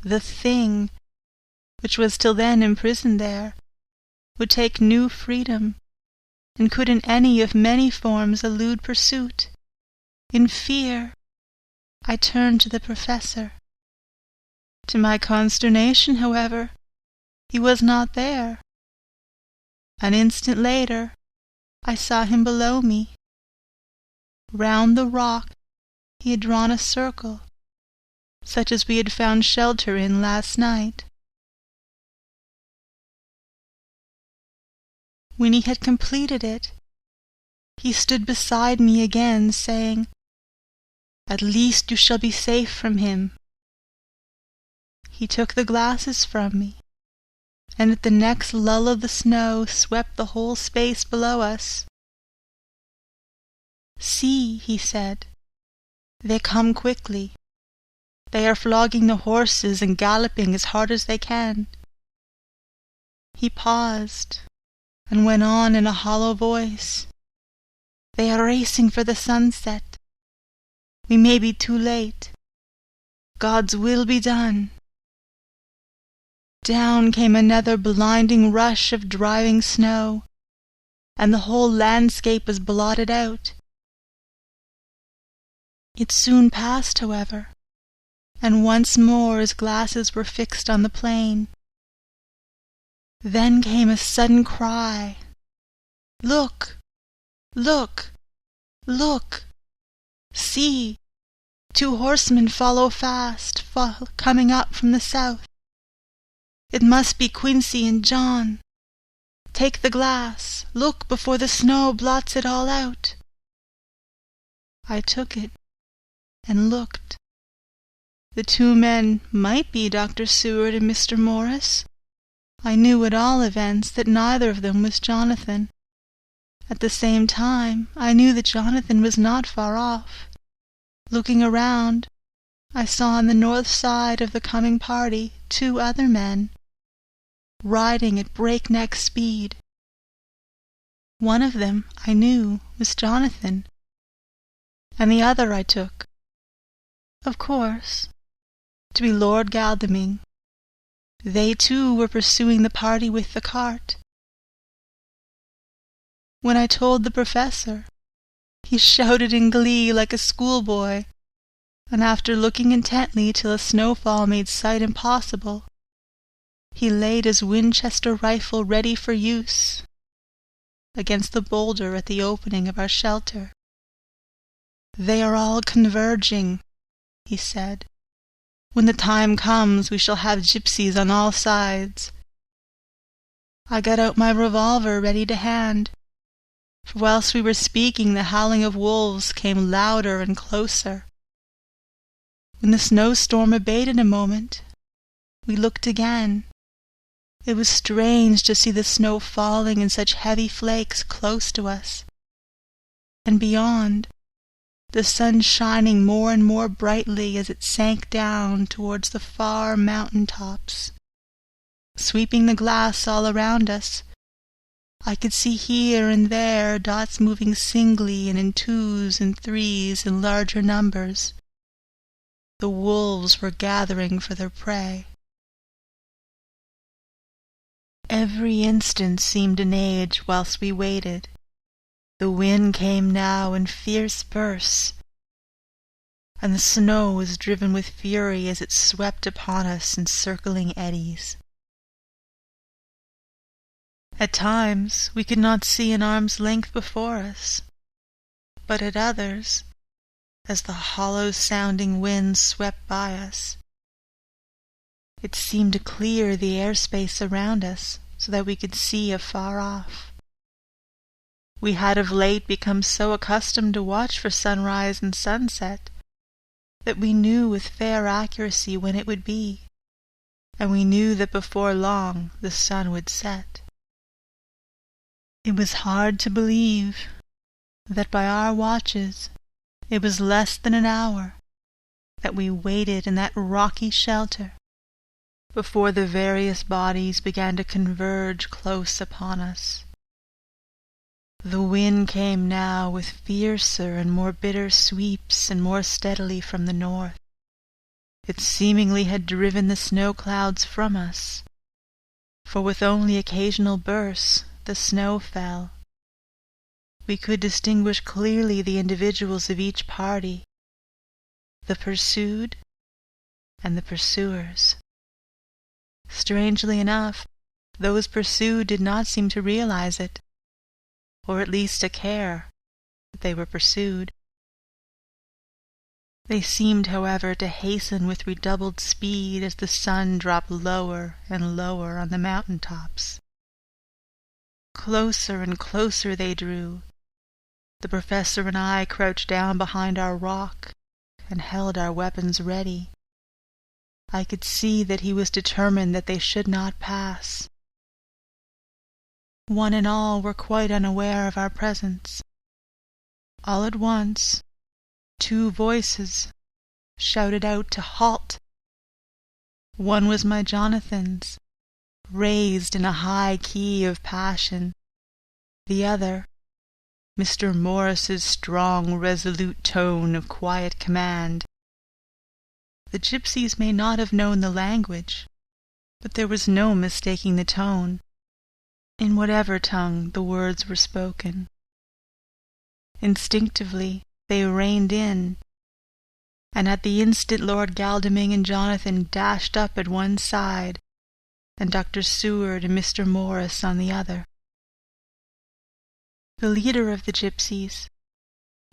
Speaker 2: the thing, which was till then imprisoned there, would take new freedom, and could in any of many forms elude pursuit. In fear, I turned to the professor. To my consternation, however, he was not there. An instant later, I saw him below me. Round the rock he had drawn a circle, such as we had found shelter in last night. When he had completed it, he stood beside me again, saying, "At least you shall be safe from him." He took the glasses from me, and at the next lull of the snow swept the whole space below us. "See," he said, "they come quickly. They are flogging the horses and galloping as hard as they can." He paused, and went on in a hollow voice, "They are racing for the sunset. We may be too late. God's will be done." Down came another blinding rush of driving snow, and the whole landscape was blotted out. It soon passed, however, and once more his glasses were fixed on the plain. Then came a sudden cry, "Look! Look! Look! See! 2 horsemen follow fast, coming up from the south. It must be Quincy and John. Take the glass. Look before the snow blots it all out." I took it and looked. The 2 men might be Dr. Seward and Mr. Morris. I knew at all events that neither of them was Jonathan. At the same time, I knew that Jonathan was not far off. Looking around, I saw on the north side of the coming party 2 other men, riding at breakneck speed. One of them, I knew, was Jonathan, and the other I took, of course, to be Lord Godalming. They too were pursuing the party with the cart. When I told the professor, he shouted in glee like a schoolboy, and after looking intently till a snowfall made sight impossible, he laid his Winchester rifle ready for use against the boulder at the opening of our shelter. "They are all converging," he said. "When the time comes we shall have gypsies on all sides." I got out my revolver ready to hand, for whilst we were speaking the howling of wolves came louder and closer. When the snowstorm abated a moment, we looked again. It was strange to see the snow falling in such heavy flakes close to us, and beyond, the sun shining more and more brightly as it sank down towards the far mountain tops. Sweeping the glass all around us, I could see here and there dots moving singly and in 2s and 3s and larger numbers. The wolves were gathering for their prey. Every instant seemed an age whilst we waited. The wind came now in fierce bursts, and the snow was driven with fury as it swept upon us in circling eddies. At times we could not see an arm's length before us, but at others, as the hollow-sounding wind swept by us, It seemed to clear the airspace around us so that we could see afar off. We had of late become so accustomed to watch for sunrise and sunset that we knew with fair accuracy when it would be, and we knew that before long the sun would set. It was hard to believe that by our watches it was less than an hour that we waited in that rocky shelter before the various bodies began to converge close upon us. The wind came now with fiercer and more bitter sweeps and more steadily from the north. It seemingly had driven the snow clouds from us, for with only occasional bursts the snow fell. We could distinguish clearly the individuals of each party, the pursued and the pursuers. Strangely enough, those pursued did not seem to realize it, or at least to care that they were pursued. They seemed, however, to hasten with redoubled speed as the sun dropped lower and lower on the mountain tops. Closer and closer they drew. The professor and I crouched down behind our rock and held our weapons ready. I could see that he was determined that they should not pass. One and all were quite unaware of our presence. All at once, 2 voices shouted out to halt. One was my Jonathan's, raised in a high key of passion. The other, Mr. Morris's strong, resolute tone of quiet command. The gypsies may not have known the language, but there was no mistaking the tone, in whatever tongue the words were spoken. Instinctively they reined in, and at the instant Lord Godalming and Jonathan dashed up at one side, and Dr. Seward and Mr. Morris on the other. The leader of the gypsies,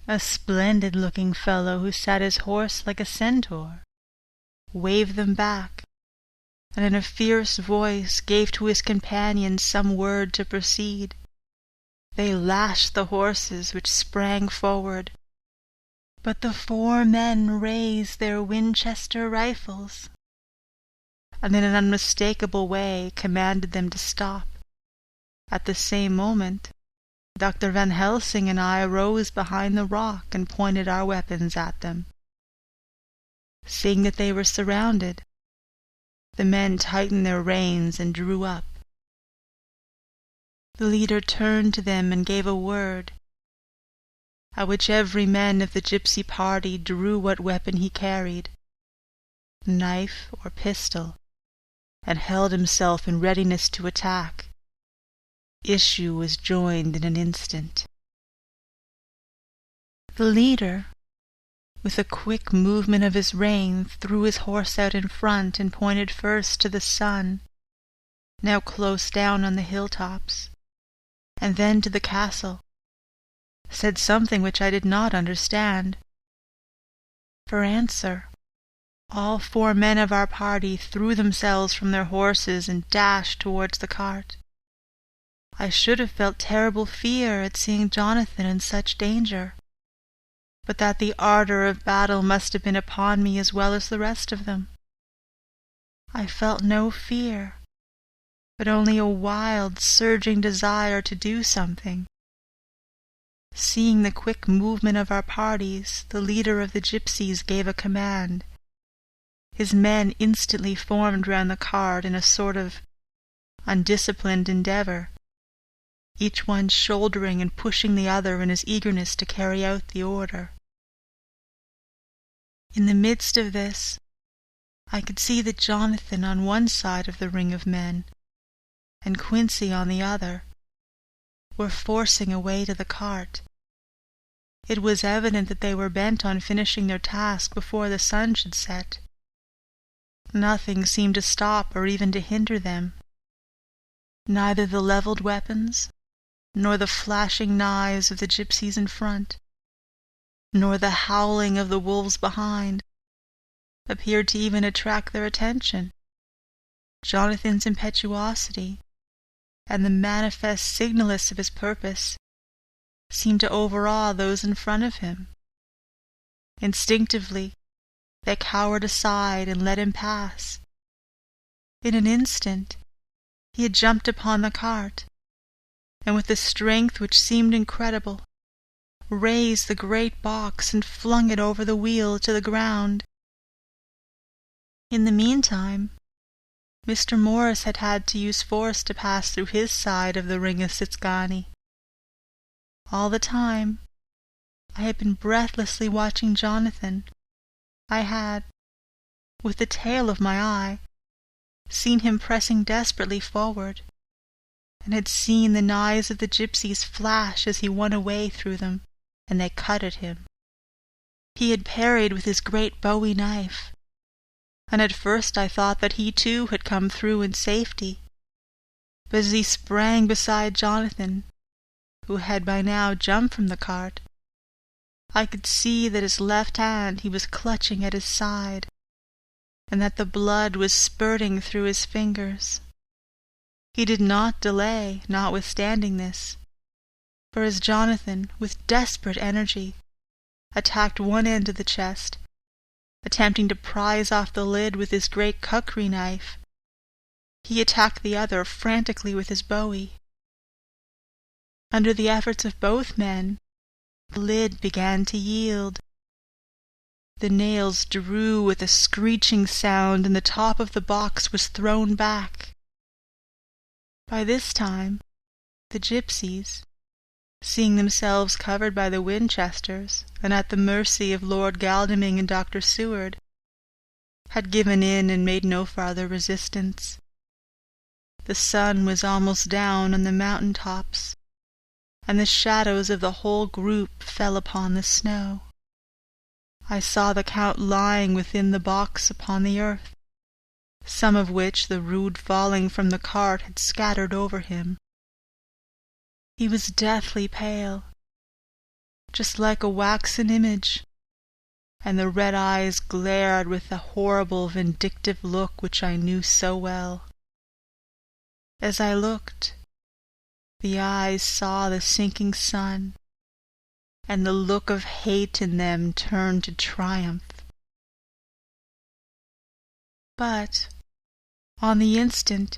Speaker 2: a splendid-looking fellow who sat his horse like a centaur, waved them back, and in a fierce voice gave to his companions some word to proceed. They lashed the horses, which sprang forward, but the 4 men raised their Winchester rifles, and in an unmistakable way commanded them to stop. At the same moment, Dr. Van Helsing and I rose behind the rock and pointed our weapons at them. Seeing that they were surrounded, the men tightened their reins and drew up. The leader turned to them and gave a word, at which every man of the gypsy party drew what weapon he carried, knife or pistol, and held himself in readiness to attack. Issue was joined in an instant. The leader, with a quick movement of his rein, threw his horse out in front and pointed first to the sun, now close down on the hilltops, and then to the castle, said something which I did not understand. For answer, all 4 men of our party threw themselves from their horses and dashed towards the cart. I should have felt terrible fear at seeing Jonathan in such danger, but that the ardor of battle must have been upon me as well as the rest of them. I felt no fear, but only a wild, surging desire to do something. Seeing the quick movement of our parties, the leader of the gypsies gave a command. His men instantly formed round the cart in a sort of undisciplined endeavor, each one shouldering and pushing the other in his eagerness to carry out the order. In the midst of this, I could see that Jonathan on one side of the ring of men, and Quincy on the other, were forcing a way to the cart. It was evident that they were bent on finishing their task before the sun should set. Nothing seemed to stop or even to hinder them. Neither the levelled weapons, nor the flashing knives of the gypsies in front, nor the howling of the wolves behind, appeared to even attract their attention. Jonathan's impetuosity, and the manifest signalness of his purpose, seemed to overawe those in front of him. Instinctively, they cowered aside and let him pass. In an instant, he had jumped upon the cart, and with a strength which seemed incredible, raised the great box and flung it over the wheel to the ground. In the meantime, Mr. Morris had had to use force to pass through his side of the ring of Sitzgani. All the time, I had been breathlessly watching Jonathan. I had, with the tail of my eye, seen him pressing desperately forward, and had seen the knives of the gypsies flash as he won a way through them, and they cut at him. He had parried with his great bowie knife, and at first I thought that he too had come through in safety. But as he sprang beside Jonathan, who had by now jumped from the cart, I could see that his left hand he was clutching at his side, and that the blood was spurting through his fingers. He did not delay, notwithstanding this, for as Jonathan, with desperate energy, attacked one end of the chest, attempting to prise off the lid with his great kukri knife, he attacked the other frantically with his bowie. Under the efforts of both men, the lid began to yield. The nails drew with a screeching sound, and the top of the box was thrown back. By this time, the gypsies, seeing themselves covered by the Winchesters and at the mercy of Lord Godalming and Dr. Seward, had given in and made no farther resistance. The sun was almost down on the mountain tops, and the shadows of the whole group fell upon the snow. I saw the Count lying within the box upon the earth, some of which the rude falling from the cart had scattered over him. He was deathly pale, just like a waxen image, and the red eyes glared with the horrible vindictive look which I knew so well. As I looked, the eyes saw the sinking sun, and the look of hate in them turned to triumph. But, on the instant,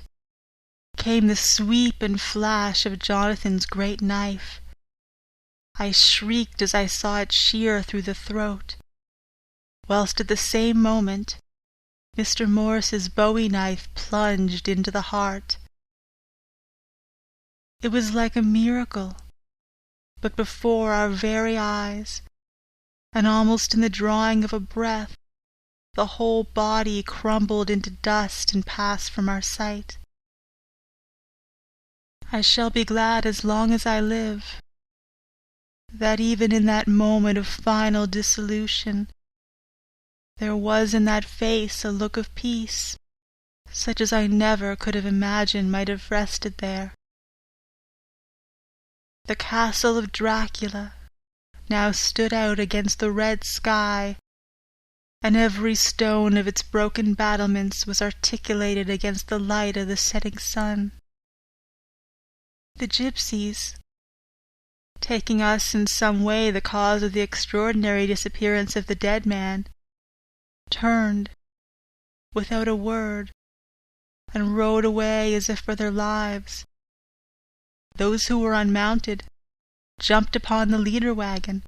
Speaker 2: came the sweep and flash of Jonathan's great knife. I shrieked as I saw it shear through the throat, whilst at the same moment Mr. Morris's bowie knife plunged into the heart. It was like a miracle, but before our very eyes, and almost in the drawing of a breath, the whole body crumbled into dust and passed from our sight. I shall be glad as long as I live that even in that moment of final dissolution there was in that face a look of peace, such as I never could have imagined might have rested there. The castle of Dracula now stood out against the red sky, and every stone of its broken battlements was articulated against the light of the setting sun. The gypsies, taking us in some way the cause of the extraordinary disappearance of the dead man, turned, without a word, and rode away as if for their lives. Those who were unmounted jumped upon the leader wagon,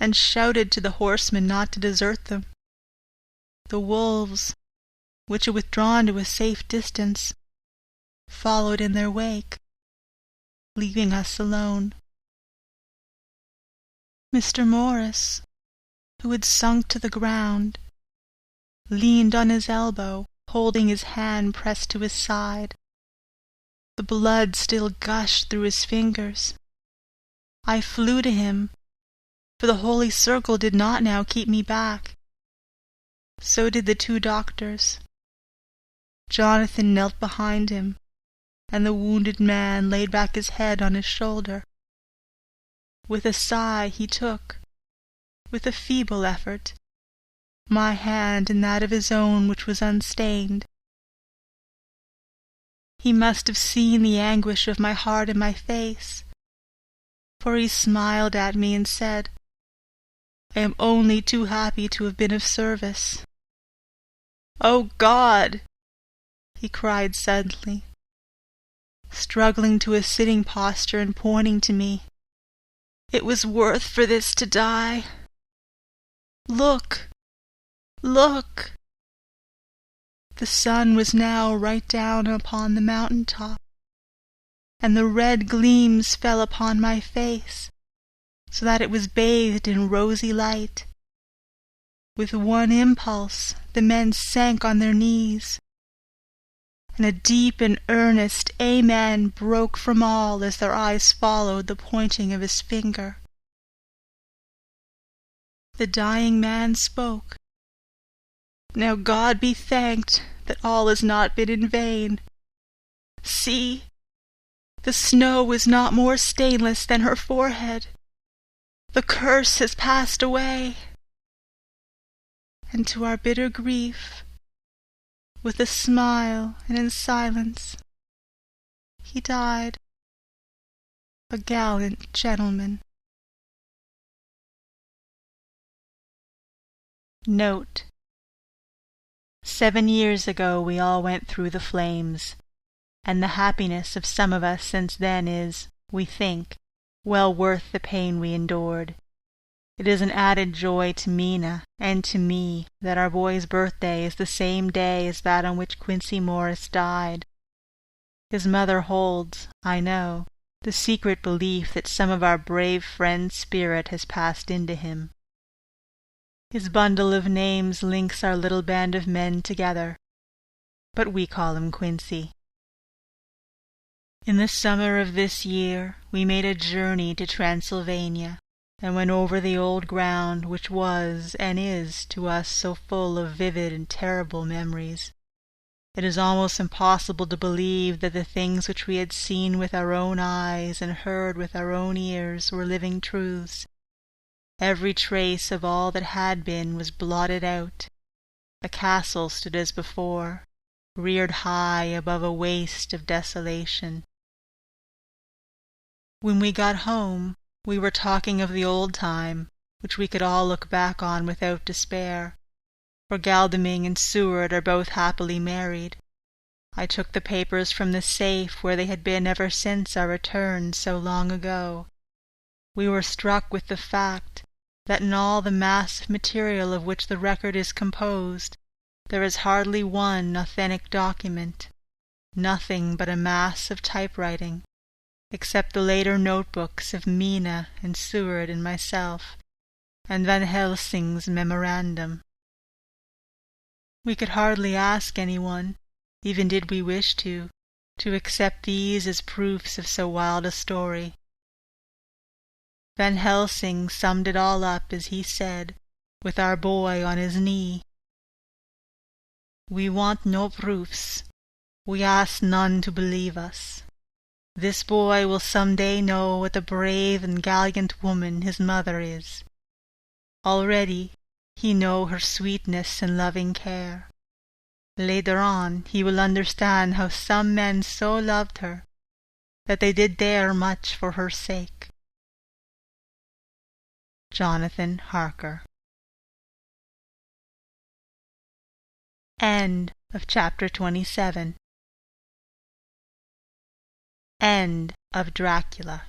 Speaker 2: and shouted to the horsemen not to desert them. The wolves, which had withdrawn to a safe distance, followed in their wake, leaving us alone. Mr. Morris, who had sunk to the ground, leaned on his elbow, holding his hand pressed to his side. The blood still gushed through his fingers. I flew to him, for the holy circle did not now keep me back. So did the two doctors. Jonathan knelt behind him, and the wounded man laid back his head on his shoulder. With a sigh he took, with a feeble effort, my hand in that of his own which was unstained, He must have seen the anguish of my heart in my face, for he smiled at me and said, "I am only too happy to have been of service." "Oh, God!" he cried suddenly, struggling to a sitting posture and pointing to me. "It was worth for this to die. Look! Look!" The sun was now right down upon the mountain top, and the red gleams fell upon my face, so that it was bathed in rosy light. With one impulse the men sank on their knees, and a deep and earnest Amen broke from all as their eyes followed the pointing of his finger. The dying man spoke. "Now God be thanked that all has not been in vain. See, the snow is not more stainless than her forehead. The curse has passed away." And to our bitter grief, with a smile and in silence, he died, a gallant gentleman. Note: 7 years ago we all went through the flames, and the happiness of some of us since then is, we think, well worth the pain we endured. It is an added joy to Mina and to me that our boy's birthday is the same day as that on which Quincy Morris died. His mother holds, I know, the secret belief that some of our brave friend's spirit has passed into him. His bundle of names links our little band of men together, but we call him Quincy. In the summer of this year we made a journey to Transylvania, and went over the old ground which was and is to us so full of vivid and terrible memories. It is almost impossible to believe that the things which we had seen with our own eyes and heard with our own ears were living truths. Every trace of all that had been was blotted out. The castle stood as before, reared high above a waste of desolation. When we got home, we were talking of the old time, which we could all look back on without despair, for Galdeming and Seward are both happily married. I took the papers from the safe where they had been ever since our return so long ago. We were struck with the fact that in all the mass of material of which the record is composed, there is hardly one authentic document, nothing but a mass of typewriting, except the later notebooks of Mina and Seward and myself, and Van Helsing's memorandum. We could hardly ask anyone, even did we wish to accept these as proofs of so wild a story. Van Helsing summed it all up as he said, with our boy on his knee, "We want no proofs. We ask none to believe us. This boy will some day know what a brave and gallant woman his mother is. Already he know her sweetness and loving care. Later on he will understand how some men so loved her that they did dare much for her sake." Jonathan Harker. End of chapter 27. End of Dracula.